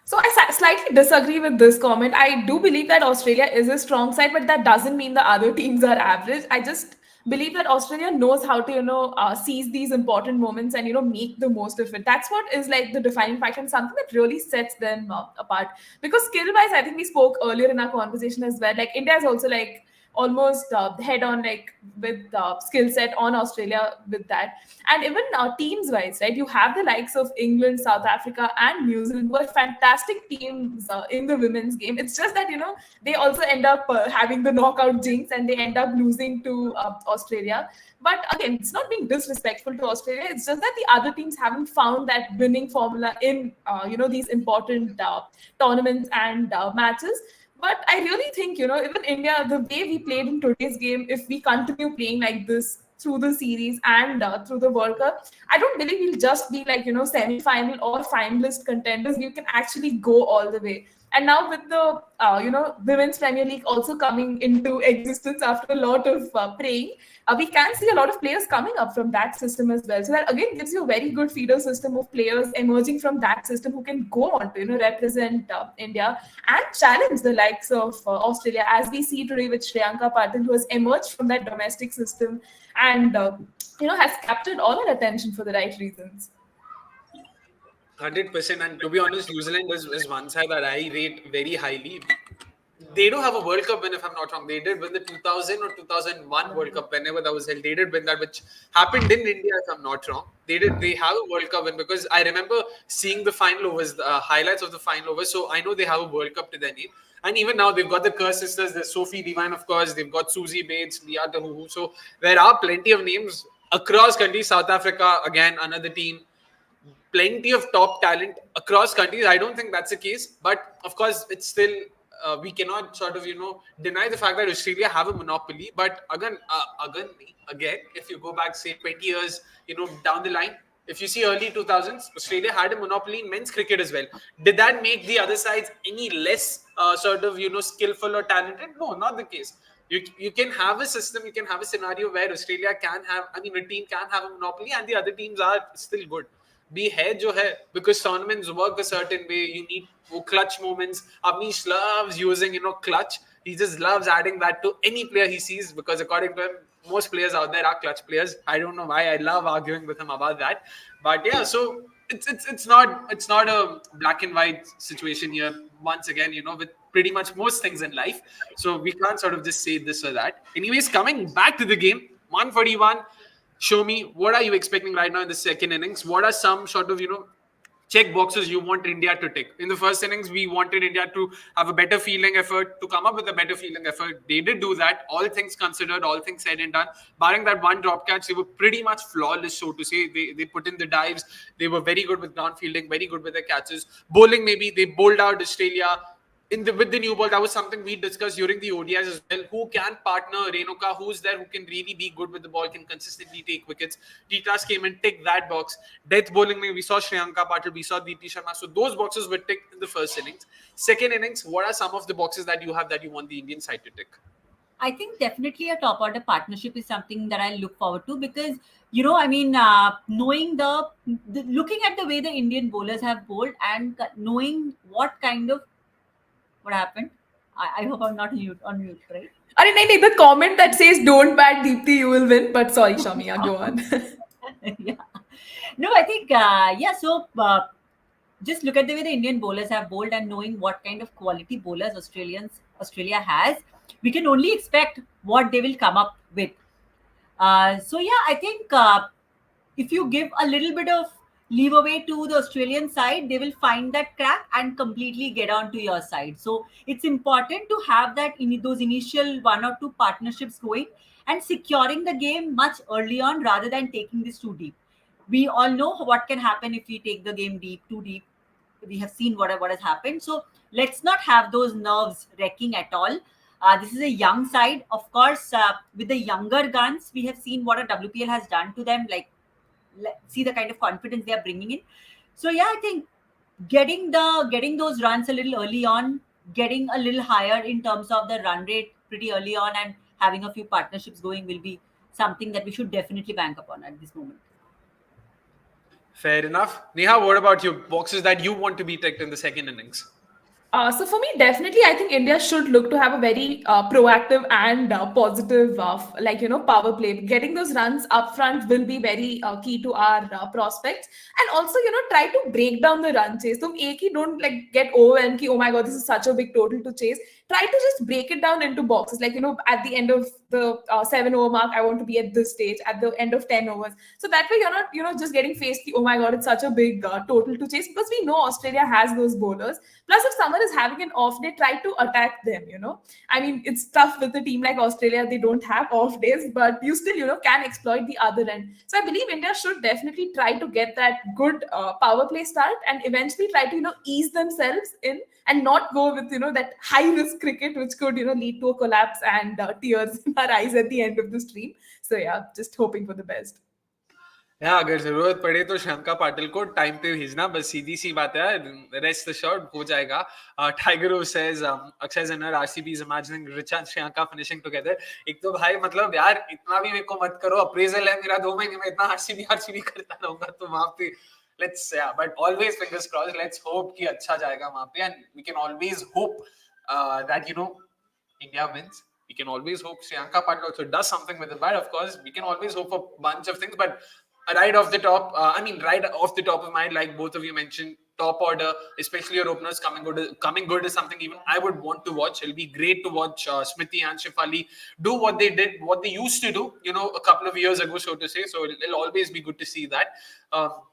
[SPEAKER 2] So I slightly disagree with this comment. I do believe that Australia is a strong side, but that doesn't mean the other teams are average. I just believe that Australia knows how to, seize these important moments and, make the most of it. That's what is like the defining factor and something that really sets them apart. Because skill-wise, I think we spoke earlier in our conversation as well. Like India is also like almost head on like with skill set on Australia with that. And even teams wise, right? You have the likes of England, South Africa, and New Zealand who are fantastic teams in the women's game. It's just that, they also end up having the knockout jinx and they end up losing to Australia. But again, it's not being disrespectful to Australia. It's just that the other teams haven't found that winning formula in, these important tournaments and matches. But I really think, even India, the way we played in today's game, if we continue playing like this through the series and through the World Cup, I don't believe we'll just be like, semi-final or finalist contenders. You can actually go all the way. And now with the Women's Premier League also coming into existence after a lot of praying, we can see a lot of players coming up from that system as well. So that again gives you a very good feeder system of players emerging from that system who can go on to represent India and challenge the likes of Australia, as we see today with Shriyanka Patil, who has emerged from that domestic system and has captured all our attention for the right reasons.
[SPEAKER 1] 100%. And to be honest, New Zealand is one side that I rate very highly. They do have a World Cup win, if I'm not wrong. They did win the 2000 or 2001 World Cup, whenever that was held. They did win that, which happened in India, if I'm not wrong. They did. They have a World Cup win, because I remember seeing the final overs, highlights of the final overs. So I know they have a World Cup to their name. And even now, they've got the Kerr sisters. There's Sophie Devine, of course. They've got Susie Bates, Leah Tahuhu. So there are plenty of names across countries. South Africa, again, another team. Plenty of top talent across countries. I don't think that's the case, but of course, it's still we cannot sort of deny the fact that Australia have a monopoly. But again, if you go back say 20 years, down the line, if you see early 2000s, Australia had a monopoly in men's cricket as well. Did that make the other sides any less sort of skillful or talented? No, not the case. You can have a system, you can have a scenario where Australia can have, a team can have a monopoly and the other teams are still good. Be hai jo hai, because tournaments work a certain way. You need clutch moments. Avnish loves using clutch. He just loves adding that to any player he sees, because according to him, most players out there are clutch players. I don't know why. I love arguing with him about that. But yeah, so it's not a black and white situation here. Once again, with pretty much most things in life. So we can't sort of just say this or that. Anyways, coming back to the game, 141. Show me, what are you expecting right now in the second innings? What are some sort of, check boxes you want India to tick? In the first innings, we wanted India to have a better fielding effort, to come up with a better fielding effort. They did do that, all things considered, all things said and done. Barring that one drop catch, they were pretty much flawless, so to say. They put in the dives. They were very good with ground fielding, very good with their catches. Bowling, maybe, they bowled out Australia. With the new ball, that was something we discussed during the ODIs as well. Who can partner Renuka? Who's there who can really be good with the ball, can consistently take wickets? Titas came and ticked that box. Death bowling, we saw Shriyanka Patil, we saw Deepti Sharma. So those boxes were ticked in the first innings. Second innings, what are some of the boxes that you have that you want the Indian side to tick?
[SPEAKER 3] I think definitely a top order partnership is something that I look forward to, because knowing looking at the way the Indian bowlers have bowled and knowing what happened. I hope I'm not on mute, right?
[SPEAKER 2] The comment that says "Don't bat Deepti, you will win." But sorry, Shamia, go on.
[SPEAKER 3] Yeah. No, I think So just look at the way the Indian bowlers have bowled, and knowing what kind of quality bowlers Australia has, we can only expect what they will come up with. I think if you give a little bit of leeway to the Australian side, they will find that crack and completely get on to your side. So it's important to have those initial one or two partnerships going and securing the game much early on, rather than taking this too deep. We all know what can happen if we take the game too deep. We have seen what has happened. So let's not have those nerves wrecking at all. This is a young side. Of course, with the younger guns, we have seen what a WPL has done to them. See the kind of confidence they are bringing in. So yeah, I think getting those runs a little early on, getting a little higher in terms of the run rate pretty early on, and having a few partnerships going will be something that we should definitely bank upon at this moment.
[SPEAKER 1] Fair enough. Neha, what about you? Boxes that you want to be ticked in the second innings?
[SPEAKER 2] So for me, definitely, I think India should look to have a very proactive and positive, power play. Getting those runs up front will be very key to our prospects, and also try to break down the run chase. So don't get overwhelmed. Oh my God, this is such a big total to chase. Try to just break it down into boxes. At the end of the 7-over mark, I want to be at this stage. At the end of 10 overs, so that way you're not just getting faced. Oh my God, it's such a big total to chase, because we know Australia has those bowlers. Plus, if someone is having an off day, try to attack them. It's tough with a team like Australia. They don't have off days, but you still can exploit the other end. So I believe India should definitely try to get that good power play start, and eventually try to ease themselves in, and not go with that high risk cricket, which could lead to a collapse and tears in our eyes at the end of the stream. So yeah, just hoping for the best.
[SPEAKER 1] या अगर जरूरत पड़े तो श्यामका पाटिल को time पे भेजना, बस सीधी सी बात है, रेस्ट अश्योर्ड हो जाएगा. टाइगर सेज अक्षय जन्नर RCB is imagining Richa Shreyanka finishing together. एक तो भाई मतलब यार इतना भी मेरे को मत करो, अप्रेजल है मेरा 2 महीने में, इतना आरसीबी आरसीबी करता रहूंगा तो वहां पे let's but always fingers crossed, let's hope कि अच्छा जाएगा वहां पे, and we can always hope that India wins. We can always hope Sriyanka Patil also does something with the bat. Of course, we can always hope for a bunch of things, but right off the top, right off the top of mind, like both of you mentioned, top order, especially your openers coming good is something even I would want to watch. It'll be great to watch Smriti and Shefali do what they did, what they used to do, a couple of years ago, so to say. So it'll always be good to see that.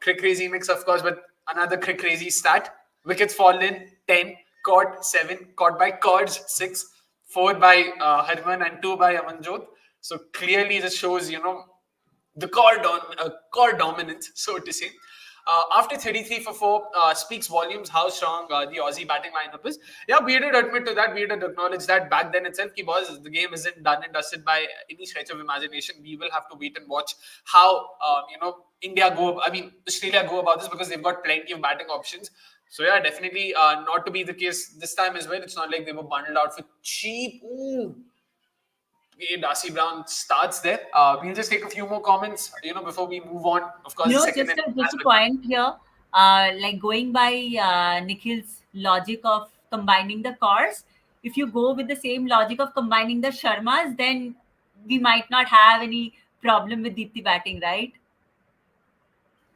[SPEAKER 1] Crick crazy mix, of course, but another crick crazy stat: wickets fallen 10, caught 7, caught by Cords 6, 4 by Harman and 2 by Amanjot. So clearly this shows, the core dominance, so to say. After 33 for 4 speaks volumes how strong the Aussie batting lineup is. Yeah, we did admit to that. We did acknowledge that back then itself. The game isn't done and dusted by any stretch of imagination. We will have to wait and watch how Australia go about this, because they've got plenty of batting options. So yeah, definitely not to be the case this time as well. It's not like they were bundled out for cheap. Ooh. Darcy Brown starts there. We'll just take a few more comments, before we move on. Of course,
[SPEAKER 3] just a point here, like going by Nikhil's logic of combining the cores. If you go with the same logic of combining the Sharmas, then we might not have any problem with Deepthi batting, right?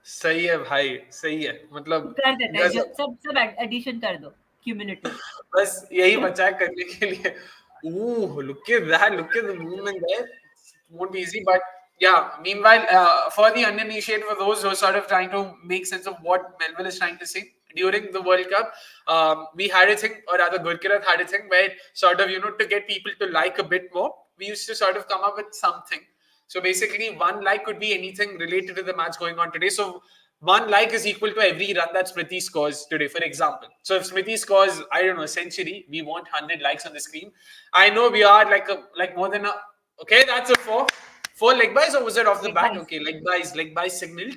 [SPEAKER 1] सही है भाई, सही है, मतलब
[SPEAKER 3] कर देते हैं, सब एडिशन कर दो, cumulative.
[SPEAKER 1] बस यही बचा है करने के लिए. Ooh, look at that! Look at the movement there. It won't be easy, but yeah. Meanwhile, for the uninitiated, for those who are sort of trying to make sense of what Melville is trying to say, during the World Cup, we had a thing, or rather Gurkirat had a thing where sort of, to get people to like a bit more, we used to sort of come up with something. So basically, one like could be anything related to the match going on today. So one like is equal to every run that Smriti scores today, for example. So if Smriti scores, I don't know, a century, we want 100 likes on the screen. I know we are like more than a... Okay, that's a 4. 4 leg buys, or was it off the bat? Okay, leg buys signaled.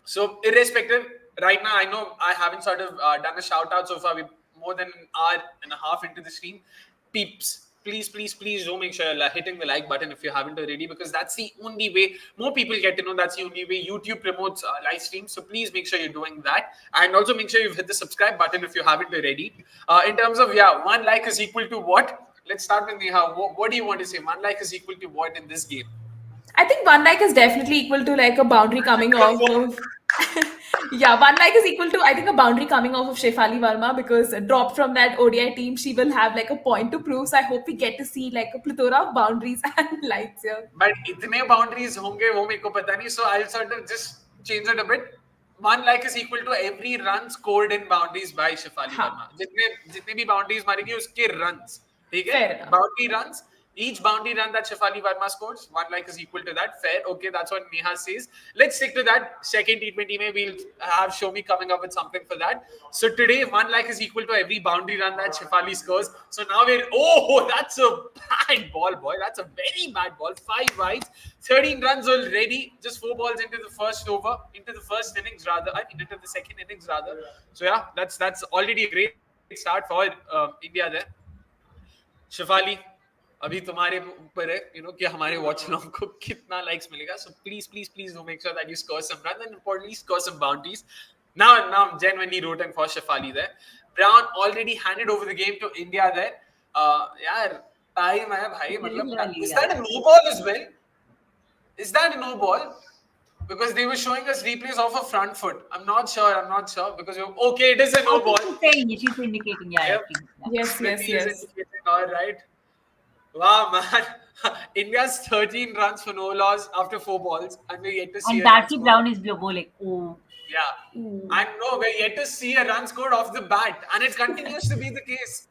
[SPEAKER 1] So irrespective, right now, I know I haven't sort of done a shout out so far. We're more than an hour and a half into the stream. Peeps, please do make sure you're hitting the like button if you haven't already, because that's the only way more people get to know. That's the only way YouTube promotes live streams. So please make sure you're doing that, and also make sure you've hit the subscribe button if you haven't already. In terms of one like is equal to what? Let's start with Neha. What do you want to say? One like is equal to what in this game?
[SPEAKER 2] I think one like is definitely equal to like a boundary coming off of. Yeah, one like is equal to, I think, a boundary coming off of Shefali Verma, because dropped from that ODI team, she will have like a point to prove. So I hope we get to see like a plethora of boundaries and likes here.
[SPEAKER 1] But itne boundaries honge wo meko pata nahi, so I'll sort of just change it a bit. One like is equal to every run scored in boundaries by Shefali Verma. जितने भी boundaries मारेगी उसके runs, ठीक है? Boundary runs. Each boundary run that Shefali Verma scores, one like is equal to that. Fair. Okay, that's what Neha says. Let's stick to that. Second T20 mein, we'll have Shomi coming up with something for that. So today, one like is equal to every boundary run that Shefali scores. So now that's a bad ball, boy. That's a very bad ball. 5 wides, 13 runs already. Just 4 balls into the first over, into the first innings rather. Into the second innings rather. So yeah, that's already a great start for India there. Shefali, अभी तुम्हारे ऊपर है, कि हमारे watchalong को कितना likes मिलेगा. So please do make sure that you score some runs, and importantly score some boundaries. Now I'm genuinely rooting for Shefali there. Brown already handed over the game to India there. यार time है भाई, मतलब is that a no ball as well? Is that a no ball? Because they were showing us replays of a front foot. I'm not sure because okay, it is a no ball.
[SPEAKER 3] She's indicating, yeah.
[SPEAKER 2] Yes.
[SPEAKER 1] All right. Wow, man. India's 13 runs for no loss after 4 balls, and we're yet to see.
[SPEAKER 3] And Darcy Brown is bowling. Oh.
[SPEAKER 1] Yeah. And no, we're yet to see a run scored off the bat, and it continues to be the case.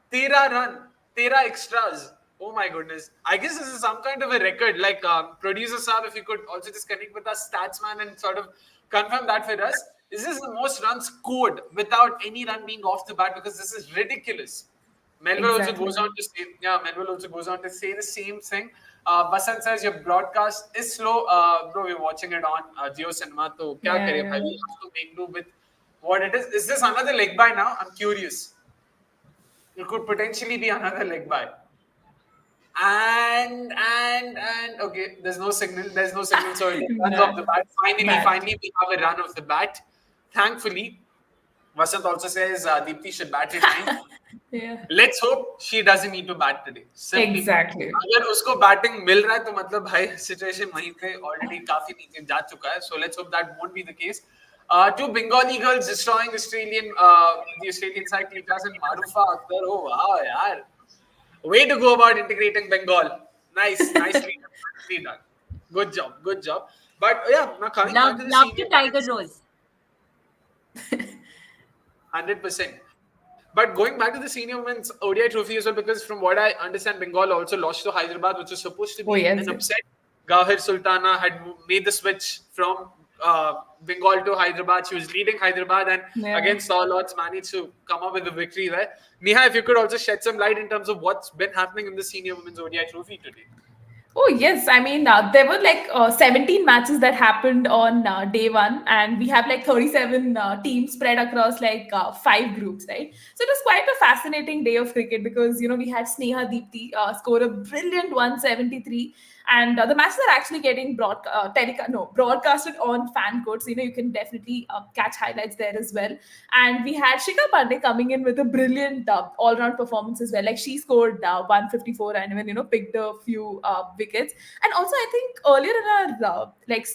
[SPEAKER 1] 13 extras. Oh my goodness. I guess this is some kind of a record. Like, producer Saab, if you could also just connect with us, Statsman, and sort of confirm that for us. This is the most runs scored without any run being off the bat, because this is ridiculous. Melville also goes on to say the same thing. Vasant says your broadcast is slow. Bro, we're watching it on Jio Cinema. So, kya
[SPEAKER 2] Yeah,
[SPEAKER 1] kare, bhai?
[SPEAKER 2] yeah.
[SPEAKER 1] We have to make do with what it is. Is this another leg by now? I'm curious. It could potentially be another leg by. And okay, there's no signal. There's no signal. So it runs off the
[SPEAKER 2] No,
[SPEAKER 1] bat. Finally,
[SPEAKER 2] bad.
[SPEAKER 1] finally, we have a run of the bat. Thankfully, Vasant also says Deepthi should bat it time.
[SPEAKER 2] Yeah.
[SPEAKER 1] Let's hope she doesn't need to bat today. Simply put,
[SPEAKER 2] Exactly.
[SPEAKER 1] अगर उसको batting मिल रहा है तो मतलब भाई situation वहीं पे already काफी नीचे जा चुका है. So let's hope that won't be the case. Two Bengali girls destroying the Australian side, Tejas and Marufa Akhtar. Oh wow, yaar. Way to go about integrating Bengal. Nicely done. Good job. But yeah, now coming back
[SPEAKER 3] Love,
[SPEAKER 1] to the
[SPEAKER 3] love
[SPEAKER 1] senior
[SPEAKER 3] to Tiger
[SPEAKER 1] women's,
[SPEAKER 3] Rose.
[SPEAKER 1] 100%. But going back to the senior women's ODI trophy as well, because from what I understand, Bengal also lost to Hyderabad, which was supposed to
[SPEAKER 2] Oh,
[SPEAKER 1] be
[SPEAKER 2] yes,
[SPEAKER 1] an
[SPEAKER 2] yes.
[SPEAKER 1] upset. Gauhar Sultana had made the switch from Bengal to Hyderabad. She was leading Hyderabad, and
[SPEAKER 2] Yeah.
[SPEAKER 1] against all odds, managed to come up with a victory there. Neha, if you could also shed some light in terms of what's been happening in the senior women's ODI trophy today.
[SPEAKER 2] Oh, yes. I mean, there were like 17 matches that happened on day one, and we have like 37 teams spread across like five groups, right? So it was quite a fascinating day of cricket because, we had Sneha Deepthi score a brilliant 173. And the matches are actually getting broadcasted on fan codes. You can definitely catch highlights there as well. And we had Shikha Pandey coming in with a brilliant all-round performance as well. Like she scored 154 and even picked a few wickets. And also, I think earlier in our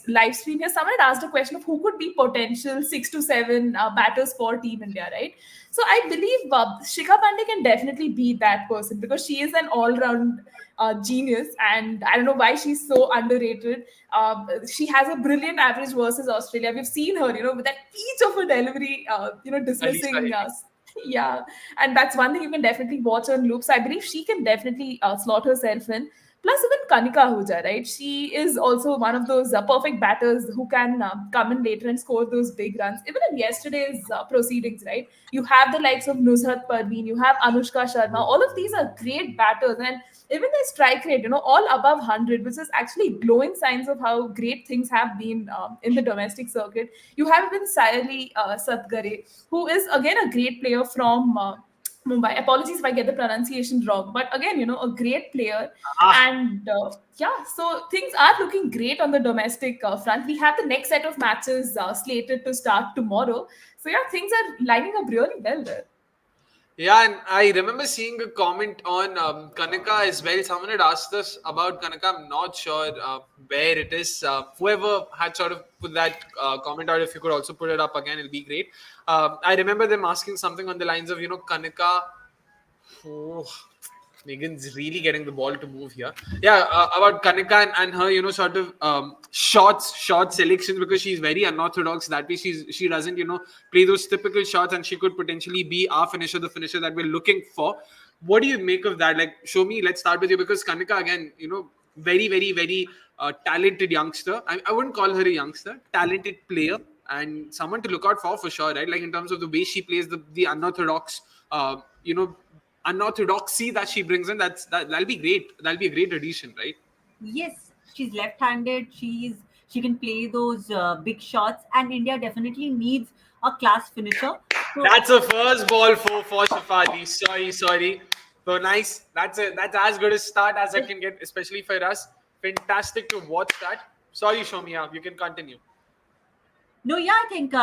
[SPEAKER 2] live stream here, someone had asked a question of who could be potential 6 to 7 batters for Team India, right? So I believe Shikha Pandey can definitely be that person because she is an all-round genius, and I don't know why she's so underrated. She has a brilliant average versus Australia. We've seen her, with that each of her delivery,
[SPEAKER 1] Alisa
[SPEAKER 2] dismissing
[SPEAKER 1] Headey.
[SPEAKER 2] us. Yeah, and that's one thing you can definitely watch on loop. So I believe she can definitely slot herself in. Plus, even Kanika Ahuja, right? She is also one of those perfect batters who can come in later and score those big runs. Even in yesterday's proceedings, right? You have the likes of Nusrat Parveen, you have Anushka Sharma. All of these are great batters, and even their strike rate, all above 100, which is actually glowing signs of how great things have been in the domestic circuit. You have even Sayali Satgare, who is again a great player from Mumbai. Apologies if I get the pronunciation wrong, but again, a great player.
[SPEAKER 1] Ah,
[SPEAKER 2] And yeah, so things are looking great on the domestic front. We have the next set of matches slated to start tomorrow. So yeah, things are lining up really well there.
[SPEAKER 1] yeah, and I remember seeing a comment on Kanika as well. Someone had asked us about Kanika. I'm not sure where it is. Whoever had sort of put that comment out, if you could also put it up again, it'll be great. I remember them asking something on the lines of, Kanika. Oh, Megan's really getting the ball to move here. Yeah, about Kanika and her, sort of short selections because she's very unorthodox. That way, she doesn't, play those typical shots, and she could potentially be our finisher, the finisher that we're looking for. What do you make of that? Like, show me. Let's start with you because Kanika again, very, very, very talented youngster. I wouldn't call her a youngster, talented player and someone to look out for sure, right? Like in terms of the way she plays the unorthodox, unorthodoxy that she brings in. That'll be great. That'll be a great addition, right?
[SPEAKER 3] Yes, she's left-handed. She can play those big shots, and India definitely needs a class finisher. So
[SPEAKER 1] That's a first ball for Shafali. Sorry. So nice. That's as good a start as I can get, especially for us. Fantastic to watch that. Sorry, Shomia. You can continue.
[SPEAKER 3] no, yeah, I think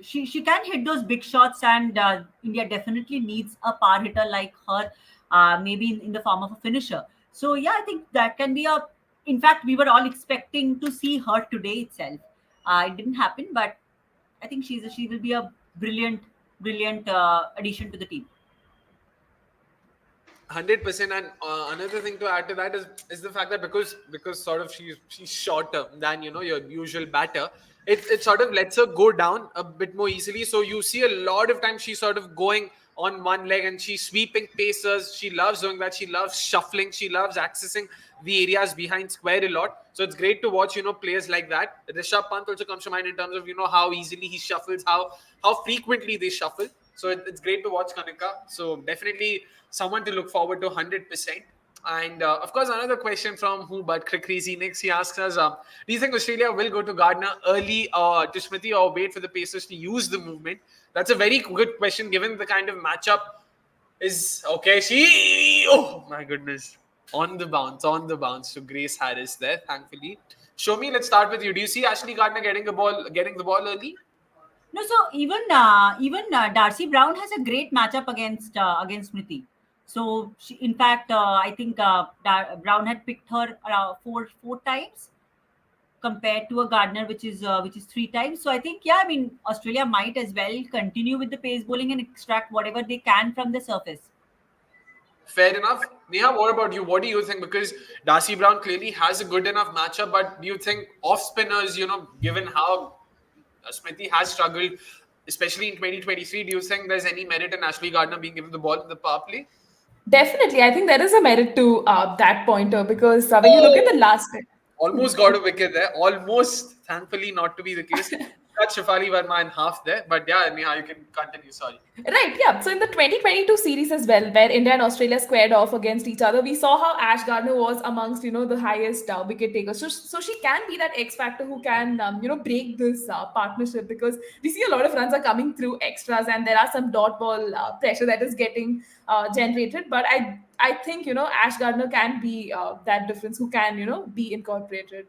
[SPEAKER 3] she can hit those big shots, and India definitely needs a power hitter like her, maybe in the form of a finisher. So yeah, I think that can be a. In fact, we were all expecting to see her today itself. It didn't happen, but I think she will be a brilliant addition to the team.
[SPEAKER 1] 100%. And another thing to add to that is the fact that because sort of she's shorter than your usual batter, it sort of lets her go down a bit more easily. So you see a lot of times she's sort of going on one leg and she's sweeping pacers. She loves doing that. She loves shuffling. She loves accessing the areas behind square a lot. So it's great to watch players like that. Rishabh Pant also comes to mind in terms of how easily he shuffles, how frequently they shuffle. So it's great to watch Kanika. So definitely someone to look forward to 100%. And of course, another question from who but Crazy Nix. He asks us, do you think Australia will go to Gardner early to Smriti or wait for the Pacers to use the movement? That's a very good question given the kind of matchup is okay. Oh my goodness. On the bounce to Grace Harris there, thankfully. Show me, let's start with you. Do you see Ashley Gardner getting the ball early?
[SPEAKER 3] No, so even Darcy Brown has a great matchup against Smriti. So in fact, I think Brown had picked her around four times compared to a Gardner, which is three times. So I think, yeah, I mean, Australia might as well continue with the pace bowling and extract whatever they can from the surface.
[SPEAKER 1] Fair enough. Neha, what about you? What do you think? Because Darcy Brown clearly has a good enough matchup, but do you think off spinners, given how Smriti has struggled, especially in 2023, do you think there's any merit in Ashley Gardner being given the ball in the power play?
[SPEAKER 2] Definitely, I think there is a merit to that pointer because when you look at the last.
[SPEAKER 1] Almost got a wicket there. Almost, thankfully, not to be the case. Cut Shafali Verma in half there. But yeah, Neha, you can continue. Sorry.
[SPEAKER 2] Right, yeah. So in the 2022 series as well, where India and Australia squared off against each other, we saw how Ash Gardner was amongst the highest wicket takers. So she can be that X factor who can break this partnership because we see a lot of runs are coming through extras and there are some dot ball pressure that is getting generated. But I think Ash Gardner can be that difference who can be incorporated.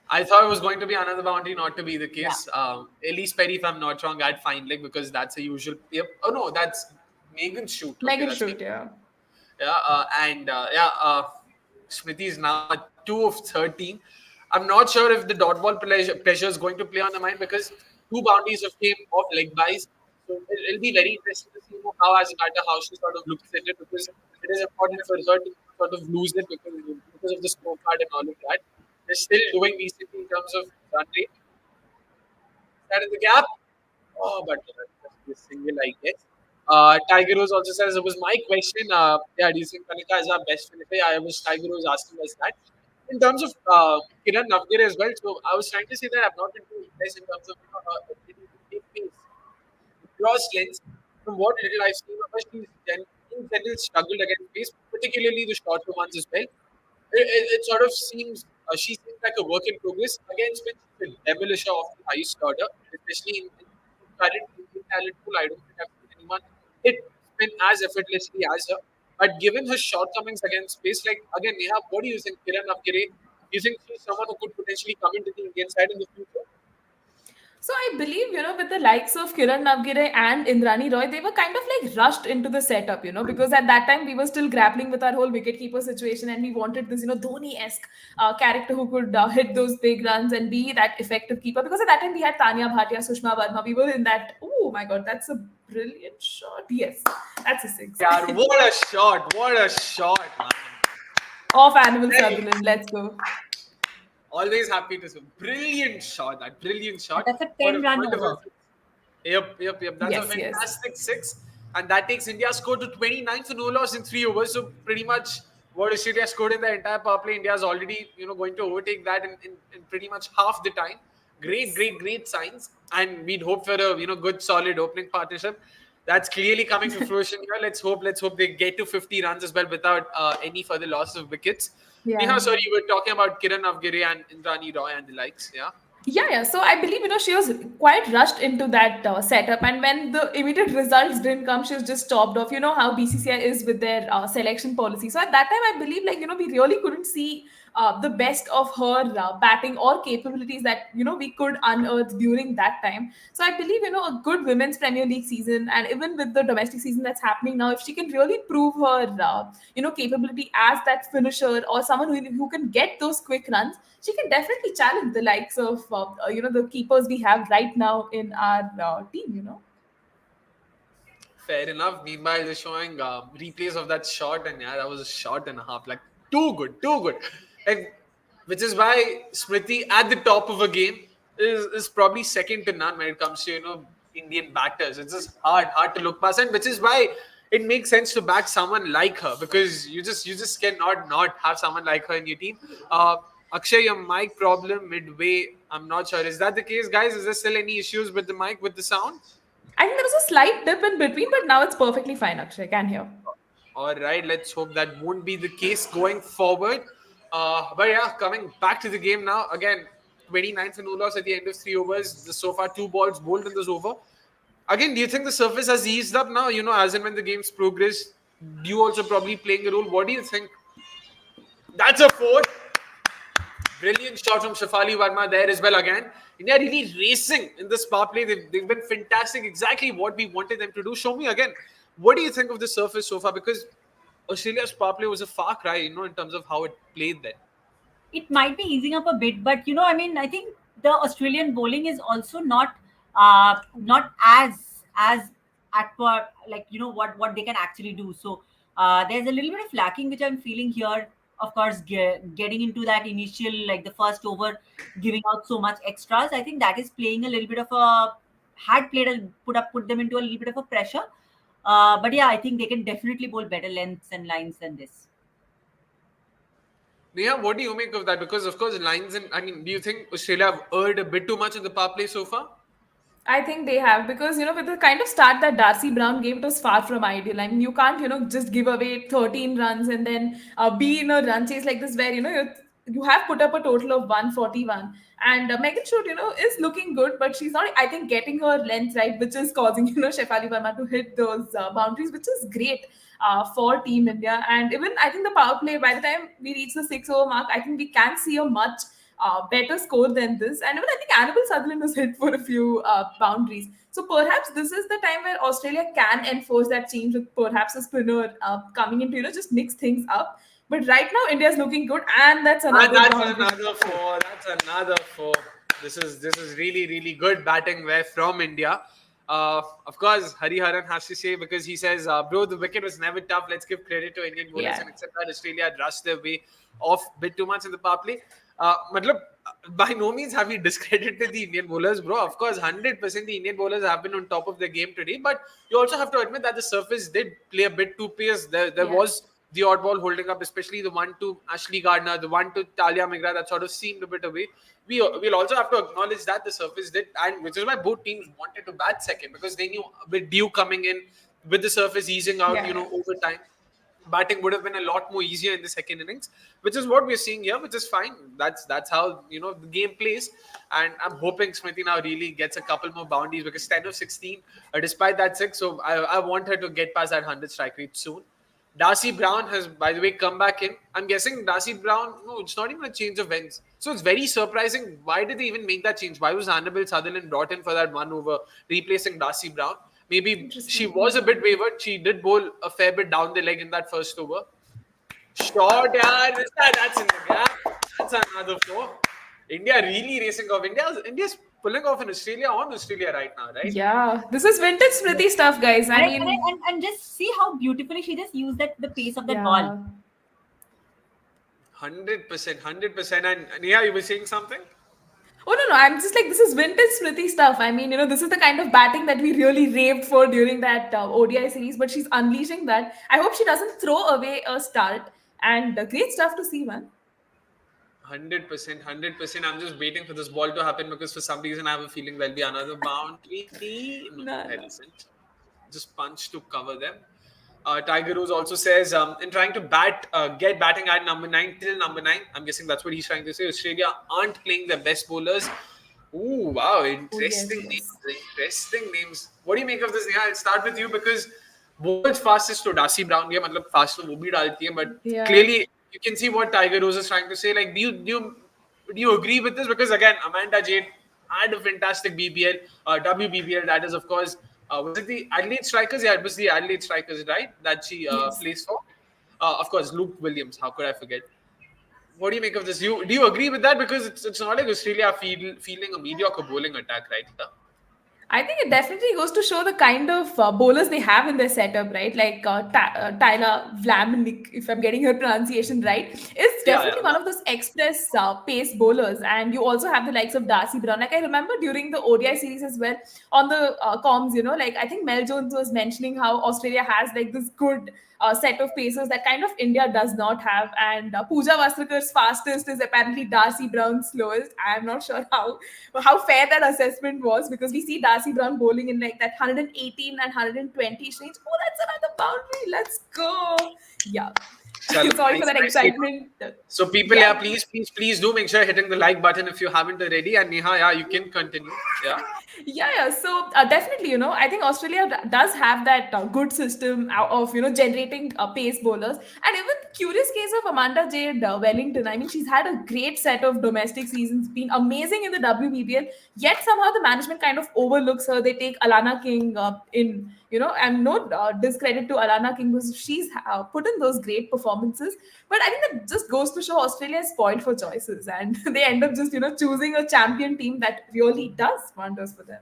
[SPEAKER 1] I thought it was going to be another boundary, not to be the
[SPEAKER 3] Yeah.
[SPEAKER 1] case. Elise Perry, if I'm not wrong, had fine leg because that's a usual. Yep. Oh no, that's Megan Shoot. Okay,
[SPEAKER 2] Megan
[SPEAKER 1] that's
[SPEAKER 2] shoot, yeah.
[SPEAKER 1] Yeah, Smriti is now at 2 of 13. I'm not sure if the dot ball pressure is going to play on the mind because two boundaries have came off leg buys. So it'll be very interesting to see how she sort of looks at it because it is important for her to sort of lose it because of the scorecard and all of that. They're still doing decently in terms of run rate. That in the gap. Oh, but this single, I guess. Tiger Rose also says it was my question. Yeah, do you think Kanika is our best finisher? I was Tiger Rose asking us that. In terms of Kiran Navgir as well, so I was trying to say that I'm not into impress in terms of ability to take pace. Cross lens, from what little I've seen of her, in general struggled against pace, particularly the shorter ones as well. It sort of seems she seems like a work in progress against which she's a demolisher of the highest order, especially in current Indian talent pool. I don't think I've seen anyone hit spin as effortlessly as her. But given her shortcomings against pace, like again, Neha, what do you think, Kiran Navgire? Do you think she's someone who could potentially come into the Indian side in the future?
[SPEAKER 2] So I believe, with the likes of Kiran Navgire and Indrani Roy, they were kind of like rushed into the setup, because at that time we were still grappling with our whole wicketkeeper situation and we wanted this, Dhoni-esque character who could hit those big runs and be that effective keeper. Because at that time we had Tanya Bhatia, Sushma Verma. We were in that, oh my God, that's a brilliant shot. Yes, that's a six.
[SPEAKER 1] Yeah, what a shot! What a shot, man!
[SPEAKER 2] Off Animal Sutherland, let's go.
[SPEAKER 1] Always happy to see. Brilliant shot. That brilliant shot.
[SPEAKER 3] That's a
[SPEAKER 1] What
[SPEAKER 3] 10-run
[SPEAKER 1] wonderful
[SPEAKER 3] over.
[SPEAKER 1] six. Yep. That's a
[SPEAKER 2] Yes, yes.
[SPEAKER 1] fantastic six. And that takes India's score to 29 for no loss in 3 overs. So pretty much what Australia scored in the entire power play, India is already, going to overtake that in pretty much half the time. Great signs. And we'd hope for a good solid opening partnership. That's clearly coming to fruition here. Let's hope they get to 50 runs as well without any further loss of wickets.
[SPEAKER 2] Yeah.
[SPEAKER 1] Neha, sorry, you were talking about Kiran Navgire and Indrani Roy and the likes, yeah?
[SPEAKER 2] Yeah. So I believe, she was quite rushed into that setup. And when the immediate results didn't come, she was just stopped off. You know how BCCI is with their selection policy. So at that time, I believe, we really couldn't see the best of her batting or capabilities that, we could unearth during that time. So I believe, a good women's Premier League season and even with the domestic season that's happening now, if she can really prove her, capability as that finisher or someone who can get those quick runs, she can definitely challenge the likes of the keepers we have right now in our team.
[SPEAKER 1] Fair enough. Meanwhile, they're showing replays of that shot, and yeah, that was a shot and a half. Like, too good. Like, which is why Smriti at the top of a game is probably second to none when it comes to Indian batters. It's just hard to look past, and which is why it makes sense to back someone like her because you just cannot not have someone like her in your team. Akshay, your mic problem midway. I'm not sure. Is that the case, guys? Is there still any issues with the mic, with the sound?
[SPEAKER 2] I think there was a slight dip in between, but now it's perfectly fine, Akshay. I can hear.
[SPEAKER 1] All right, let's hope that won't be the case going forward. But yeah, coming back to the game now. Again, 29 for no loss at the end of 3 overs. So far, 2 balls bowled in this over. Again, do you think the surface has eased up now? As and when the game's progress, you also probably playing a role. What do you think? That's a four. Brilliant shot from Shafali Verma there as well again. India really racing in this power play. They've been fantastic. Exactly what we wanted them to do. Show me again. What do you think of the surface so far? Because Australia's power play was a far cry, in terms of how it played then.
[SPEAKER 3] It might be easing up a bit, but I mean, I think the Australian bowling is also not as aqua, like what they can actually do. So there's a little bit of lacking which I'm feeling here. Of course, getting into that initial, like the first over, giving out so much extras, I think that is playing a little bit of a had played a put them into a little bit of a pressure. But yeah, I think they can definitely bowl better lengths and lines than this.
[SPEAKER 1] Neha, what do you make of that? Because of course, lines and do you think Australia have earned a bit too much in the power play so far?
[SPEAKER 2] I think they have because with the kind of start that Darcy Brown gave, it was far from ideal. I mean, you can't just give away 13 runs and then be in a run chase like this where you have put up a total of 141. And Megan Short, is looking good, but she's not, I think, getting her length right, which is causing Shefali Verma to hit those boundaries, which is great for Team India. And even I think the power play, by the time we reach the 6 over mark, I think we can see a much better score than this. And even I think Annabelle Sutherland was hit for a few boundaries. So perhaps this is the time where Australia can enforce that change with perhaps a spinner coming in to just mix things up. But right now India's looking good, and that's another boundary.
[SPEAKER 1] Another four. That's another four. This is really really good batting there from India. Of course, Hariharan has to say, because he says, bro, the wicket was never tough. Let's give credit to Indian bowlers,
[SPEAKER 2] Yeah.
[SPEAKER 1] and accept that Australia had rushed their way off a bit too much in the power play. Matlab, by no means have we discredited the Indian bowlers, bro. Of course, 100% the Indian bowlers have been on top of their game today. But you also have to admit that the surface did play a bit too pace. There
[SPEAKER 2] Yeah.
[SPEAKER 1] was the odd ball holding up, especially the one to Ashley Gardner, the one to Talia Migra, that sort of seemed a bit away. We'll also have to acknowledge that the surface did, and which is why both teams wanted to bat second, because they knew with Dew coming in, with the surface easing out,
[SPEAKER 2] Yeah.
[SPEAKER 1] over time, batting would have been a lot more easier in the second innings, which is what we're seeing here, which is fine. That's how the game plays, and I'm hoping Smriti now really gets a couple more boundaries, because 10 of 16, despite that six, so I want her to get past that 100 strike rate soon. Darcy Brown has, by the way, come back in. I'm guessing Darcy Brown, no, it's not even a change of ends. So it's very surprising. Why did they even make that change? Why was Annabelle Sutherland brought in for that 1 over, replacing Darcy Brown? Maybe
[SPEAKER 2] Interesting.
[SPEAKER 1] she was a bit wavered. She did bowl a fair bit down the leg in that first over. Short, yeah, that's in the gap. That's another four. India really racing off. India's pulling off in Australia on Australia right now, right?
[SPEAKER 2] Yeah, this is vintage Smriti stuff, guys. I
[SPEAKER 3] Correct,
[SPEAKER 2] mean,
[SPEAKER 3] correct. And just see how beautifully she just used the pace of that
[SPEAKER 2] yeah.
[SPEAKER 3] ball.
[SPEAKER 1] 100%, 100%. And Neha, you were saying something?
[SPEAKER 2] Oh no, I'm just like, this is vintage Smriti stuff. I mean, this is the kind of batting that we really raved for during that ODI series, but she's unleashing that. I hope she doesn't throw away a start, and great stuff to see, man.
[SPEAKER 1] 100%, 100%. I'm just waiting for this ball to happen, because for some reason I have a feeling there'll be another boundary. No,
[SPEAKER 2] No.
[SPEAKER 1] there isn't. Just punch to cover them. Tiger Rose also says, in trying to get batting at number 9 till number 9, I'm guessing that's what he's trying to say. Australia aren't playing their best bowlers. Ooh, wow, interesting
[SPEAKER 2] yes.
[SPEAKER 1] names. Interesting names. What do you make of this? Yeah, I'll start with you, because world's fastest to Darcy Brown game, matlab fast to wo bhi dalti hai, but
[SPEAKER 2] Yeah.
[SPEAKER 1] clearly you can see what Tiger Rose is trying to say. Like, do you agree with this? Because again, Amanda Jade had a fantastic BBL, WBBL. That is, of course, was it the Adelaide Strikers? Yeah, it was the Adelaide Strikers, right? That she
[SPEAKER 2] Yes.
[SPEAKER 1] plays for. Of course, Luke Williams. How could I forget? What do you make of this? Do you agree with that? Because it's not like Australia are feeling a mediocre bowling attack right here.
[SPEAKER 2] I think it definitely goes to show the kind of bowlers they have in their setup, right? Like Tyler Vlamnik, if I'm getting her pronunciation right, is definitely one
[SPEAKER 1] yeah.
[SPEAKER 2] of those express pace bowlers. And you also have the likes of Darcy Brown. Like I remember during the ODI series as well on the comms, like I think Mel Jones was mentioning how Australia has like this good set of pacers that kind of India does not have. And Pooja Vastrakar's fastest is apparently Darcy Brown's slowest. I am not sure how fair that assessment was, because we see Darcy Brown bowling in like that 118 and 120 range. Oh, that's another boundary. Let's go. Yeah.
[SPEAKER 1] Chalo,
[SPEAKER 2] Sorry for
[SPEAKER 1] nice,
[SPEAKER 2] that
[SPEAKER 1] nicely.
[SPEAKER 2] excitement.
[SPEAKER 1] So people,
[SPEAKER 2] Yeah.
[SPEAKER 1] yeah, please do make sure you're hitting the like button if you haven't already. And Neha, yeah, you can continue. Yeah.
[SPEAKER 2] Yeah. So definitely, I think Australia does have that good system of generating pace bowlers, and even curious case of Amanda Jade Wellington. I mean, she's had a great set of domestic seasons, been amazing in the WBBL. Yet somehow the management kind of overlooks her. They take Alana King in. And no discredit to Alana King, because she's put in those great performances. But I think that just goes to show Australia is spoiled for choices, and they end up just choosing a champion team that really does wonders for them.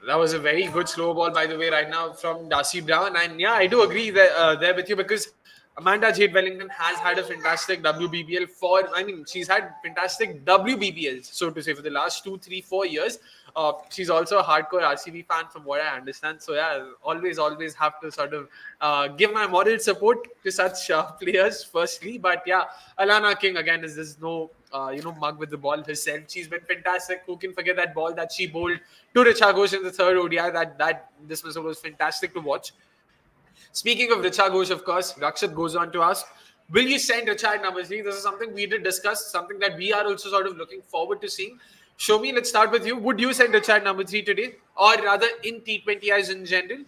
[SPEAKER 1] That was a very good slow ball, by the way, right now from Darcy Brown. And yeah, I do agree there with you, because Amanda Jade Wellington has had a fantastic WBBL she's had fantastic WBBLs, so to say, for the last 2, 3, 4 years. She's also a hardcore RCB fan, from what I understand. So yeah, always have to sort of give my moral support to such players, firstly. But yeah, Alana King, again, is there's no mug with the ball herself. She's been fantastic. Who can forget that ball that she bowled to Richa Ghosh in the third ODI? That dismissal was fantastic to watch. Speaking of Richa Ghosh, of course, Rakshit goes on to ask, will you send Richa at number 3? This is something we did discuss, something that we are also sort of looking forward to seeing. Shomi, let's start with you. Would you send Richa at number 3 today, or rather in T20Is in general?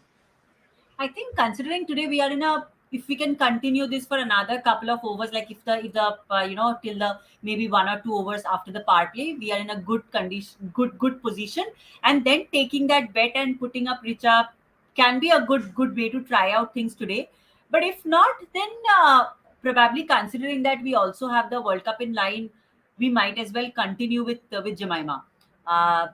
[SPEAKER 3] I think considering today we are in a, if we can continue this for another couple of overs, like if the till the maybe 1 or 2 overs after the power play, we are in a good condition, good position, and then taking that bet and putting up Richa can be a good way to try out things today. But if not, then probably considering that we also have the World Cup in line, we might as well continue with Jemima. Uh,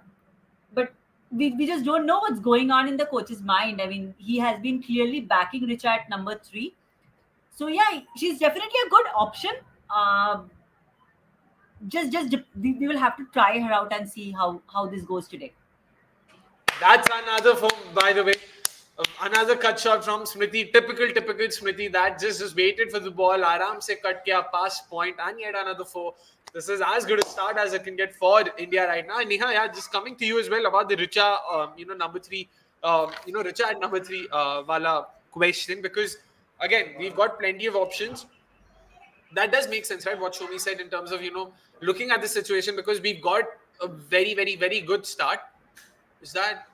[SPEAKER 3] but we just don't know what's going on in the coach's mind. I mean, he has been clearly backing Richa at number 3. So yeah, she's definitely a good option. We will have to try her out and see how this goes today.
[SPEAKER 1] That's another form, by the way. Another cut shot from Smriti. Typical Smriti. That just waited for the ball. Aram se cut kiya, pass point, and yet another 4. This is as good a start as it can get for India right now. And Neha, yeah, just coming to you as well about the Richa, number 3, Richa at number 3, wala question, because again, we've got plenty of options. That does make sense, right? What Shomi said in terms of looking at the situation, because we've got a very good start. Is that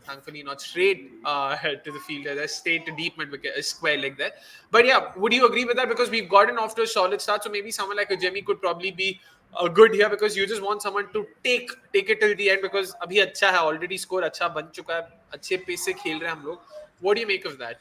[SPEAKER 1] thankfully not straight to the fielder, that's straight to deep mid wicket, a square leg there. But yeah, would you agree with that? Because we've gotten off to a solid start, so maybe someone like a Jemmy could probably be good here, because you just want someone to take it till the end, because abhi acha hai, already score acha ban chuka hai, अच्छे pace से खेल रहे हैं हम लोग. What do you make of that?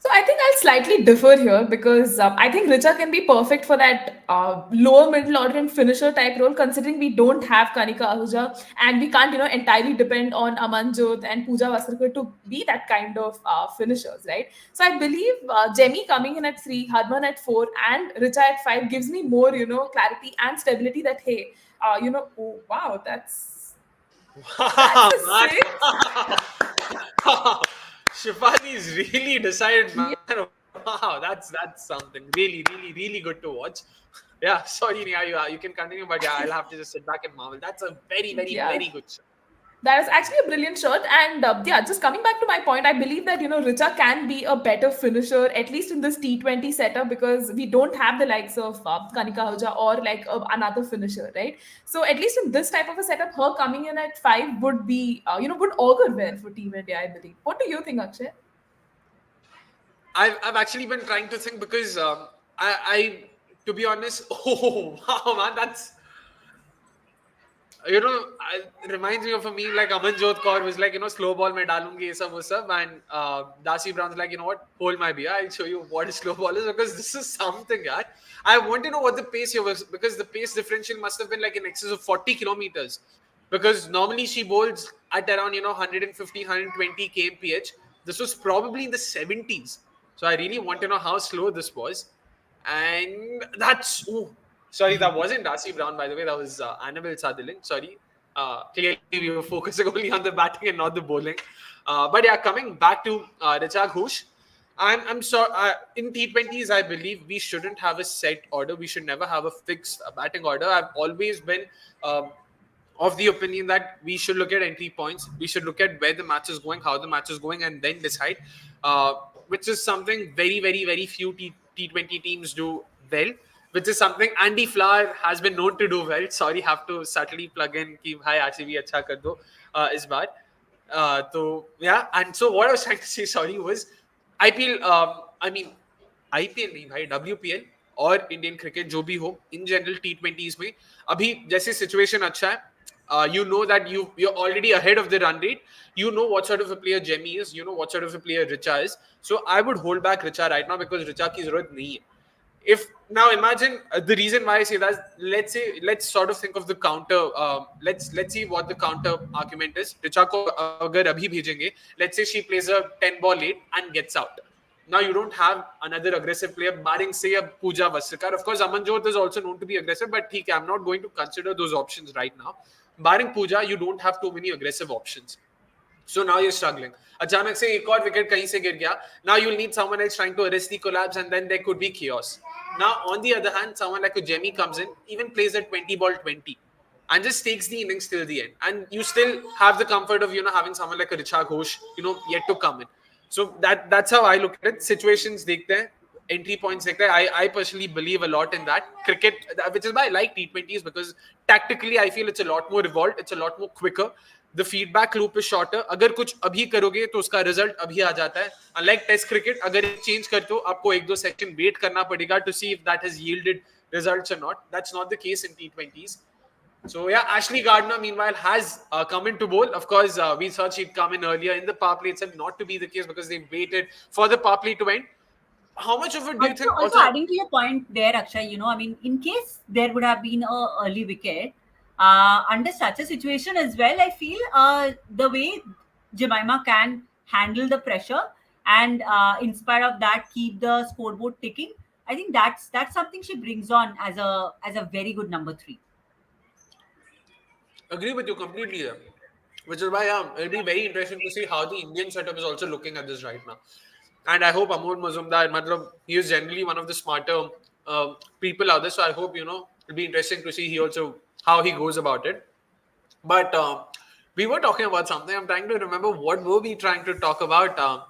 [SPEAKER 2] So I think I'll slightly differ here, because I think Richa can be perfect for that lower middle order and finisher type role, considering we don't have Kanika Ahuja, and we can't entirely depend on Amanjot and Pooja Vasarkar to be that kind of finishers, right? So I believe Jemmy coming in at 3, Harman at 4, and Richa at 5 gives me more clarity and stability. That hey, oh wow, that's
[SPEAKER 1] Wow,
[SPEAKER 2] a
[SPEAKER 1] man.
[SPEAKER 2] 6.
[SPEAKER 1] Shifani is really decided,
[SPEAKER 2] Yeah.
[SPEAKER 1] man. Wow, that's something really good to watch. Yeah, sorry, Nia, you can continue, but yeah, I'll have to just sit back and marvel. That's a
[SPEAKER 2] Yeah.
[SPEAKER 1] very good shot.
[SPEAKER 2] That is actually a brilliant shot. And yeah, just coming back to my point, I believe that, Richa can be a better finisher, at least in this T20 setup, because we don't have the likes of Kanika Ahuja or like another finisher, right? So at least in this type of a setup, her coming in at 5 would be, would augur well for Team India, I believe. What do you think, Akshay?
[SPEAKER 1] I've actually been trying to think, because I to be honest, oh wow, man, that's it reminds me of a meme like Amanjot Kaur was like, slow ball mein dalungi ye sab wo sab, and Darcy Brown's like, what, hold my beer, I'll show you what a slow ball is, because this is something, yaar. I want to know what the pace here was, because the pace differential must have been like in excess of 40 kilometers, because normally she bowls at around 150 120 kmph. This was probably in the 70s, so I really want to know how slow this was. And that's sorry, that wasn't Darcy Brown, by the way. That was Annabelle Sutherland. Sorry. Clearly, we were focusing only on the batting and not the bowling. But yeah, coming back to Richa Ghosh, I'm sorry. In T20s, I believe we shouldn't have a set order. We should never have a fixed batting order. I've always been of the opinion that we should look at entry points. We should look at where the match is going, how the match is going, and then decide. Uh, which is something very, very, very few T20 teams do well. Which is something Andy Flower has been known to do well. Sorry, have to subtly plug in कि भाई RCB अच्छा कर दो इस बार. So yeah, and so what I was trying to say, sorry, was IPL. I mean, IPL नहीं भाई, WPL और Indian cricket जो भी हो इन जनरल T20s में अभी जैसे सिचुएशन अच्छा है. You know that you're already ahead of the run rate. You know what sort of a player Jemmy is. You know what sort of a player Richa is. So I would hold back Richa right now because Richa की जरूरत नहीं है. If now imagine the reason why I say that, let's sort of think of the counter. Let's see what the counter argument is. Richa को अगर अभी भेजेंगे, let's say she plays a 10 ball late and gets out. Now you don't have another aggressive player, barring say a Pooja Vasrikar. Of course, Amanjot is also known to be aggressive, but I'm not going to consider those options right now. Barring Pooja, you don't have too many aggressive options. So now you're struggling. अचानक से एक और wicket कहीं से गिर गया. Now you'll need someone else trying to arrest the collapse, and then there could be chaos. Now on the other hand, someone like a Jemmy comes in, even plays at 20 ball 20, and just takes the innings till the end. And you still have the comfort of having someone like a Richa Ghosh, yet to come in. So that's how I look at it. Situations dekhte hain, entry points dekhte hain. I personally believe a lot in that. Cricket, which is why I like T20s, because tactically I feel it's a lot more evolved, it's a lot more quicker. The feedback loop is shorter. अगर कुछ अभी करोगे तो उसका result अभी आ जाता है. Unlike test cricket, अगर चेंज करते हो आपको एक दो सेकंड वेट करना पड़ेगा to see if that has yielded results or not. That's not the case in T20s. So yeah, Ashley Gardner meanwhile has come in to bowl. Of course, we thought she'd come in earlier in the power play itself, not to be the case because they waited for the power play to end. How much of it do you think?
[SPEAKER 3] Also adding to your point there, Akshay, I mean, in case there would have been a early wicket, under such a situation as well, I feel the way Jemima can handle the pressure and in spite of that keep the scoreboard ticking, I think that's something she brings on as a very good number 3.
[SPEAKER 1] Agree with you completely there. Which is why it'll be very interesting to see how the Indian setup is also looking at this right now. And I hope Amod Mazumdar, he is generally one of the smarter people out there. So I hope, it'll be interesting to see how he goes about it. But we were talking about something. I'm trying to remember what were we trying to talk about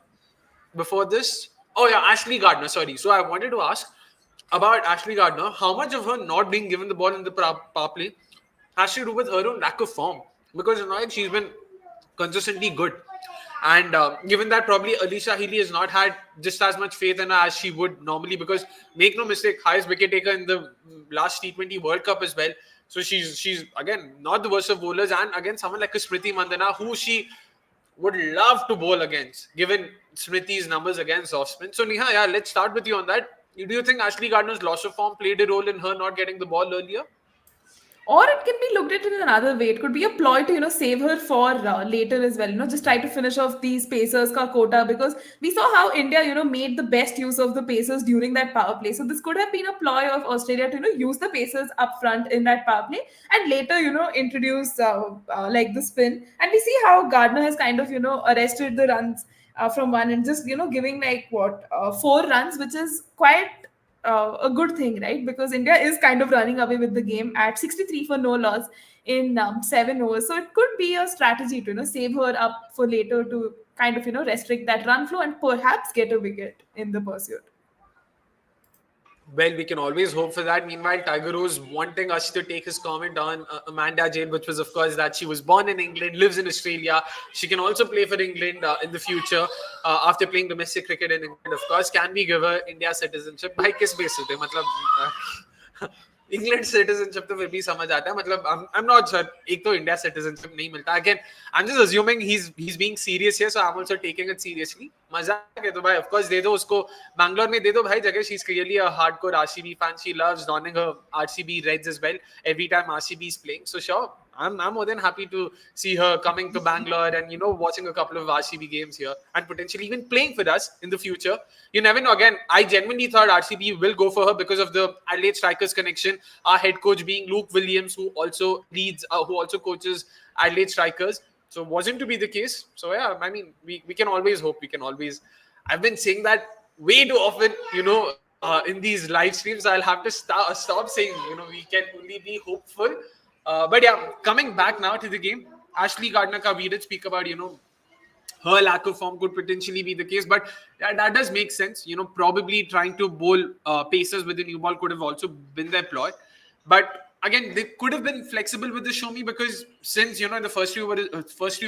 [SPEAKER 1] before this. Oh yeah, Ashley Gardner, sorry. So I wanted to ask about Ashley Gardner. How much of her not being given the ball in the power play has to do with her own lack of form? Because she's been consistently good. And given that probably Alisha Healy has not had just as much faith in her as she would normally, because make no mistake, highest wicket taker in the last T20 World Cup as well. So she's again not the worst of bowlers, and again someone like a Smriti Mandana who she would love to bowl against, given Smriti's numbers against off spin. So Neha, yeah, let's start with you on that. Do you think Ashley Gardner's loss of form played a role in her not getting the ball earlier?
[SPEAKER 2] Or it can be looked at in another way. It could be a ploy to, save her for later as well. Just try to finish off these Pacers ka quota, because we saw how India, made the best use of the Pacers during that power play. So this could have been a ploy of Australia to, use the Pacers up front in that power play and later, introduce like the spin. And we see how Gardner has kind of, arrested the runs from one and just, giving like 4 runs, which is quite a good thing, right? Because India is kind of running away with the game at 63 for no loss in 7 overs. So it could be a strategy to save her up for later to kind of restrict that run flow and perhaps get a wicket in the pursuit.
[SPEAKER 1] Well, we can always hope for that. Meanwhile, Tiger Rose wanting us to take his comment on Amanda Jane, which was, of course, that she was born in England, lives in Australia. She can also play for England in the future after playing domestic cricket in England, of course. Can we give her India citizenship? By किस basis पे? मतलब England citizenship तो फिर भी समझ आता है. मतलब I'm not sure. एक तो India citizenship नहीं मिलता. Again, I'm just assuming he's being serious here, so I'm also taking it seriously. मजाक है तो भाई, of course दे दो उसको. Bangalore में दे दो भाई जगह. She's clearly a hardcore RCB fan. She loves donning her RCB reds as well every time RCB is playing. So sure, I'm more than happy to see her coming to Bangalore and watching a couple of RCB games here and potentially even playing for us in the future. You never know. Again, I genuinely thought RCB will go for her because of the Adelaide Strikers connection. Our head coach being Luke Williams, who also who also coaches Adelaide Strikers. So wasn't to be the case. So yeah, I mean, we can always hope. We can always. I've been saying that way too often, in these live streams. I'll have to stop saying, we can only be hopeful. But yeah, coming back now to the game, Ashley Gardner, we did speak about, her lack of form could potentially be the case. But yeah, that does make sense. Probably trying to bowl pacers with the new ball could have also been their ploy. But again, they could have been flexible with the show me because since in the first few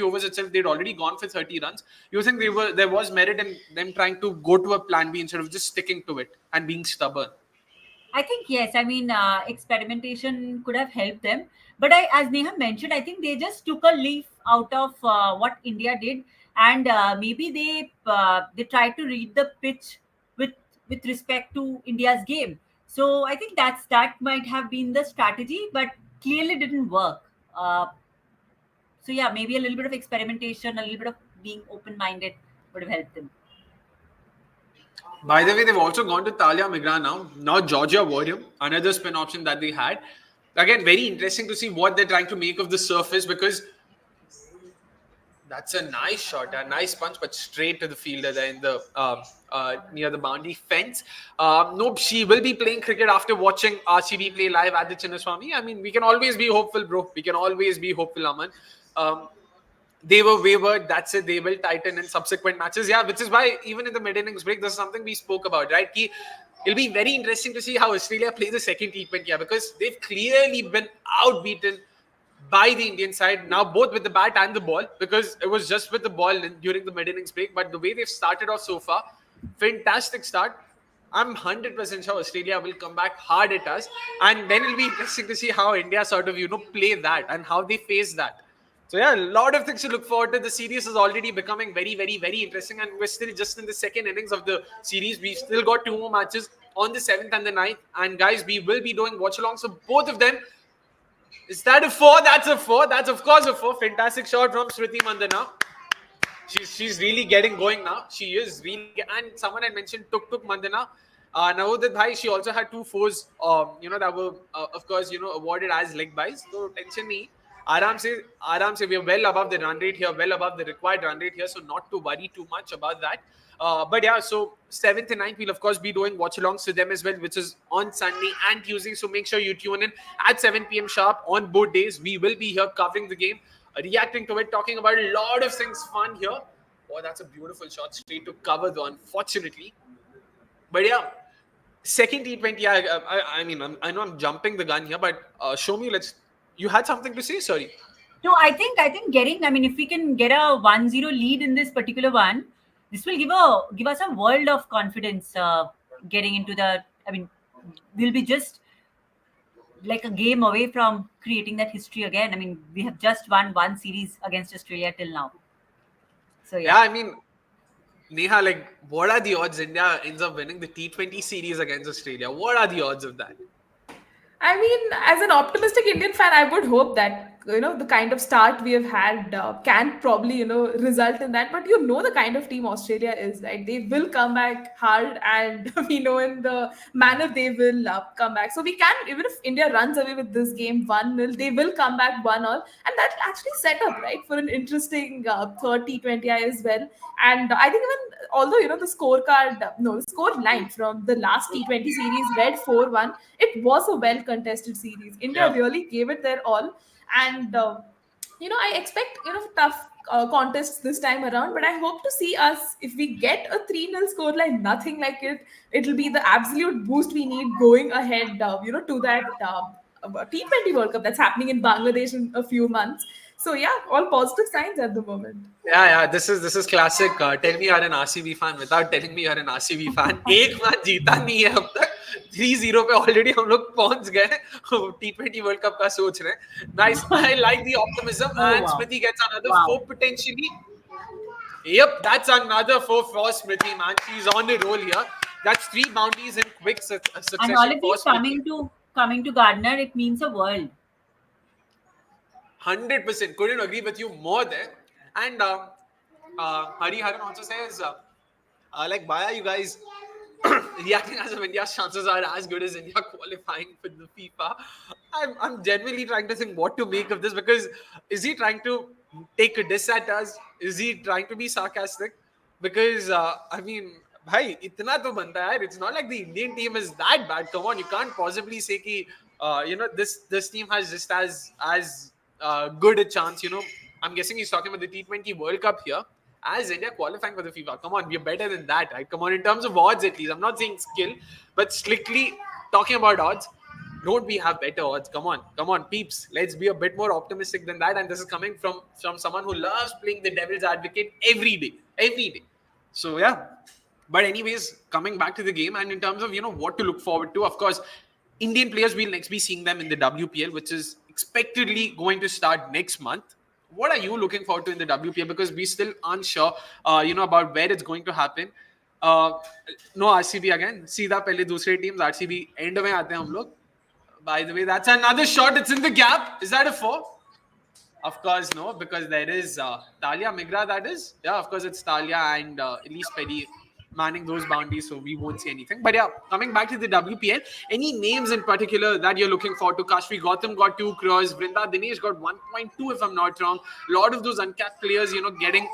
[SPEAKER 1] overs itself they'd already gone for 30 runs. You think there was merit in them trying to go to a plan B instead of just sticking to it and being stubborn.
[SPEAKER 3] I think yes. I mean, experimentation could have helped them, but as Neha mentioned, I think they just took a leaf out of what India did, and maybe they tried to read the pitch with with respect to India's game. So I think that might have been the strategy, but clearly didn't work. So yeah, maybe a little bit of experimentation, a little bit of being open-minded would have helped them.
[SPEAKER 1] By the way, they've also gone to Talia Migra now. Now Georgia Warrior, another spin option that they had. Again, very interesting to see what they're trying to make of the surface because that's a nice shot, a nice punch, but straight to the fielder there in the near the boundary fence. Nope, she will be playing cricket after watching RCB play live at the Chinnaswamy. I mean, we can always be hopeful, bro. We can always be hopeful, Aman. They were wavered. That's it. They will tighten in subsequent matches. Yeah, which is why even in the mid-innings break, there's something we spoke about, right? It'll be very interesting to see how Australia play the second T20 because they've clearly been outbeaten by the Indian side now, both with the bat and the ball, because it was just with the ball during the mid-innings break. But the way they've started off so far, fantastic start. I'm 100% sure Australia will come back hard at us, and then it'll be interesting to see how India sort of play that and how they face that. So yeah, a lot of things to look forward to. The series is already becoming very, very, very interesting, and we're still just in the second innings of the series. We've still got 2 more matches on the 7th and the 9th, and guys, we will be doing watch along. So both of them. Is that a 4? That's a 4. That's of course a 4. Fantastic shot from Smriti Mandana. She's really getting going now. She is really, and someone had mentioned Tuk Mandana. Navodit Bhai, she also had 2 fours, that were, of course, awarded as leg buys. So tension nahi. Aram se, we are well above the run rate here, well above the required run rate here. So not to worry too much about that. But yeah, so 7th and 9th, we'll of course be doing watch alongs to them as well, which is on Sunday and Tuesday. So make sure you tune in at 7 p.m. sharp on both days. We will be here covering the game, reacting to it, talking about a lot of things fun here. Oh, that's a beautiful shot straight to cover though, unfortunately. But yeah, second T20. I know I'm jumping the gun here, but show me. You had something to say? Sorry.
[SPEAKER 3] No, I think getting. I mean, if we can get a 1-0 lead in this particular one, this will give us a world of confidence getting into the. I mean, we'll be just like a game away from creating that history again. I mean, we have just won 1 series against Australia till now. So
[SPEAKER 1] yeah, I mean, Neha, what are the odds India ends up winning the T20 series against Australia? What are the odds of that?
[SPEAKER 2] I mean, as an optimistic Indian fan, I would hope that the kind of start we have had can probably result in that. But the kind of team Australia is, right? They will come back hard, and we know in the manner they will come back. So we can, even if India runs away with this game 1-0, they will come back 1-all, and that actually set up right for an interesting third T20I as well. And I think even although the the score line from the last T20 series read 4-1, it was a well contested series. India really gave it their all, and I expect tough contests this time around. But I hope to see us, if we get a 3-0 scoreline, nothing like it. It'll be the absolute boost we need going ahead. To that T20 World Cup that's happening in Bangladesh in a few months. So yeah, all positive signs at the moment.
[SPEAKER 1] Yeah. This is classic. Tell me you're an RCB fan without telling me you're an RCB fan. एक match जीता नहीं है अब तक. 3-0 पे already हम लोग पहुंच गए. T20 World Cup का सोच रहे. Nice. I like the optimism. And Smriti gets another 4 potentially. Yep, that's another 4 for Smriti, man. She's on the roll here. That's 3 bounties in quick succession.
[SPEAKER 3] And all of these coming to Gardner, it means a world.
[SPEAKER 1] 100%. Couldn't agree with you more there. And Hari Haran also says, like, why are you guys reacting as if India's chances are as good as India qualifying for the FIFA? I'm genuinely trying to think what to make of this, because is he trying to take a diss at us? Is he trying to be sarcastic? Because I mean, bhai, itna to banta hai. It's not like the Indian team is that bad. Come on, you can't possibly say ki, this team has just as good a chance. I'm guessing he's talking about the T20 World Cup here. As India qualifying for the FIFA, come on, we're better than that, right? Come on, in terms of odds at least. I'm not saying skill, but strictly talking about odds. Don't we have better odds? Come on, peeps. Let's be a bit more optimistic than that. And this is coming from someone who loves playing the devil's advocate every day. So yeah. But anyways, coming back to the game, and in terms of what to look forward to, of course, Indian players we'll next be seeing them in the WPL, which is expectedly going to start next month. What are you looking forward to in the WPL? Because we still aren't sure, about where it's going to happen. Uh, no RCB again. सीधा पहले दूसरे teams RCB end में आते हैं हम लोग. By the way, that's another shot. It's in the gap. Is that a four? Of course, no, because there is Talia Migra, that is. Yeah, of course, it's Talia and Elise Perry manning those boundaries, so we won't see anything. But yeah, coming back to the WPL, any names in particular that you're looking forward to? Kashvi Gautam got 2 crores, Vrinda Dinesh got 1.2, if I'm not wrong. A lot of those uncapped players, getting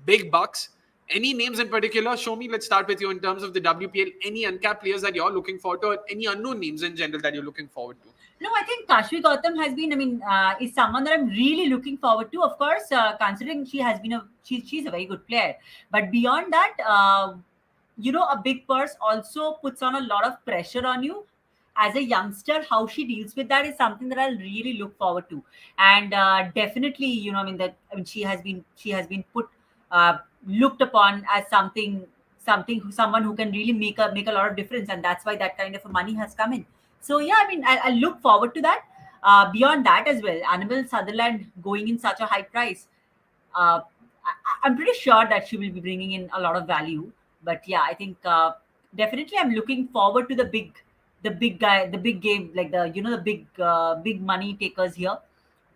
[SPEAKER 1] big bucks. Any names in particular? Show me, let's start with you in terms of the WPL. Any uncapped players that you're looking forward to, or any unknown names in general that you're looking forward to?
[SPEAKER 3] No, I think Kashvi Gautam has been, is someone that I'm really looking forward to. Of course, considering she has been she's a very good player. But beyond that, a big purse also puts on a lot of pressure on you. As a youngster, how she deals with that is something that I'll really look forward to. And definitely, she has been looked upon as someone who can really make a lot of difference, and that's why that kind of a money has come in. So yeah, I look forward to that. Beyond that as well, Annabelle Sutherland going in such a high price. I'm pretty sure that she will be bringing in a lot of value. But yeah, I think definitely I'm looking forward to the big guy, the big game, like big money takers here.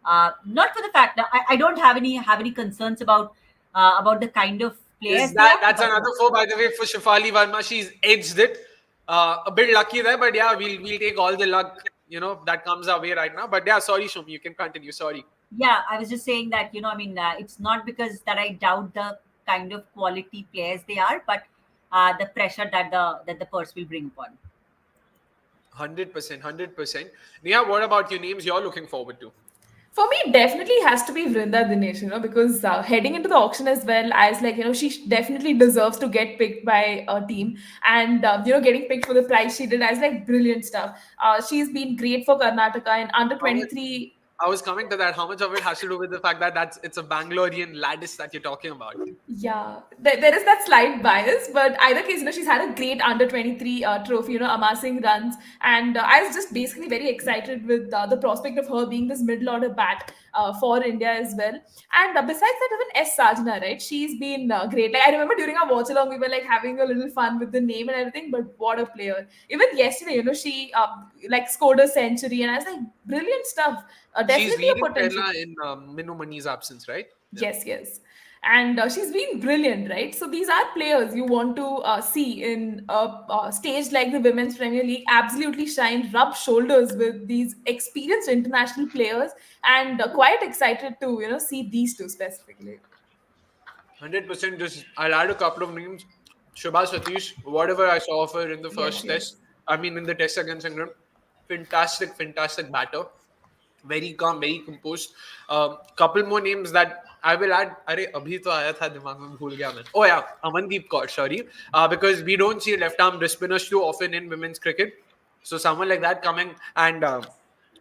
[SPEAKER 3] Not for the fact that I don't have any concerns about the kind of players.
[SPEAKER 1] That's another four, by the way, for Shafali Verma. She's edged it. A bit lucky there, but yeah, we'll take all the luck that comes our way right now. But yeah, sorry, Shumi, you can continue. Sorry.
[SPEAKER 3] Yeah, I was just saying that it's not because that I doubt the kind of quality players they are, but the pressure that the purse will bring upon.
[SPEAKER 1] 100%. Neha, what about your names you're looking forward to?
[SPEAKER 2] For me, it definitely has to be Vrinda Dinesh, because heading into the auction as well, I was like, she definitely deserves to get picked by a team. And, getting picked for the price she did, I was like, brilliant stuff. She's been great for Karnataka in under 23.
[SPEAKER 1] I was coming to that. How much of it has to do with the fact that it's a Bangalorean lattice that you're talking about?
[SPEAKER 2] Yeah, there is that slight bias, but either case, she's had a great under 23 trophy, amassing runs. And I was just basically very excited with the prospect of her being this middle order bat for India as well. And besides that, even S. Sajna, right? She's been great. Like, I remember during our watch along, we were like having a little fun with the name and everything, but what a player. Even yesterday, she scored a century, and I was like, brilliant stuff.
[SPEAKER 1] She's
[SPEAKER 2] Definitely a
[SPEAKER 1] leading
[SPEAKER 2] potential.
[SPEAKER 1] Kerala in Minu Mani's absence, right?
[SPEAKER 2] Yes. And she's been brilliant, right? So these are players you want to see in a stage like the Women's Premier League absolutely shine, rub shoulders with these experienced international players, and quite excited to see these two specifically.
[SPEAKER 1] 100%. Just I'll add a couple of names. Shubha Satish, whatever I saw of her in the first
[SPEAKER 2] Yes.
[SPEAKER 1] test, I mean in the test against England, fantastic batter. Very calm, very composed. Couple more names that I will add. अरे अभी तो आया था दिमाग में भूल गया मैं. Oh yeah, Amandeep Kaur, sorry. Because we don't see left-arm wrist spinners too often in women's cricket. So someone like that coming, and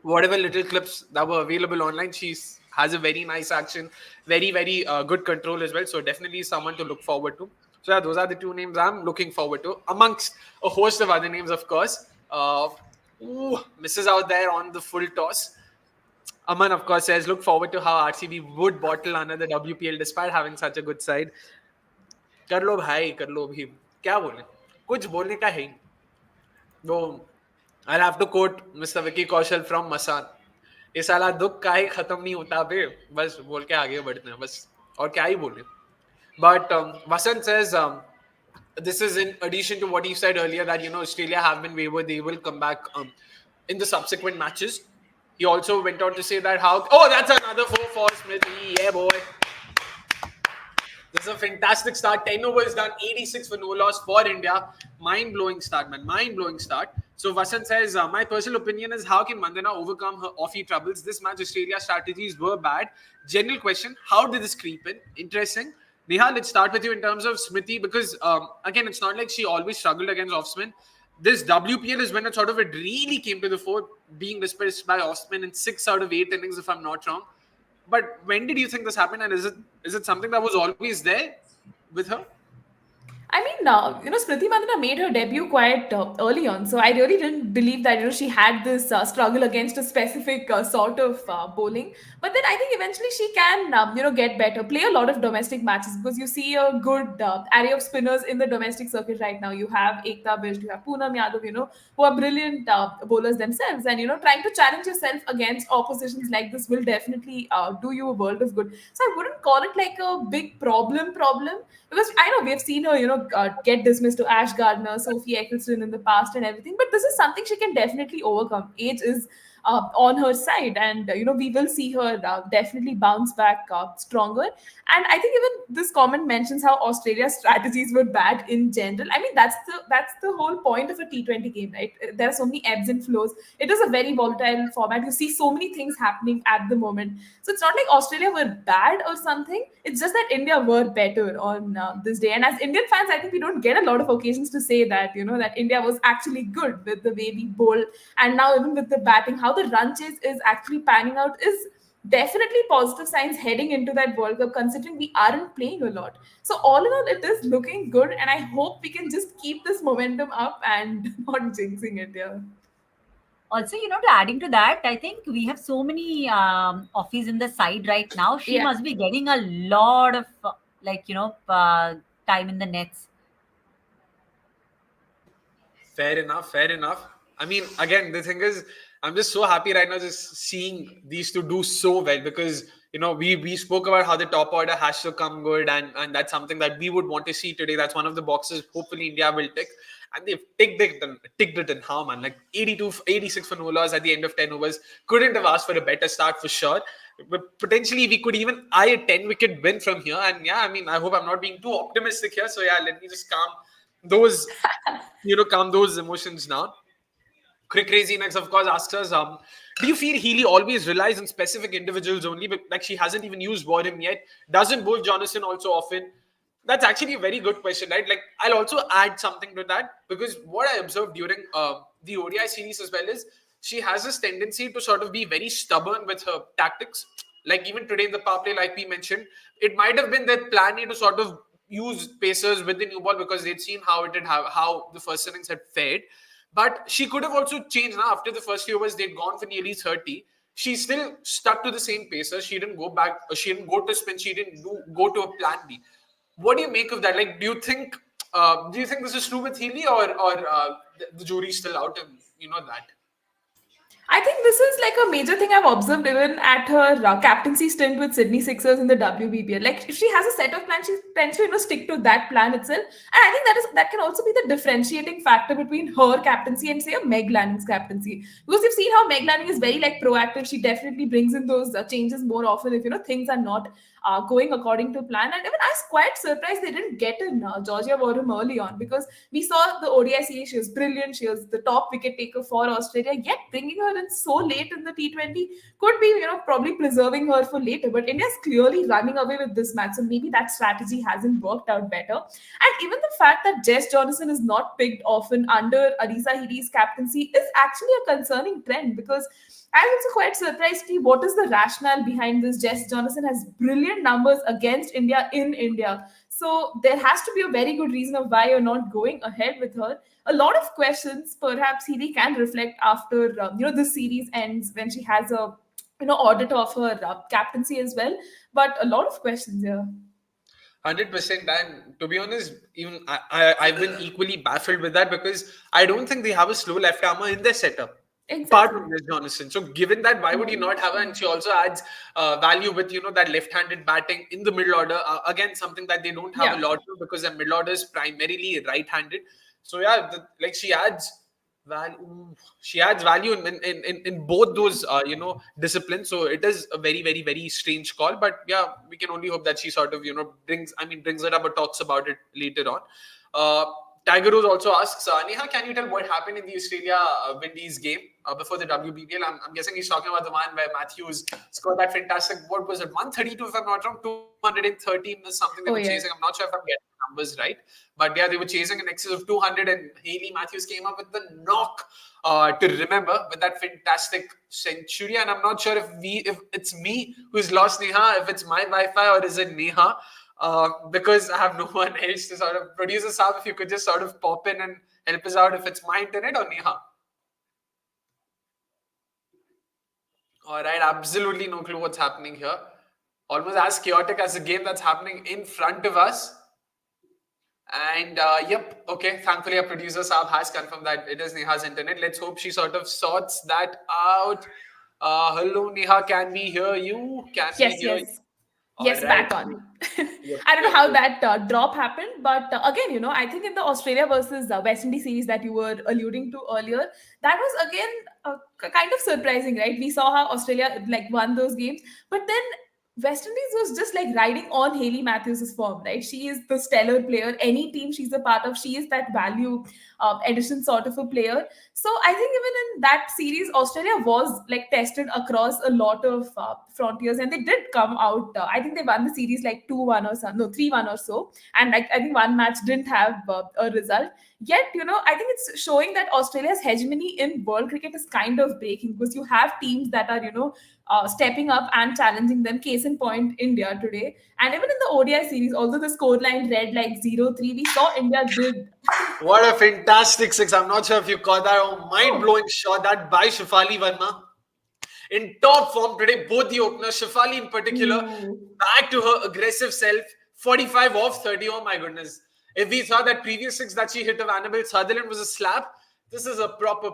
[SPEAKER 1] whatever little clips that were available online, she has a very nice action, very good control as well. So definitely someone to look forward to. So yeah, those are the two names I'm looking forward to, amongst a host of other names, of course. Misses out there on the full toss. Aman, of course, says, look forward to how RCB would bottle another WPL despite having such a good side. कर लो भाई, कर लो भी. क्या बोले? कुछ बोलने का है. No, I'll have to quote Mr. Vicky Kaushal from Masan. ये साला दुख का ही खत्म नहीं होता बे, बस बोल के आगे बढ़ते हैं बस, और क्या ही बोले. But Vasant says this is in addition to what he said earlier that Australia have been wayward, they will come back in the subsequent matches. He also went on to say that how that's another 4 for Smithy, yeah boy. This is a fantastic start. 10 overs done, 86 for no loss for India. Mind blowing start, man. Mind blowing start. So Vasant says, my personal opinion is how can Mandana overcome her offie troubles? This match, Australia strategies were bad. General question, how did this creep in? Interesting. Neha, let's start with you in terms of Smriti because, again, it's not like she always struggled against offspin. This WPL is when it really came to the fore, being dispatched by offspin in 6 out of 8 innings, if I'm not wrong. But when did you think this happened, and is it something that was always there with her?
[SPEAKER 2] I mean, Smriti Mandana made her debut quite early on, so I really didn't believe that she had this struggle against a specific sort of bowling. But then I think eventually she can get better, play a lot of domestic matches because you see a good array of spinners in the domestic circuit right now. You have Ekta Bisht, you have Poonam Yadav, who are brilliant bowlers themselves, and trying to challenge yourself against oppositions like this will definitely do you a world of good. So I wouldn't call it like a big problem because I know we have seen her, get dismissed to Ash Gardner, Sophie Eccleston in the past and everything. But this is something she can definitely overcome. Age is on her side, and we will see her definitely bounce back stronger. And I think even this comment mentions how Australia's strategies were bad in general. I mean, that's the whole point of a T20 game, right? There are so many ebbs and flows. It is a very volatile format. You see so many things happening at the moment. So it's not like Australia were bad or something. It's just that India were better on this day. And as Indian fans, I think we don't get a lot of occasions to say that, that India was actually good with the way we bowl. And now even with the batting, how the run chase is actually panning out is definitely positive signs heading into that World Cup, considering we aren't playing a lot. So all in all, it is looking good. And I hope we can just keep this momentum up and not jinxing it, yeah.
[SPEAKER 3] Also, to adding to that, I think we have so many offies in the side right now. She
[SPEAKER 2] Yeah.
[SPEAKER 3] must be getting a lot of time in the nets.
[SPEAKER 1] Fair enough. Fair enough. I mean, again, the thing is, I'm just so happy right now just seeing these two do so well because we spoke about how the top order has to come good and that's something that we would want to see today. That's one of the boxes hopefully India will tick. And they've ticked it in how, man? Like 82, 86 for no loss at the end of 10 overs. Couldn't have asked for a better start for sure. But potentially we could even eye a 10-wicket win from here. And yeah, I mean, I hope I'm not being too optimistic here. So yeah, let me just those, calm those emotions down. Quick Crazy next, of course, asks us, do you feel Healy always relies on specific individuals only? But like she hasn't even used Warren yet. Doesn't Bull Jonathan also often? That's actually a very good question, right? Like I'll also add something to that because what I observed during the ODI series as well is she has this tendency to sort of be very stubborn with her tactics. Like even today in the power play, like we mentioned, it might have been their plan A to sort of use pacers with the new ball because they'd seen how the first innings had fared. But she could have also changed now after the first few overs, they'd gone for nearly 30. She still stuck to the same pacer. She didn't go back, she didn't go to spin, she didn't go to a plan B. What do you make of that? Like, do you think this is true with Healy or the jury's still out and that?
[SPEAKER 2] I think this is like a major thing I've observed even at her captaincy stint with Sydney Sixers in the WBPL. Like if she has a set of plans, she tends to stick to that plan itself. And I think that can also be the differentiating factor between her captaincy and say a Meg Lanning's captaincy. Because you've seen how Meg Lanning is very like proactive. She definitely brings in those changes more often if things are not going according to plan. And even I was quite surprised they didn't get in Georgia Warham early on because we saw the ODI series. She was brilliant. She was the top wicket taker for Australia. Yet bringing her in so late in the T20 could be, probably preserving her for later. But India's clearly running away with this match. So maybe that strategy hasn't worked out better. And even the fact that Jess Johnson is not picked often under Arisa Healy's captaincy is actually a concerning trend because I'm also quite surprised to see what is the rationale behind this. Jess Johnson has brilliant numbers against India in India. So there has to be a very good reason of why you're not going ahead with her. A lot of questions perhaps Healy can reflect after this series ends when she has a audit of her captaincy as well. But a lot of questions here.
[SPEAKER 1] 100%. And to be honest, even I've been equally baffled with that because I don't think they have a slow left armer in their setup. apart
[SPEAKER 2] Exactly.
[SPEAKER 1] from Miss Jonathan. So given that, why would you not have her? And she also adds value with that left-handed batting in the middle order. Again, something that they don't have a
[SPEAKER 2] Yeah.
[SPEAKER 1] lot of because their middle order is primarily right-handed. So yeah, like she adds value. She adds value in both those disciplines. So it is a very very very strange call, but yeah, we can only hope that she sort of brings it up or talks about it later on. Uh, Tiger Rose also asks, Neha, can you tell what happened in the Australia Windies game before the WBPL? I'm guessing he's talking about the one where Matthews scored that fantastic, what was it, 132 if I'm not wrong, 213 is something they were
[SPEAKER 2] Oh,
[SPEAKER 1] chasing. I'm
[SPEAKER 2] yes.
[SPEAKER 1] not sure if I'm getting the numbers right. But yeah, they were chasing in excess of 200 and Hayley Matthews came up with the knock to remember with that fantastic century. And I'm not sure if it's me who's lost Neha, if it's my Wi-Fi or is it Neha because I have no one else to sort of produce a sub. If you could just sort of pop in and help us out if it's my internet or Neha. All right, absolutely no clue what's happening here. Almost as chaotic as the game that's happening in front of us. And yep, okay. Thankfully, our producer Saab has confirmed that it is Neha's internet. Let's hope she sort of sorts that out. Hello, Neha. Can we hear you? Can we
[SPEAKER 2] Yes,
[SPEAKER 1] hear you?
[SPEAKER 2] yes.
[SPEAKER 1] All
[SPEAKER 2] Yes,
[SPEAKER 1] right.
[SPEAKER 2] back on.
[SPEAKER 1] Yep,
[SPEAKER 2] I don't know
[SPEAKER 1] yep,
[SPEAKER 2] how
[SPEAKER 1] yep.
[SPEAKER 2] that drop happened, but again, I think in the Australia versus West Indies series that you were alluding to earlier, that was again kind of surprising, right? We saw how Australia like won those games, but then West Indies was just like riding on Hayley Matthews' form, right? She is the stellar player. Any team she's a part of, she is that value addition sort of a player. So I think even in that series, Australia was like tested across a lot of frontiers, and they did come out. I think they won the series like 2-1 or so, no 3-1 or so, and like I think one match didn't have a result. Yet, I think it's showing that Australia's hegemony in world cricket is kind of breaking because you have teams that are stepping up and challenging them. Case in point, India today, and even in the ODI series, although the scoreline read like 0-3, we saw India did.
[SPEAKER 1] What a fantastic six. I'm not sure if you caught that. Oh, mind
[SPEAKER 2] Oh,
[SPEAKER 1] blowing shot that by Shafali Verma. In top form today, both the openers, Shafali in particular,
[SPEAKER 2] ooh.
[SPEAKER 1] back to her aggressive self, 45 off 30. Oh my goodness. If we saw that previous six that she hit of Annabelle Sutherland was a slap, this is a proper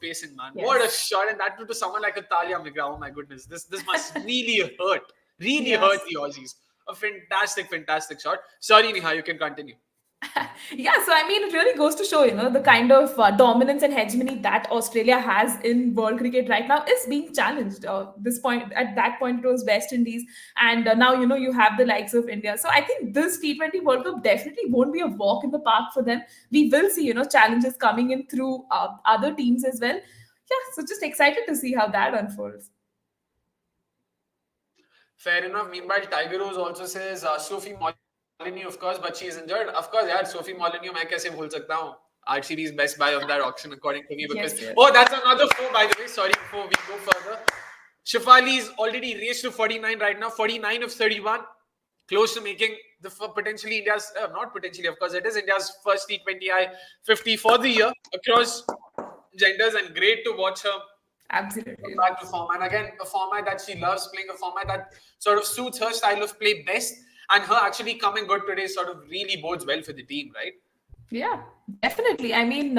[SPEAKER 1] pacing, man. What a
[SPEAKER 2] Yes.
[SPEAKER 1] shot. And that too to someone like a Talia McGrath. Oh my goodness. This must really hurt. Really hurt
[SPEAKER 2] Yes.
[SPEAKER 1] the Aussies. A fantastic shot. Sorry, Neha, you can continue.
[SPEAKER 2] Yeah, so I mean, it really goes to show, the kind of dominance and hegemony that Australia has in world cricket right now is being challenged. This point, at that point, it was West Indies, and now you have the likes of India. So I think this T20 World Cup definitely won't be a walk in the park for them. We will see, challenges coming in through other teams as well. Yeah, so just excited to see how that unfolds.
[SPEAKER 1] Fair enough. Meanwhile, Tiger Rose also says Sophie Molyneux, of course, but she is injured. Of course, yeah, Sophie Molyneux, मैं कैसे भूल सकता हूँ? RCB's best buy of that auction, according to me, because
[SPEAKER 2] Yes, yes.
[SPEAKER 1] that's another four, by the way. Sorry, before we go further, Shafali is already raised to 49 right now, 49 of 31, close to making the potentially India's not potentially, of course, it is India's first T20I 50 for the year across genders, and great to watch her come
[SPEAKER 2] Absolutely.
[SPEAKER 1] back to form. And again, a format that she loves playing, a format that sort of suits her style of play best. And her actually coming good today sort of really bodes well for the team, right?
[SPEAKER 2] Yeah, definitely. I mean,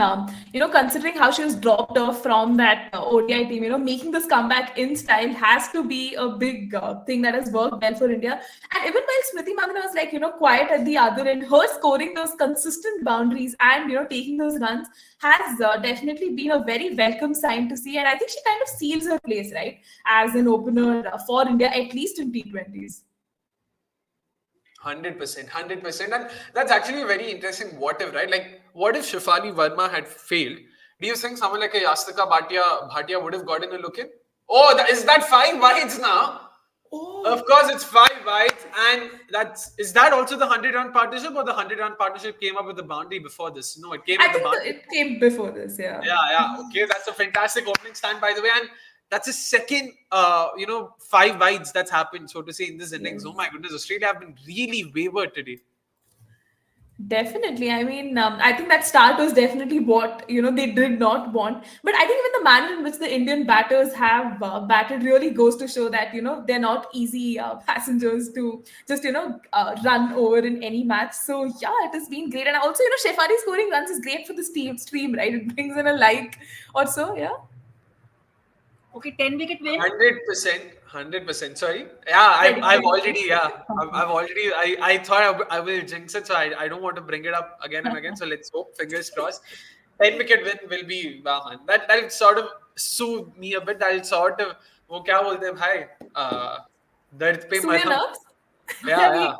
[SPEAKER 2] considering how she was dropped off from that ODI team, making this comeback in style has to be a big thing that has worked well for India. And even while Smriti Mandana was like, quiet at the other end, her scoring those consistent boundaries and, taking those runs has definitely been a very welcome sign to see. And I think she kind of seals her place, right, as an opener for India, at least in T20s.
[SPEAKER 1] 100%. And that's actually a very interesting what if, right? Like, what if Shafali Verma had failed? Do you think someone like a Yastika Bhatia would have gotten a look in? Oh, is that five wides now? Of
[SPEAKER 2] Oh,
[SPEAKER 1] course, it's five wides, and is that also the 100-run partnership, or the 100-run partnership came up with the boundary before this? No, it came
[SPEAKER 2] I
[SPEAKER 1] with the
[SPEAKER 2] think
[SPEAKER 1] boundary.
[SPEAKER 2] it came before this, yeah.
[SPEAKER 1] Yeah. Okay, that's a fantastic opening stand, by the way, and that's a second, five wides that's happened, so to say, in this innings. Oh
[SPEAKER 2] Yes.
[SPEAKER 1] my goodness, Australia have been really wayward today.
[SPEAKER 2] Definitely. I mean, I think that start was definitely what they did not want. But I think even the manner in which the Indian batters have batted really goes to show that they're not easy passengers to just run over in any match. So yeah, it has been great. And also Shefari scoring runs is great for the stream, right? It brings in a like or so. Yeah.
[SPEAKER 3] Okay, 10-wicket win.
[SPEAKER 1] 100%, 100%. Sorry. Yeah, I've
[SPEAKER 3] Predicted.
[SPEAKER 1] already, yeah, I've already, I thought I will jinx it, so I don't want to bring it up again and again. So let's hope, fingers crossed. 10 wicket win will be, wow, man. That'll sort of soothe me a bit. That'll sort of, वो क्या बोलते हैं भाई, दर्द पे
[SPEAKER 2] Soothe your
[SPEAKER 1] मरहम.
[SPEAKER 2] nerves.
[SPEAKER 1] Yeah, yeah.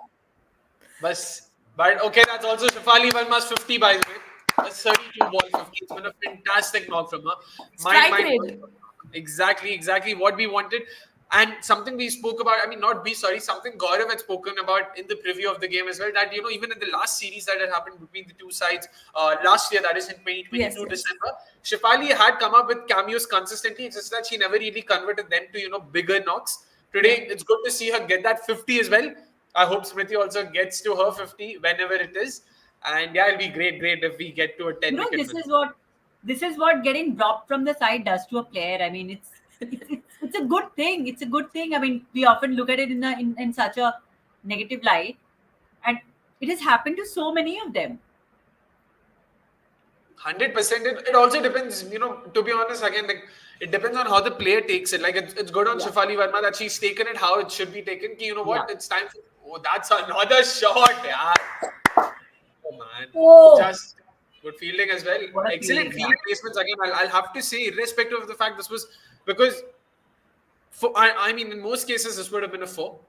[SPEAKER 1] But okay, that's also Shafali Verma's 50, by the way. A 32 ball 50. It's been a fantastic knock from her.
[SPEAKER 2] Strike
[SPEAKER 1] Mind
[SPEAKER 2] rate.
[SPEAKER 1] exactly what we wanted. And something we spoke about, I mean, not we, sorry, something Gaurav had spoken about in the preview of the game as well, that, even in the last series that had happened between the two sides, last year, that is in 2022
[SPEAKER 2] Yes.
[SPEAKER 1] December, Shefali had come up with cameos consistently. It's just that she never really converted them to, bigger knocks. Today, it's good to see her get that 50 as well. I hope Smriti also gets to her 50 whenever it is. And yeah, it'll be great if we get to a 10 wicket
[SPEAKER 3] This
[SPEAKER 1] win.
[SPEAKER 3] is what getting dropped from the side does to a player. I mean, it's a good thing. It's a good thing. I mean, we often look at it in such a negative light, and it has happened to so many of them.
[SPEAKER 1] 100%. It also depends, to be honest, again, like, it depends on how the player takes it. Like, it's good on Shefali Verma that she's taken it how it should be taken. You know what?
[SPEAKER 3] Yeah.
[SPEAKER 1] It's time for. Oh, that's another shot, yeah. Oh, man.
[SPEAKER 3] Oh.
[SPEAKER 1] Just good fielding as well.
[SPEAKER 3] What a
[SPEAKER 1] Excellent
[SPEAKER 3] fielding,
[SPEAKER 1] field placements again. I'll have to say, irrespective of the fact this was because, I mean, in most cases, this would have been a 4.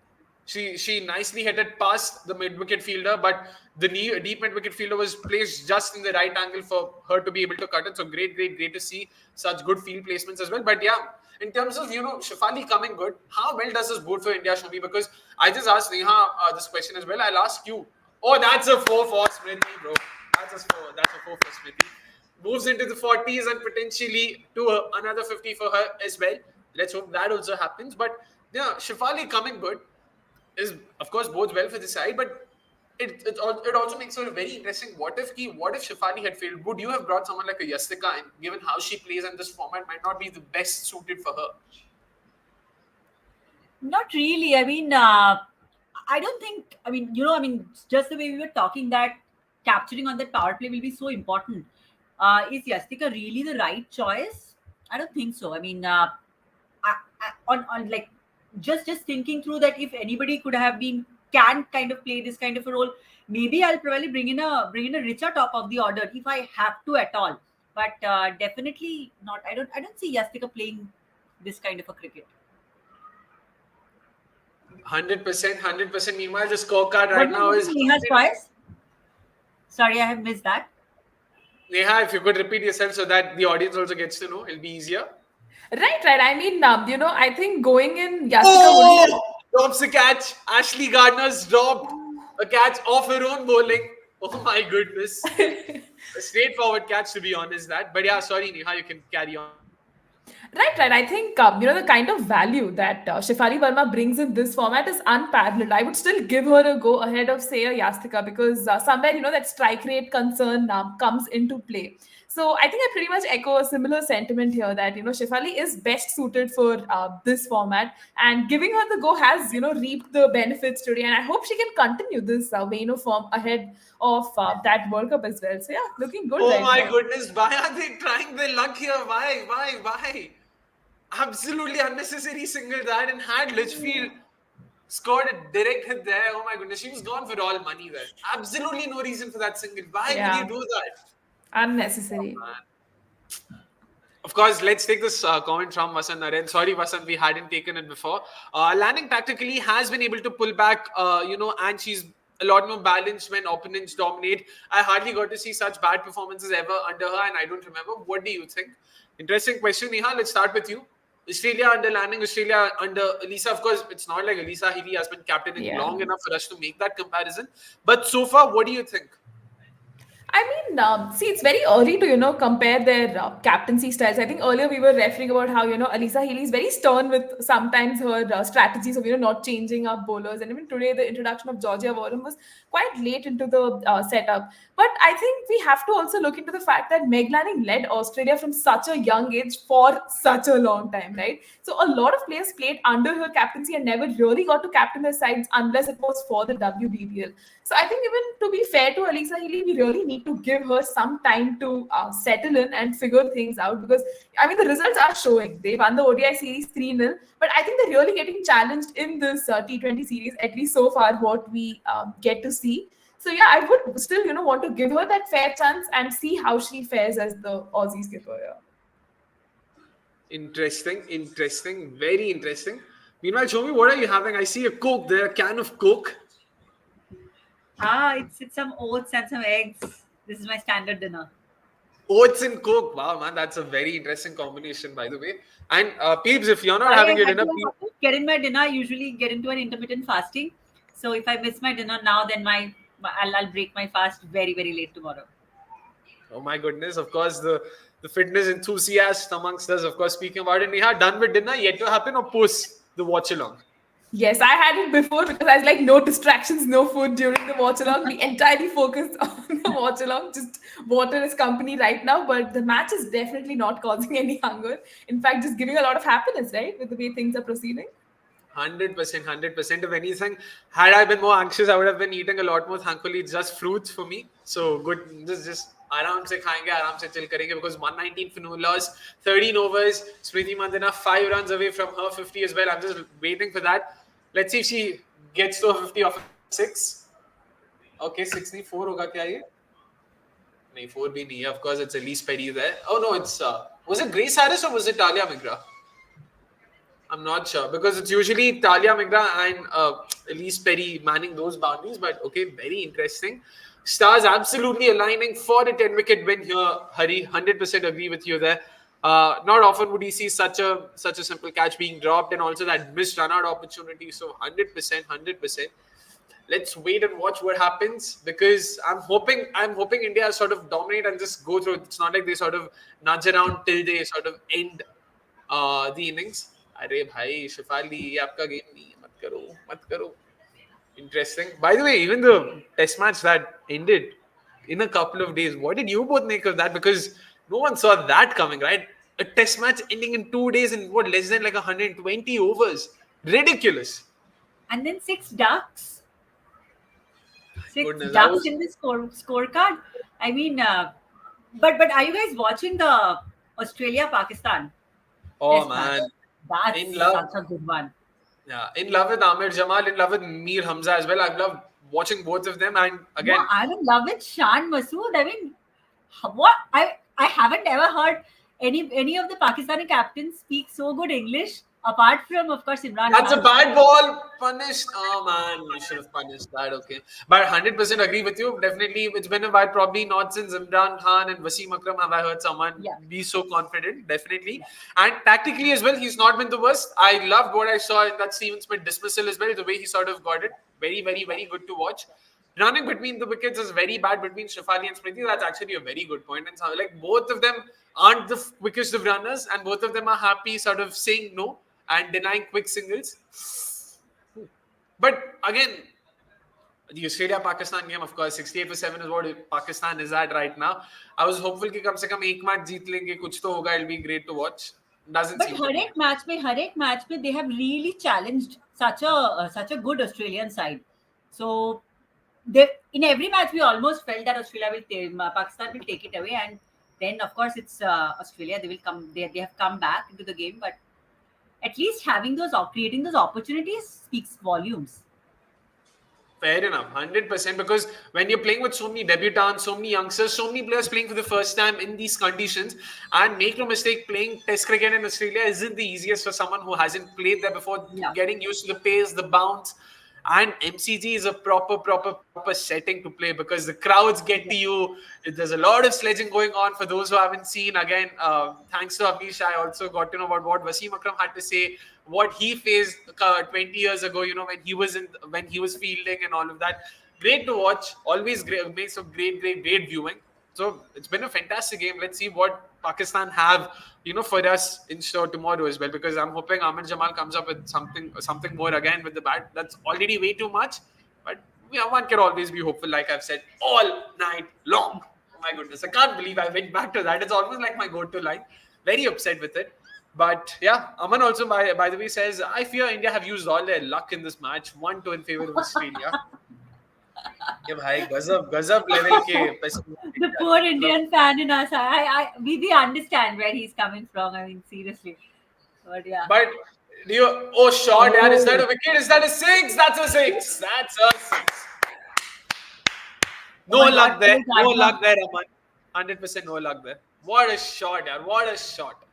[SPEAKER 1] She nicely hit it past the mid-wicket fielder, but the deep mid-wicket fielder was placed just in the right angle for her to be able to cut it. So great to see such good field placements as well. But yeah, in terms of, Shefali coming good, how well does this bode for India, Shomi? Because I just asked Neha this question as well. I'll ask you. Oh, that's a 4 for Smriti, bro. That's a 4 for Smriti. Moves into the 40s and potentially to another 50 for her as well. Let's hope that also happens. But yeah, Shefali coming good is, of course, bodes well for the side, but it also makes it very interesting. What if Shefali had failed? Would you have brought someone like a Yastika in, given how she plays and this format might not be the best suited for her?
[SPEAKER 3] Not really. I mean, I don't think. I mean, just the way we were talking that capturing on that power play will be so important. Is Yastika really the right choice? I don't think so. I mean, on like just thinking through that, if anybody could have been can kind of play this kind of a role, maybe I'll probably bring in a richer top of the order if I have to at all. But definitely not. I don't see Yastika playing this kind of a cricket.
[SPEAKER 1] 100%. Meanwhile, the scorecard
[SPEAKER 3] What
[SPEAKER 1] right now
[SPEAKER 3] was
[SPEAKER 1] is
[SPEAKER 3] Neha's choice? Sorry, I have missed that.
[SPEAKER 1] Neha. If you could repeat yourself so that the audience also gets to know, it'll be easier.
[SPEAKER 2] Right. I mean, I think going in Yastika wouldn't have.
[SPEAKER 1] Drops a catch. Ashley Gardner's dropped a catch off her own bowling. Oh my goodness. A straightforward catch, to be honest, that. But yeah, sorry, Neha, you can carry on.
[SPEAKER 2] Right. I think, the kind of value that Shefali Verma brings in this format is unparalleled. I would still give her a go ahead of, say, a Yastika because somewhere, that strike rate concern comes into play. So I think I pretty much echo a similar sentiment here that, Shefali is best suited for this format, and giving her the go has, reaped the benefits today. And I hope she can continue this vein of form ahead of that World Cup as well. So yeah, looking good
[SPEAKER 1] Oh
[SPEAKER 2] right
[SPEAKER 1] my
[SPEAKER 2] now.
[SPEAKER 1] goodness, why are they trying their luck here? Why? Absolutely unnecessary single that, and had Litchfield scored a direct hit there. Oh my goodness, she was gone for all money there. Absolutely no reason for that single. Why would you do that?
[SPEAKER 2] Unnecessary.
[SPEAKER 1] Of course, let's take this comment from Vasant Naren. Sorry, Vasant, we hadn't taken it before. Lanning tactically has been able to pull back, and she's a lot more balanced when opponents dominate. I hardly got to see such bad performances ever under her, and I don't remember. What do you think? Interesting question, Neha. Let's start with you. Australia under Lanning, Australia under Elisa. Of course, it's not like Elisa Healy has been captaining long enough for us to make that comparison. But so far, what do you think?
[SPEAKER 2] I mean, see, it's very early to, compare their captaincy styles. I think earlier we were referring about how, Alisa Healy is very stern with sometimes her strategies of, not changing up bowlers. And even today, the introduction of Georgia Warren was quite late into the setup. But I think we have to also look into the fact that Meg Lanning led Australia from such a young age for such a long time, right? So a lot of players played under her captaincy and never really got to captain their sides unless it was for the WBBL. So I think even to be fair to Alisa Healy, we really need need to give her some time to settle in and figure things out, because I mean the results are showing. They won the ODI series 3-0, but I think they're really getting challenged in this T20 series, at least so far what we get to see. So yeah, I would still, want to give her that fair chance and see how she fares as the Aussie skipper. Yeah.
[SPEAKER 1] Interesting, very interesting. Meanwhile, show me, what are you having? I see a Coke there, a can of Coke.
[SPEAKER 3] It's some oats and some eggs. This is my standard dinner.
[SPEAKER 1] Oats and Coke. Wow, man, that's a very interesting combination, by the way. And peeps, if you're not having your dinner,
[SPEAKER 3] Get in my dinner. I usually get into an intermittent fasting. So if I miss my dinner now, then I'll break my fast very, very late tomorrow.
[SPEAKER 1] oh my goodness, of course, the fitness enthusiast amongst us, of course, speaking about it. Neha, done with dinner, yet to happen, or post the watch along?
[SPEAKER 2] Yes, I had it before because I was like, no distractions, no food during the watch along. We entirely focused on the watch along. Just water is company right now, but the match is definitely not causing any hunger. In fact, just giving a lot of happiness, right, with the way things are proceeding.
[SPEAKER 1] 100%. If anything, had I been more anxious, I would have been eating a lot more. Thankfully, it's just fruits for me. So good. Just आराम से खाएंगे, आराम से chill करेंगे, because 119 for no loss, 13 overs. Smriti Mandhana 5 runs away from her 50 as well. I'm just waiting for that. Let's see if she gets to a 50 off 6. Okay, 6 नहीं 4 होगा क्या ये? नहीं 4 भी नहीं है. Of course, it's Elise Perry there. Oh no, it's was it Grace Harris or was it Talia Migra? I'm not sure, because it's usually Talia Migra and Elise Perry manning those boundaries. But okay, very interesting. Stars absolutely aligning for a 10-wicket win here. Hari, 100% agree with you there. Not often would you see such a simple catch being dropped, and also that missed run-out opportunity. So 100%. Let's wait and watch what happens, because I'm hoping India sort of dominate and just go through. It's not like they sort of nudge around till they sort of end the innings. अरे भाई शिफाली, ये आपका game नहीं है, मत करो. Interesting. By the way, even the test match that ended in a couple of days, what did you both make of that? Because no one saw that coming, right? A test match ending in 2 days in less than like 120 overs. Ridiculous.
[SPEAKER 3] And then 6 ducks.
[SPEAKER 1] Goodness,
[SPEAKER 3] Ducks in the scorecard. I mean, but are you guys watching the Australia-Pakistan?
[SPEAKER 1] Oh man.
[SPEAKER 3] That's such a good one.
[SPEAKER 1] Yeah, in love with Amir Jamal, in love with Mir Hamza as well. I've loved watching both of them, and again,
[SPEAKER 3] no, I'm in love with Shan Masood. I mean, what I haven't ever heard any of the Pakistani captains speak so good English, apart from, of course, Imran
[SPEAKER 1] That's
[SPEAKER 3] Khan.
[SPEAKER 1] a bad ball. Punished. Oh man, we should have punished that. Okay, but 100% agree with you. Definitely, it's been a while. Probably not since Imran Khan and Wasim Akram have I heard someone be so confident. Definitely, and tactically as well, he's not been the worst. I loved what I saw in that Steven Smith dismissal as well. The way he sort of got it, very good to watch. Running between the wickets is very bad between Shefali and Smriti. That's actually a very good point. And so, like, both of them aren't the quickest of runners, and both of them are happy sort of saying no and denying quick singles. But again, the Australia-Pakistan game, of course, 68 for 7 is what Pakistan is at right now. I was hopeful कि कम से कम एक match जीत लेंगे, कुछ तो होगा. It'll be great to watch. Doesn't seem.
[SPEAKER 3] But हर एक match में they have really challenged such a good Australian side. So in every match we almost felt that Pakistan will take it away, and then of course it's Australia. They will come. They have come back into the game, but at least creating those opportunities speaks volumes.
[SPEAKER 1] Fair enough, 100%. Because when you're playing with so many debutants, so many youngsters, so many players playing for the first time in these conditions, and make no mistake, playing Test cricket in Australia isn't the easiest for someone who hasn't played there before. Yeah. Getting used to the pace, the bounce, and MCG is a proper setting to play, because the crowds get to you. There's a lot of sledging going on. For those who haven't seen, again, thanks to Amish, I also got to know about what Wasim Akram had to say, what he faced 20 years ago, when he was fielding and all of that. Great to watch. Always great, makes some great viewing. So it's been a fantastic game. Let's see what Pakistan have, for us in store tomorrow as well, because I'm hoping Amir Jamal comes up with something more again with the bat. That's already way too much, but one can always be hopeful, like I've said all night long. Oh my goodness, I can't believe I went back to that. It's almost like my go-to line. Very upset with it. But yeah, Aman also, by the way, says, I fear India have used all their luck in this match. 1-2 in favour of Australia. ये भाई गजब level के
[SPEAKER 3] The poor Indian fan in us. We understand where he's coming from. I mean, seriously. But yeah.
[SPEAKER 1] But do you? Oh, shot, yaar. Is that
[SPEAKER 2] Oh,
[SPEAKER 1] a wicket? Is that a six? That's a six. That's a six.
[SPEAKER 3] Oh
[SPEAKER 1] No
[SPEAKER 3] my God,
[SPEAKER 1] luck there. No
[SPEAKER 3] charisma.
[SPEAKER 1] luck there, Aman. 100% no luck there. What a shot, yaar. What a shot.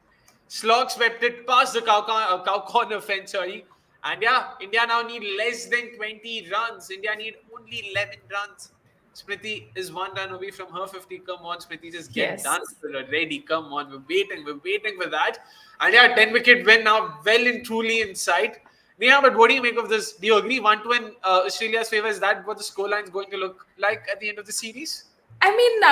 [SPEAKER 1] Slog swept it past the cow corner fence, sorry. And yeah, India now need less than 20 runs. India need only 11 runs. Smriti is 1 run away from her 50. Come on, Smriti, just get done
[SPEAKER 2] yes.
[SPEAKER 1] with it already. Come on, we're waiting for that. And yeah, 10 wicket win now, well and truly in sight. Neha, but what do you make of this? Do you agree 1-2 in Australia's favour? Is that what the scoreline is going to look like at the end of the series?
[SPEAKER 2] I mean,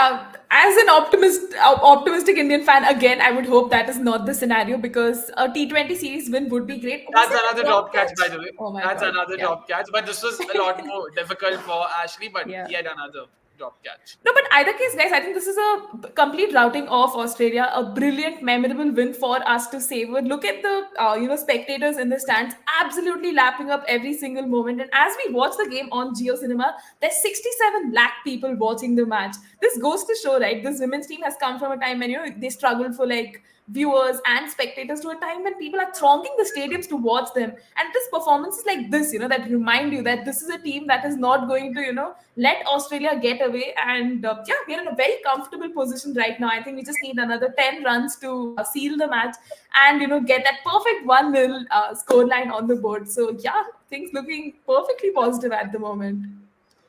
[SPEAKER 2] as an optimistic Indian fan, again, I would hope that is not the scenario because a T20 series win would be great. Was
[SPEAKER 1] That's
[SPEAKER 2] it a
[SPEAKER 1] another
[SPEAKER 2] drop
[SPEAKER 1] drop catch, by
[SPEAKER 2] catch?
[SPEAKER 1] the way.
[SPEAKER 2] Oh my
[SPEAKER 1] That's
[SPEAKER 2] god!
[SPEAKER 1] another
[SPEAKER 2] Yeah,
[SPEAKER 1] drop catch. But this was a lot more difficult for Ashley, but
[SPEAKER 2] yeah.
[SPEAKER 1] yet another drop catch.
[SPEAKER 2] No, but either case, guys, I think this is a complete routing of Australia, a brilliant, memorable win for us to savor. Look at the spectators in the stands, absolutely lapping up every single moment. And as we watch the game on Geo Cinema, there's 67 lakh people watching the match. This goes to show, right? This women's team has come from a time when they struggled for like viewers and spectators to a time when people are thronging the stadiums to watch them. And this performances like this, that remind you that this is a team that is not going to, let Australia get away. And yeah, we're in a very comfortable position right now. I think we just need another 10 runs to seal the match and, get that perfect 1-0 scoreline on the board. So yeah, things looking perfectly positive at the moment.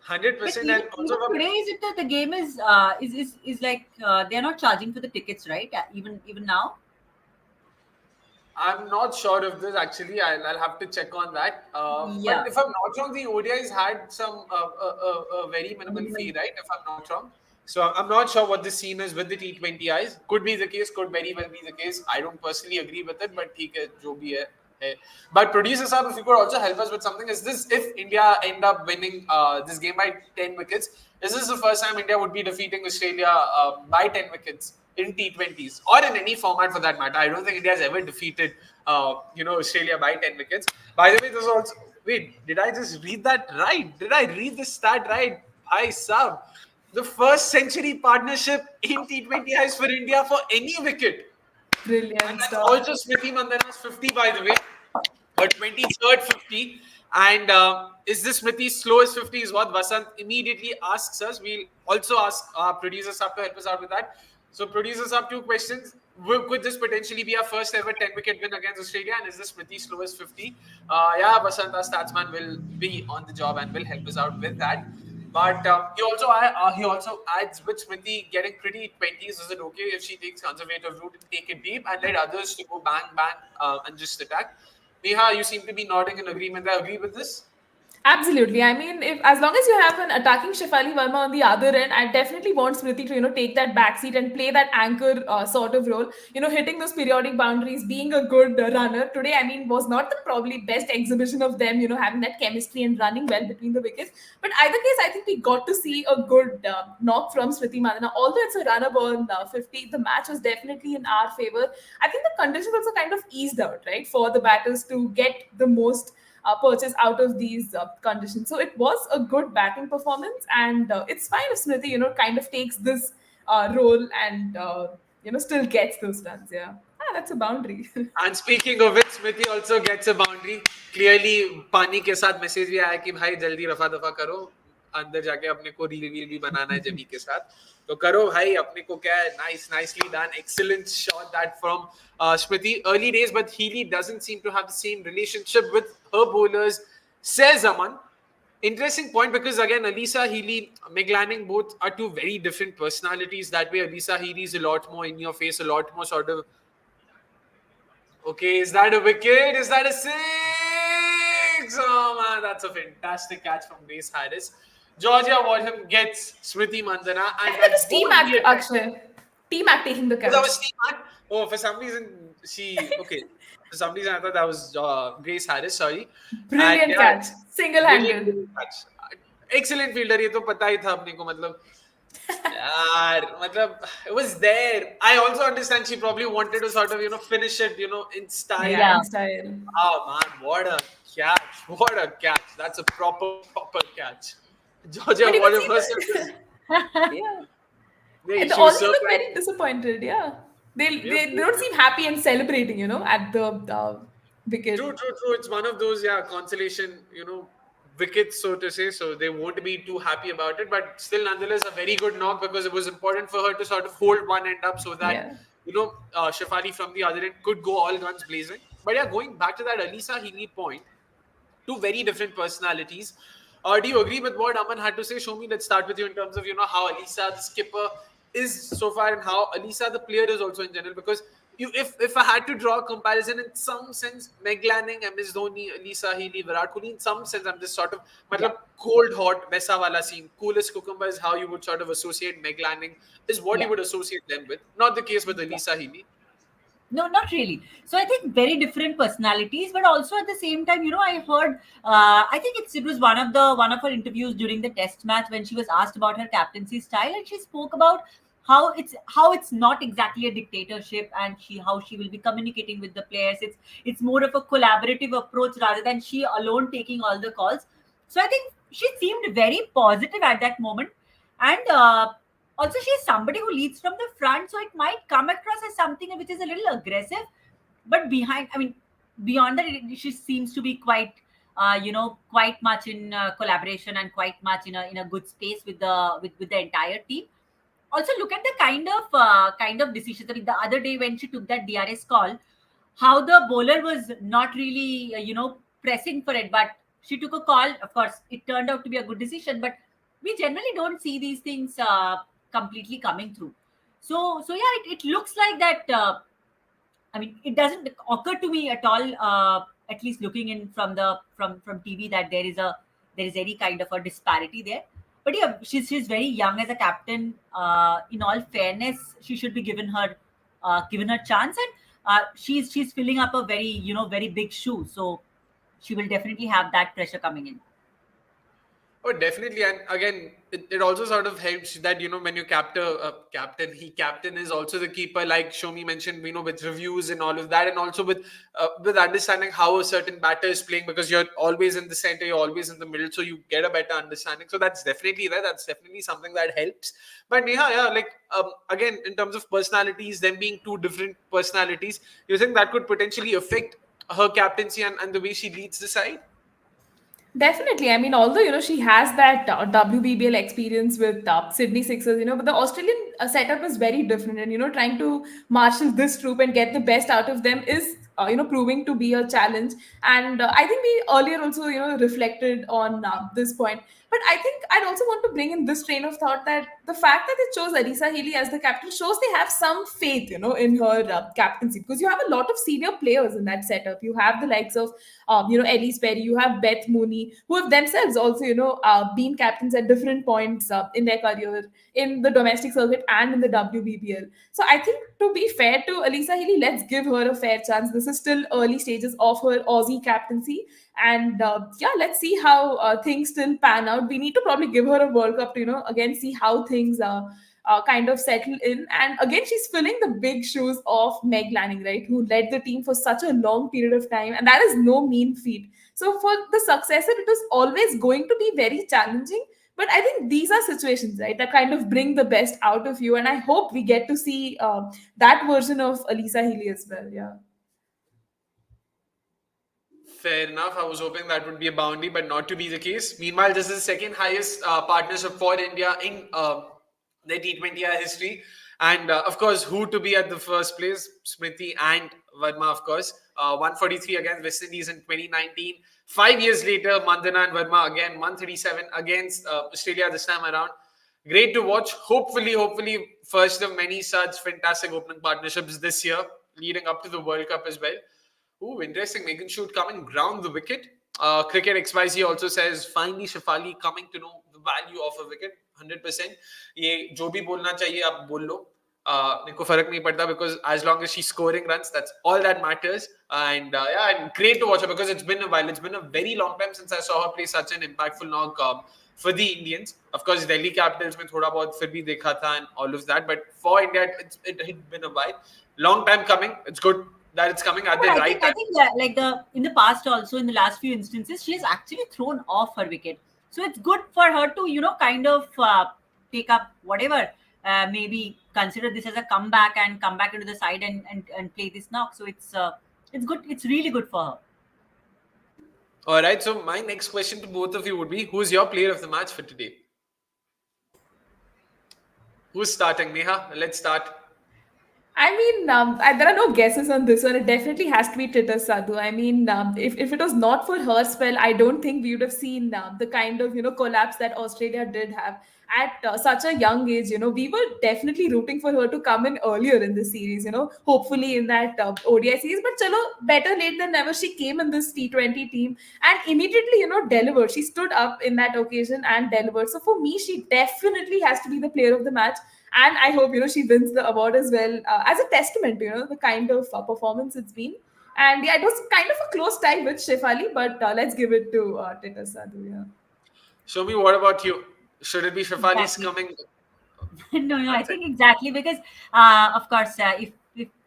[SPEAKER 3] But
[SPEAKER 1] 100%.
[SPEAKER 3] even,
[SPEAKER 1] And also,
[SPEAKER 3] even today, is it that the game is like they're not charging for the tickets, right? Even now.
[SPEAKER 1] I'm not sure of this actually. I'll have to check on that. But
[SPEAKER 3] Yeah.
[SPEAKER 1] if I'm not wrong, the ODIs had some a very
[SPEAKER 3] I
[SPEAKER 1] minimal
[SPEAKER 3] mean,
[SPEAKER 1] fee, right? If I'm not wrong. So I'm not sure what the scene is with the T20Is. Could be the case. Could very well be the case. I don't personally agree with it, but ठीक है, जो भी है. But producer sir, if you could also help us with something, is this if India end up winning this game by 10 wickets? Is this the first time India would be defeating Australia by 10 wickets in T20s or in any format for that matter? I don't think India has ever defeated, Australia by 10 wickets. By the way, this also. Wait, did I just read that right? Did I read this stat right? I sub. The first century partnership in T20 is for India for any wicket. And
[SPEAKER 2] Brilliant
[SPEAKER 1] that's
[SPEAKER 2] stuff.
[SPEAKER 1] also Smriti Mandhana's 50, by the way, her 23rd 50. And is this Smriti's slowest 50 is what Vasant immediately asks us. We'll also ask our producers up to help us out with that. So producers have two questions. Could this potentially be our first ever 10 wicket win against Australia? And is this Smriti's slowest 50? Yeah, Vasant, our statsman, will be on the job and will help us out with that. But he also adds with Smriti getting pretty 20s. Is it okay if she takes conservative route and take it deep and let others to go bang bang and just attack? Neha, you seem to be nodding in agreement. I agree with this.
[SPEAKER 2] Absolutely. I mean, if as long as you have an attacking Shefali Verma on the other end, I definitely want Smriti to take that backseat and play that anchor sort of role. Hitting those periodic boundaries, being a good runner. Today, I mean, was not the probably best exhibition of them. Having that chemistry and running well between the wickets. But either case, I think we got to see a good knock from Smriti Mandhana. Although it's a runner ball 50, the match was definitely in our favor. I think the conditions also kind of eased out, right, for the batters to get the most purchase out of these conditions. So it was a good batting performance, and it's fine if Smriti, kind of takes this role and still gets those runs. Yeah, that's a boundary.
[SPEAKER 1] And speaking of which, Smriti also gets a boundary. Clearly, पानी के साथ message भी आया कि भाई जल्दी रफा दफा करो, अंदर जाके अपने को रील वील भी बनाना है जमी के साथ. तो करो भाई, अपने को क्या है? Nicely done. Excellent shot that from Smriti. Early days, but Healy doesn't seem to have the same relationship with her bowlers, says Aman. Interesting point, because again, Alisa Healy, Meg Lanning, both are two very different personalities. That way, Alisa Healy is a lot more in your face, a lot more sort of. Okay, is that a wicket? Is that a six? Oh man, that's a fantastic catch from Grace Harris. Georgia Wadham gets Smriti Mandhana,
[SPEAKER 2] I
[SPEAKER 1] and
[SPEAKER 2] think that was
[SPEAKER 1] that
[SPEAKER 2] team
[SPEAKER 1] won't be
[SPEAKER 2] act,
[SPEAKER 1] a
[SPEAKER 2] Akshay. Team act taking the
[SPEAKER 1] Oh, that
[SPEAKER 2] catch.
[SPEAKER 1] was Steve Hunt? Oh, for some reason she okay. For some reason I thought that was Grace Harris. Sorry. And
[SPEAKER 2] Brilliant
[SPEAKER 1] yeah,
[SPEAKER 2] catch,
[SPEAKER 1] brilliant,
[SPEAKER 2] single-handed.
[SPEAKER 1] brilliant catch. Excellent fielder. ये तो पता ही था अपने को मतलब. यार मतलब it was there. I also understand she probably wanted to sort of finish it in style.
[SPEAKER 2] Yeah,
[SPEAKER 3] Yeah.
[SPEAKER 2] in style.
[SPEAKER 1] Oh man, what a catch! What a catch! That's a proper catch. Georgia
[SPEAKER 2] But you
[SPEAKER 1] won
[SPEAKER 2] could
[SPEAKER 1] her
[SPEAKER 2] see
[SPEAKER 1] first series.
[SPEAKER 2] yeah.
[SPEAKER 1] Yeah,
[SPEAKER 2] And
[SPEAKER 1] she
[SPEAKER 2] all
[SPEAKER 1] was
[SPEAKER 2] they look
[SPEAKER 1] surprised.
[SPEAKER 2] very disappointed. Yeah,
[SPEAKER 1] Yep,
[SPEAKER 2] they
[SPEAKER 1] yep,
[SPEAKER 2] don't
[SPEAKER 1] yep.
[SPEAKER 2] seem happy and celebrating. At the
[SPEAKER 1] True,
[SPEAKER 2] wicket.
[SPEAKER 1] true, true. It's one of those, yeah, consolation, wickets, so to say. So they won't be too happy about it, but still, nonetheless, a very good knock because it was important for her to sort of hold one end up so that,
[SPEAKER 2] Yeah.
[SPEAKER 1] Shafali from the other end could go all guns blazing. But yeah, going back to that Alisa Healy point, two very different personalities. Do you agree with what Aman had to say? Show me. Let's start with you in terms of how Alisa the skipper is so far and how Alisa the player is also in general. Because if I had to draw a comparison in some sense, Meg Lanning, MS Dhoni, Alisa Healy, Virat Kohli, in some sense, I'm just sort of
[SPEAKER 3] Yeah.
[SPEAKER 1] cold hot Vesa wala scene. Coolest cucumber is how you would sort of associate Meg Lanning is what you
[SPEAKER 3] Yeah.
[SPEAKER 1] would associate them with. Not the case with
[SPEAKER 3] Yeah.
[SPEAKER 1] Alisa Healy.
[SPEAKER 3] No, not really. So I think very different personalities, but also at the same time, I heard. I think it was one of her interviews during the Test match when she was asked about her captaincy style, and she spoke about how it's not exactly a dictatorship, and how she will be communicating with the players. It's more of a collaborative approach rather than she alone taking all the calls. So I think she seemed very positive at that moment, and also she is somebody who leads from the front, so it might come across as something which is a little aggressive, but beyond that, she seems to be quite much in collaboration and quite much in a good space with the entire team. Also, look at the kind of decisions. I mean, the other day when she took that DRS call, how the bowler was not really pressing for it, but she took a call. Of course, it turned out to be a good decision, but we generally don't see these things completely coming through. So yeah, it looks like that. It doesn't occur to me at all. At least looking in from TV, that there is any kind of a disparity there. But yeah, she's very young as a captain. In all fairness, she should be given her chance, and she's filling up a very big shoe. So she will definitely have that pressure coming in.
[SPEAKER 1] Oh, definitely. And again, it also sort of helps that, when you captain is also the keeper, like Shomi mentioned, with reviews and all of that, and also with understanding how a certain batter is playing because you're always in the center, you're always in the middle, so you get a better understanding. So that's definitely there. That's definitely something that helps. But Neha, yeah, like, again, in terms of personalities, them being two different personalities, you think that could potentially affect her captaincy and the way she leads the side?
[SPEAKER 2] Definitely. I mean, although, she has that WBBL experience with Sydney Sixers, but the Australian setup is very different. And, trying to marshal this troop and get the best out of them is, proving to be a challenge. And I think we earlier also, reflected on this point. But I think I'd also want to bring in this train of thought that the fact that they chose Alisa Healy as the captain shows they have some faith, in her captaincy, because you have a lot of senior players in that setup. You have the likes of Elise Perry, you have Beth Mooney, who have themselves also, been captains at different points in their career in the domestic circuit and in the WBBL. So I think, to be fair to Alisa Healy, let's give her a fair chance. This is still early stages of her Aussie captaincy. And yeah, let's see how things still pan out. We need to probably give her a World Cup to, again, see how things kind of settle in. And again, she's filling the big shoes of Meg Lanning, right, who led the team for such a long period of time. And that is no mean feat. So for the successor, it is always going to be very challenging. But I think these are situations, right, that kind of bring the best out of you. And I hope we get to see that version of Alisa Healy as well. Yeah.
[SPEAKER 1] Fair enough. I was hoping that would be a boundary, but not to be the case. Meanwhile, this is the second highest partnership for India in the T20I history. And of course, who to be at the first place? Smriti and Verma, of course. 143 against West Indies in 2019. 5 years later, Mandana and Verma again, 137 against Australia this time around. Great to watch. Hopefully, first of many such fantastic opening partnerships this year, leading up to the World Cup as well. Ooh, interesting. Megan should come and ground the wicket. Cricket XYZ also says, finally Shafali coming to know the value of a wicket. 100%. ये जो भी बोलना चाहिए आप बोल लो. मेरे को फर्क नहीं पड़ता because as long as she's scoring runs, that's all that matters. And yeah, and great to watch her because it's been a while. It's been a very long time since I saw her play such an impactful knock for the Indians. Of course, Delhi Capitals में थोड़ा बहुत फिर भी देखा था and all of that. But for India, it had been a while. Long time coming. It's good that it's coming at
[SPEAKER 3] But
[SPEAKER 1] the
[SPEAKER 3] I
[SPEAKER 1] right
[SPEAKER 3] think I
[SPEAKER 1] time.
[SPEAKER 3] think like the in the past also in the last few instances she has actually thrown off her wicket. So it's good for her to, kind of take up whatever, maybe consider this as a comeback and come back into the side and play this knock. So it's good. It's really good for her.
[SPEAKER 1] All right. So my next question to both of you would be: who's your player of the match for today? Who's starting? Neha, let's start.
[SPEAKER 2] I mean, there are no guesses on this one. It definitely has to be Tita Sadhu. I mean, if it was not for her spell, I don't think we would have seen the kind of collapse that Australia did have at such a young age. We were definitely rooting for her to come in earlier in the series. Hopefully in that ODI series. But chalo, better late than never. She came in this T20 team and immediately delivered. She stood up in that occasion and delivered. So for me, she definitely has to be the player of the match, and I hope she wins the award as well, as a testament to the kind of performance it's been. And yeah, it was kind of a close tie with Shefali, but let's give it to Tita Sadhu. Yeah.
[SPEAKER 1] Shomi, what about you? Should it be Shefali's
[SPEAKER 3] Exactly.
[SPEAKER 1] coming?
[SPEAKER 3] No, I
[SPEAKER 1] That's it.
[SPEAKER 3] think exactly because, of course, if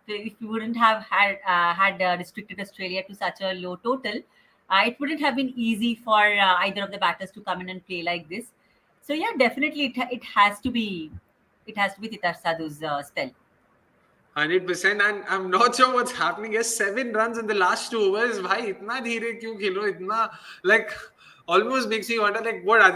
[SPEAKER 3] we wouldn't have had restricted Australia to such a low total, it wouldn't have been easy for either of the batters to come in and play like this. So yeah, definitely it has to be, Titar Sadhu's spell.
[SPEAKER 1] 100%, and I'm not sure what's happening. Yes, 7 runs in the last 2 overs. Why itna dheere kyun khel rahe ho? Itna like almost makes me wonder like what are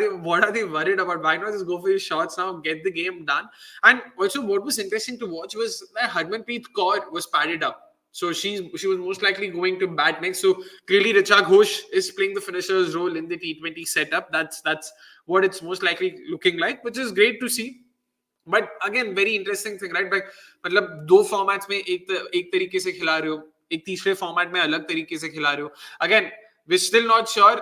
[SPEAKER 1] they worried about? Why not just go for your shots now, get the game done? And also, what was interesting to watch was that Harmanpreet Kaur was padded up. So she was most likely going to bat next. So clearly, Richa Ghosh is playing the finisher's role in the T20 setup. That's what it's most likely looking like, which is great to see. But again very interesting thing right like मतलब दो formats में एक तरीके से खिला रहे हो, एक तीसरे फॉर्मेट में अलग तरीके से खिला रहे हो. Again we still not sure.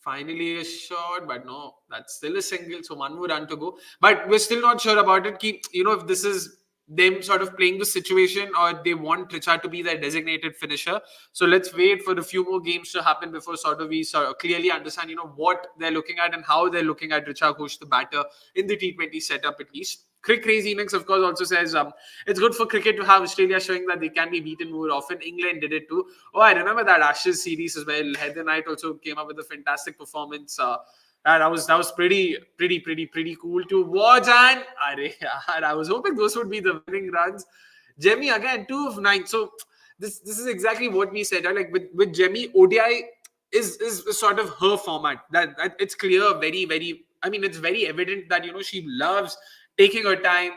[SPEAKER 1] Finally a shot, but no, that's still a single, so one more run to go. But we're still not sure about it. If this is them sort of playing the situation or they want Richard to be their designated finisher. So let's wait for a few more games to happen before sort of we sort of clearly understand, what they're looking at and how they're looking at Richard Ghosh, the batter, in the T20 setup at least. Crick Crazy Innings, of course, also says it's good for cricket to have Australia showing that they can be beaten more often. England did it too. Oh, I remember that Ashes series as well. Heather Knight also came up with a fantastic performance. That was pretty cool to watch. And I was hoping those would be the winning runs. Jemmy again 2 of 9. So this is exactly what we said. Like with Jemmy, ODI is sort of her format. That it's clear, very. I mean, it's very evident that she loves taking her time,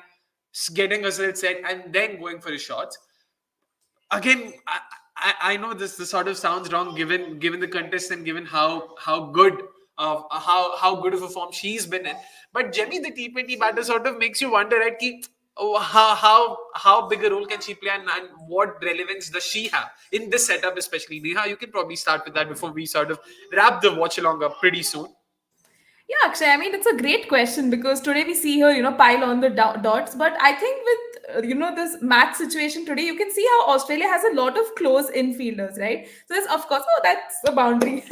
[SPEAKER 1] getting herself set, and then going for the shots. Again, I know this sort of sounds wrong given the contest and given how good how good of a form she's been in. But Jemmy, the T20 batter, sort of makes you wonder, right? How big a role can she play, and what relevance does she have in this setup, especially? Neha, you can probably start with that before we sort of wrap the watch along up pretty soon.
[SPEAKER 2] Yeah, Akshay, I mean, it's a great question because today we see her, pile on the dots. But I think with, this match situation today, you can see how Australia has a lot of close infielders, right? So there's, of course, oh, that's a boundary.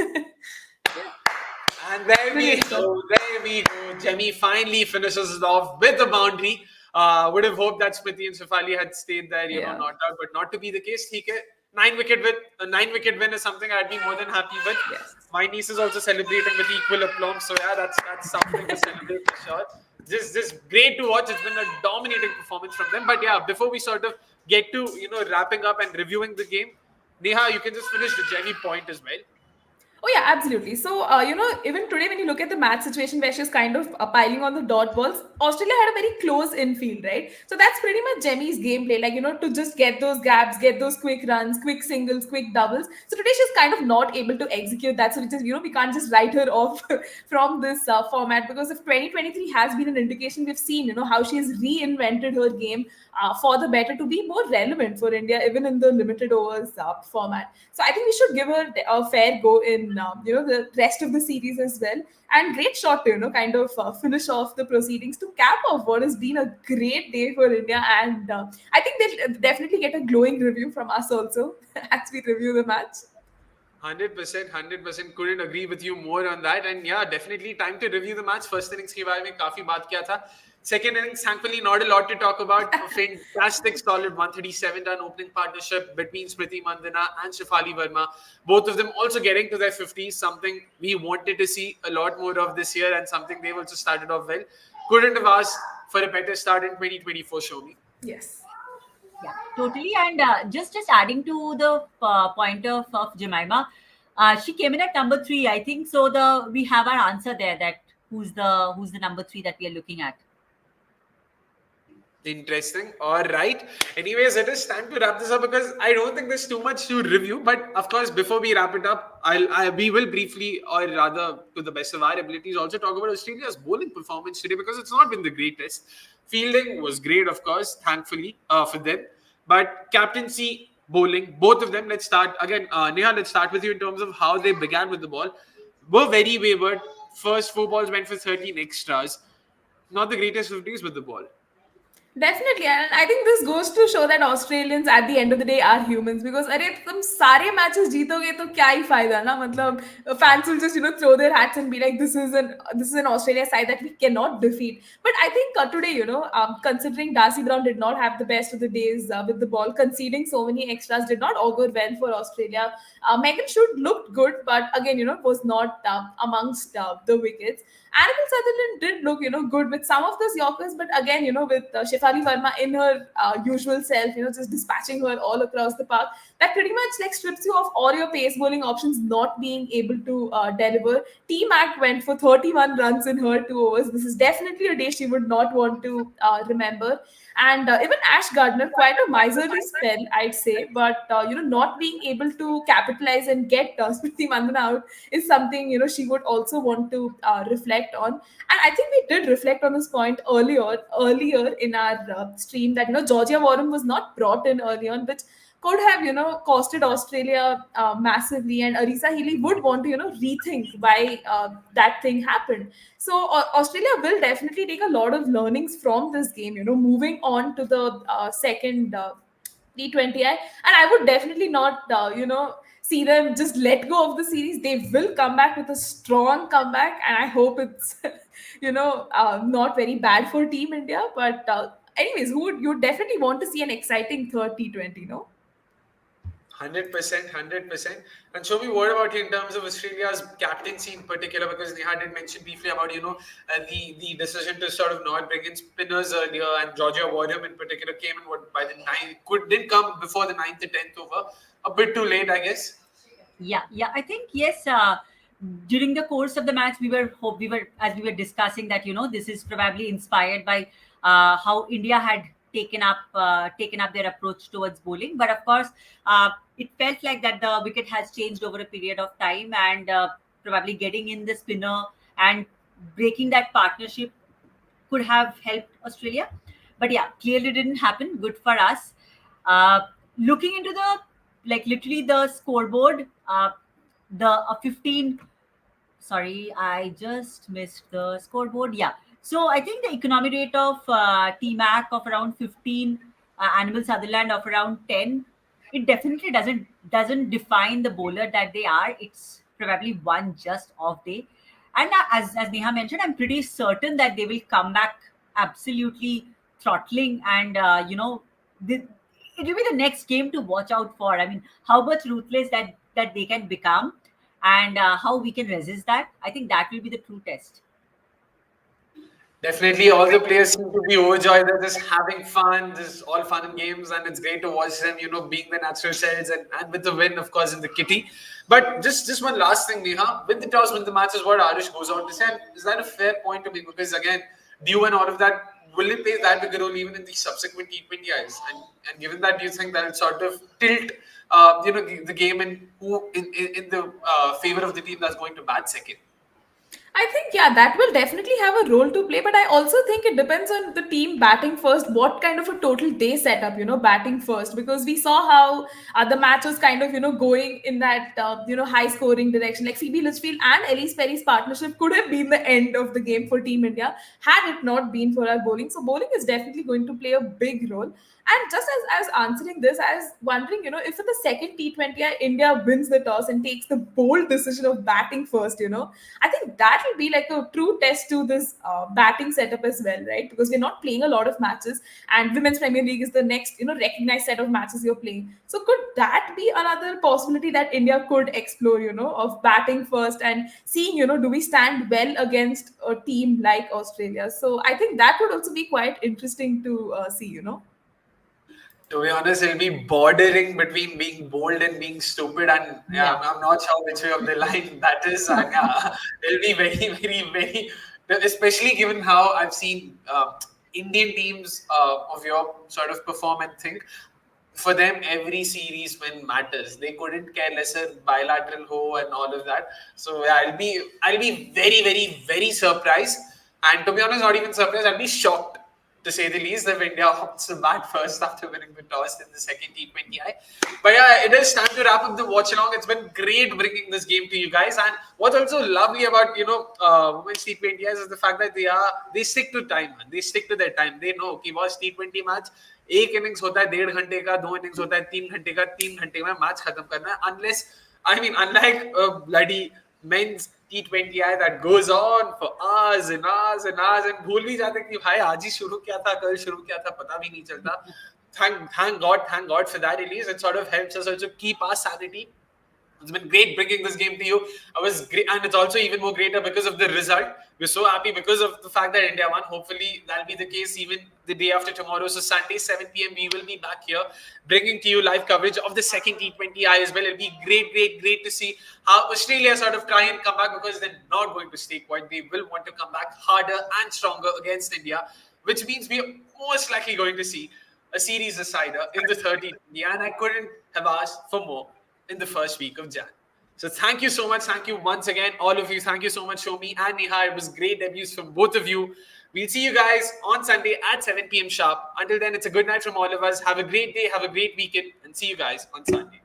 [SPEAKER 1] And there we
[SPEAKER 2] Brilliant stuff.
[SPEAKER 1] go. There we go. Jemmy finally finishes it off with a boundary. Would have hoped that Smriti and Shefali had stayed there,
[SPEAKER 2] Yeah.
[SPEAKER 1] not out, but not to be the case. Theek hai. 9 wicket win is something I'd be more than happy with.
[SPEAKER 2] Yes.
[SPEAKER 1] My niece is also celebrating with equal aplomb. So yeah, that's something to celebrate for sure. Just great to watch. It's been a dominating performance from them. But yeah, before we sort of get to wrapping up and reviewing the game, Neha, you can just finish the Jemmy point as well.
[SPEAKER 2] Oh yeah, absolutely. So even today when you look at the match situation where she's kind of piling on the dot balls, Australia had a very close infield, right? So that's pretty much Jemmy's gameplay, like to just get those gaps, get those quick runs, quick singles, quick doubles. So today she's kind of not able to execute that. So we just we can't just write her off from this format, because if 2023 has been an indication, we've seen how she has reinvented her game for the better to be more relevant for India, even in the limited overs format. So I think we should give her a fair go in the rest of the series as well. And great shot to kind of finish off the proceedings to cap off what has been a great day for India. And I think they'll definitely get a glowing review from us also as we review the match.
[SPEAKER 1] 100% couldn't agree with you more on that. And yeah, definitely time to review the match. First innings के बारे में काफी बात किया था. Second innings, thankfully, not a lot to talk about. A fantastic, solid 137-run opening partnership between Smriti Mandana and Shefali Verma. Both of them also getting to their 50s, something we wanted to see a lot more of this year and something they've also started off well. Couldn't have asked for a better start in 2024, Shomi.
[SPEAKER 2] Yes.
[SPEAKER 3] Yeah, totally. And just adding to the point of Jemima, she came in at number three. I think so. We have our answer there. That who's the number three that we are looking at.
[SPEAKER 1] Interesting. All right. Anyways, it is time to wrap this up because I don't think there's too much to review. But of course, before we wrap it up, we will briefly, or rather, to the best of our abilities, also talk about Australia's bowling performance today because it's not been the greatest. Fielding was great, of course, thankfully for them. But captaincy, bowling, both of them. Let's start again. Neha, let's start with you in terms of how they began with the ball. Were very wayward. First four balls went for 13 extras. Not the greatest 50s with the ball.
[SPEAKER 2] Definitely, and I think this goes to show that Australians at the end of the day are humans because अरे तुम सारे matches जीतोगे तो क्या ही फायदा ना मतलब fans will just throw their hats and be like this is an Australia side that we cannot defeat. But I think today considering Darcy Brown did not have the best of the days with the ball, conceding so many extras did not augur well for Australia. Megan Shoot looked good, but again was not amongst the wickets. Annabelle Sutherland did look, good with some of those Yorkers, but again, with Shefali Verma in her usual self, just dispatching her all across the park, that pretty much like strips you of all your pace bowling options not being able to deliver. T Mac went for 31 runs in her 2 overs. This is definitely a day she would not want to remember. And even Ash Gardner, quite a miserly spell, I'd say, but not being able to capitalize and get Smriti Mandana out is something she would also want to reflect on. And I think we did reflect on this point earlier in our stream that Georgia Warren was not brought in early on, which could have costed Australia massively, and Arisa Healy would want to rethink why that thing happened. So Australia will definitely take a lot of learnings from this game, moving on to the second T20I, and I would definitely not see them just let go of the series. They will come back with a strong comeback, and I hope it's not very bad for Team India. But anyways, you definitely want to see an exciting third T20, no?
[SPEAKER 1] 100%, 100%. And Shobi, what about you in terms of Australia's captaincy in particular? Because Neha did mention briefly about the decision to sort of not bring in spinners earlier, and Georgia Warham in particular came in by the ninth, didn't come before the ninth or 10th over, a bit too late, I guess.
[SPEAKER 3] Yeah. I think yes. During the course of the match, we were as we were discussing that this is probably inspired by how India had taken up their approach towards bowling. But of course, it felt like that the wicket has changed over a period of time, and probably getting in the spinner and breaking that partnership could have helped Australia. But yeah, clearly didn't happen. Good for us. Looking into literally the scoreboard, the 15. Sorry, I just missed the scoreboard. Yeah. So I think the economy rate of T-Mac of around 15, Animal Sutherland of around 10, it definitely doesn't define the bowler that they are. It's probably one just off day. And as Neha mentioned, I'm pretty certain that they will come back absolutely throttling, and it will be the next game to watch out for. I mean, how much ruthless that they can become, and how we can resist that. I think that will be the true test.
[SPEAKER 1] Definitely, all the players seem to be overjoyed. They're just having fun. This is all fun and games, and it's great to watch them, being the natural selves and with the win, of course, in the kitty. But just one last thing, Neha. With the toss, win the match is what Arish goes on to say. And is that a fair point to make? Because again, due and all of that, will it play that big a role even in the subsequent T20Is? And given that, do you think that it sort of tilt, the game in the favor of the team that's going to bat second?
[SPEAKER 2] I think, yeah, that will definitely have a role to play, but I also think it depends on the team batting first, what kind of a total day setup, batting first, because we saw how the match was kind of, going in that, high scoring direction. Like Phoebe Litchfield and Elise Perry's partnership could have been the end of the game for Team India had it not been for our bowling. So bowling is definitely going to play a big role. And just as I was answering this, I was wondering, if in the second T20I India wins the toss and takes the bold decision of batting first, I think that will be like a true test to this batting setup as well, right? Because we're not playing a lot of matches, and Women's Premier League is the next, recognized set of matches you're playing. So could that be another possibility that India could explore, of batting first and seeing, do we stand well against a team like Australia? So I think that would also be quite interesting to see.
[SPEAKER 1] To be honest, it'll be bordering between being bold and being stupid, and
[SPEAKER 3] Yeah.
[SPEAKER 1] I'm not sure which way of the line that is. And it'll be very, very, very, especially given how I've seen Indian teams of your sort of perform and think. For them, every series win matters. They couldn't care lesser bilateral ho and all of that. So yeah, I'll be very, very, very surprised. And to be honest, not even surprised. I'll be shocked, to say the least, if India opts to bat first after winning the toss in the second T20I. But yeah, it is time to wrap up the watch along. It's been great bringing this game to you guys. And what's also lovely about women's T20Is is the fact that they stick to time, man. They stick to their time. They know कि बस T20 match एक innings होता है 1.5 घंटे का, 2 innings होता है 3 घंटे का, 3 घंटे में मैच खत्म करना है. Unlike bloody men's T20I that goes on for hours and hours and hours, and भूल भी जाते कि भाई आज ही शुरू किया था, कल शुरू किया था, पता भी नहीं चलता. Thank God for that, Elise. It sort of helps us also keep our sanity. It's been great bringing this game to you. I was great, and it's also even more greater because of the result. We're so happy because of the fact that India won. Hopefully, that'll be the case even the day after tomorrow. So Sunday, 7 p.m., we will be back here bringing to you live coverage of the second T20I as well. It'll be great to see how Australia sort of try and come back, because they're not going to stay quiet. They will want to come back harder and stronger against India, which means we are most likely going to see a series decider in the third T20I, and I couldn't have asked for more in the first week of Jan. So thank you so much. Thank you once again, all of you. Thank you so much, Shomi and Neha. It was great debuts from both of you. We'll see you guys on Sunday at 7 p.m. sharp. Until then, it's a good night from all of us. Have a great day. Have a great weekend. And see you guys on Sunday.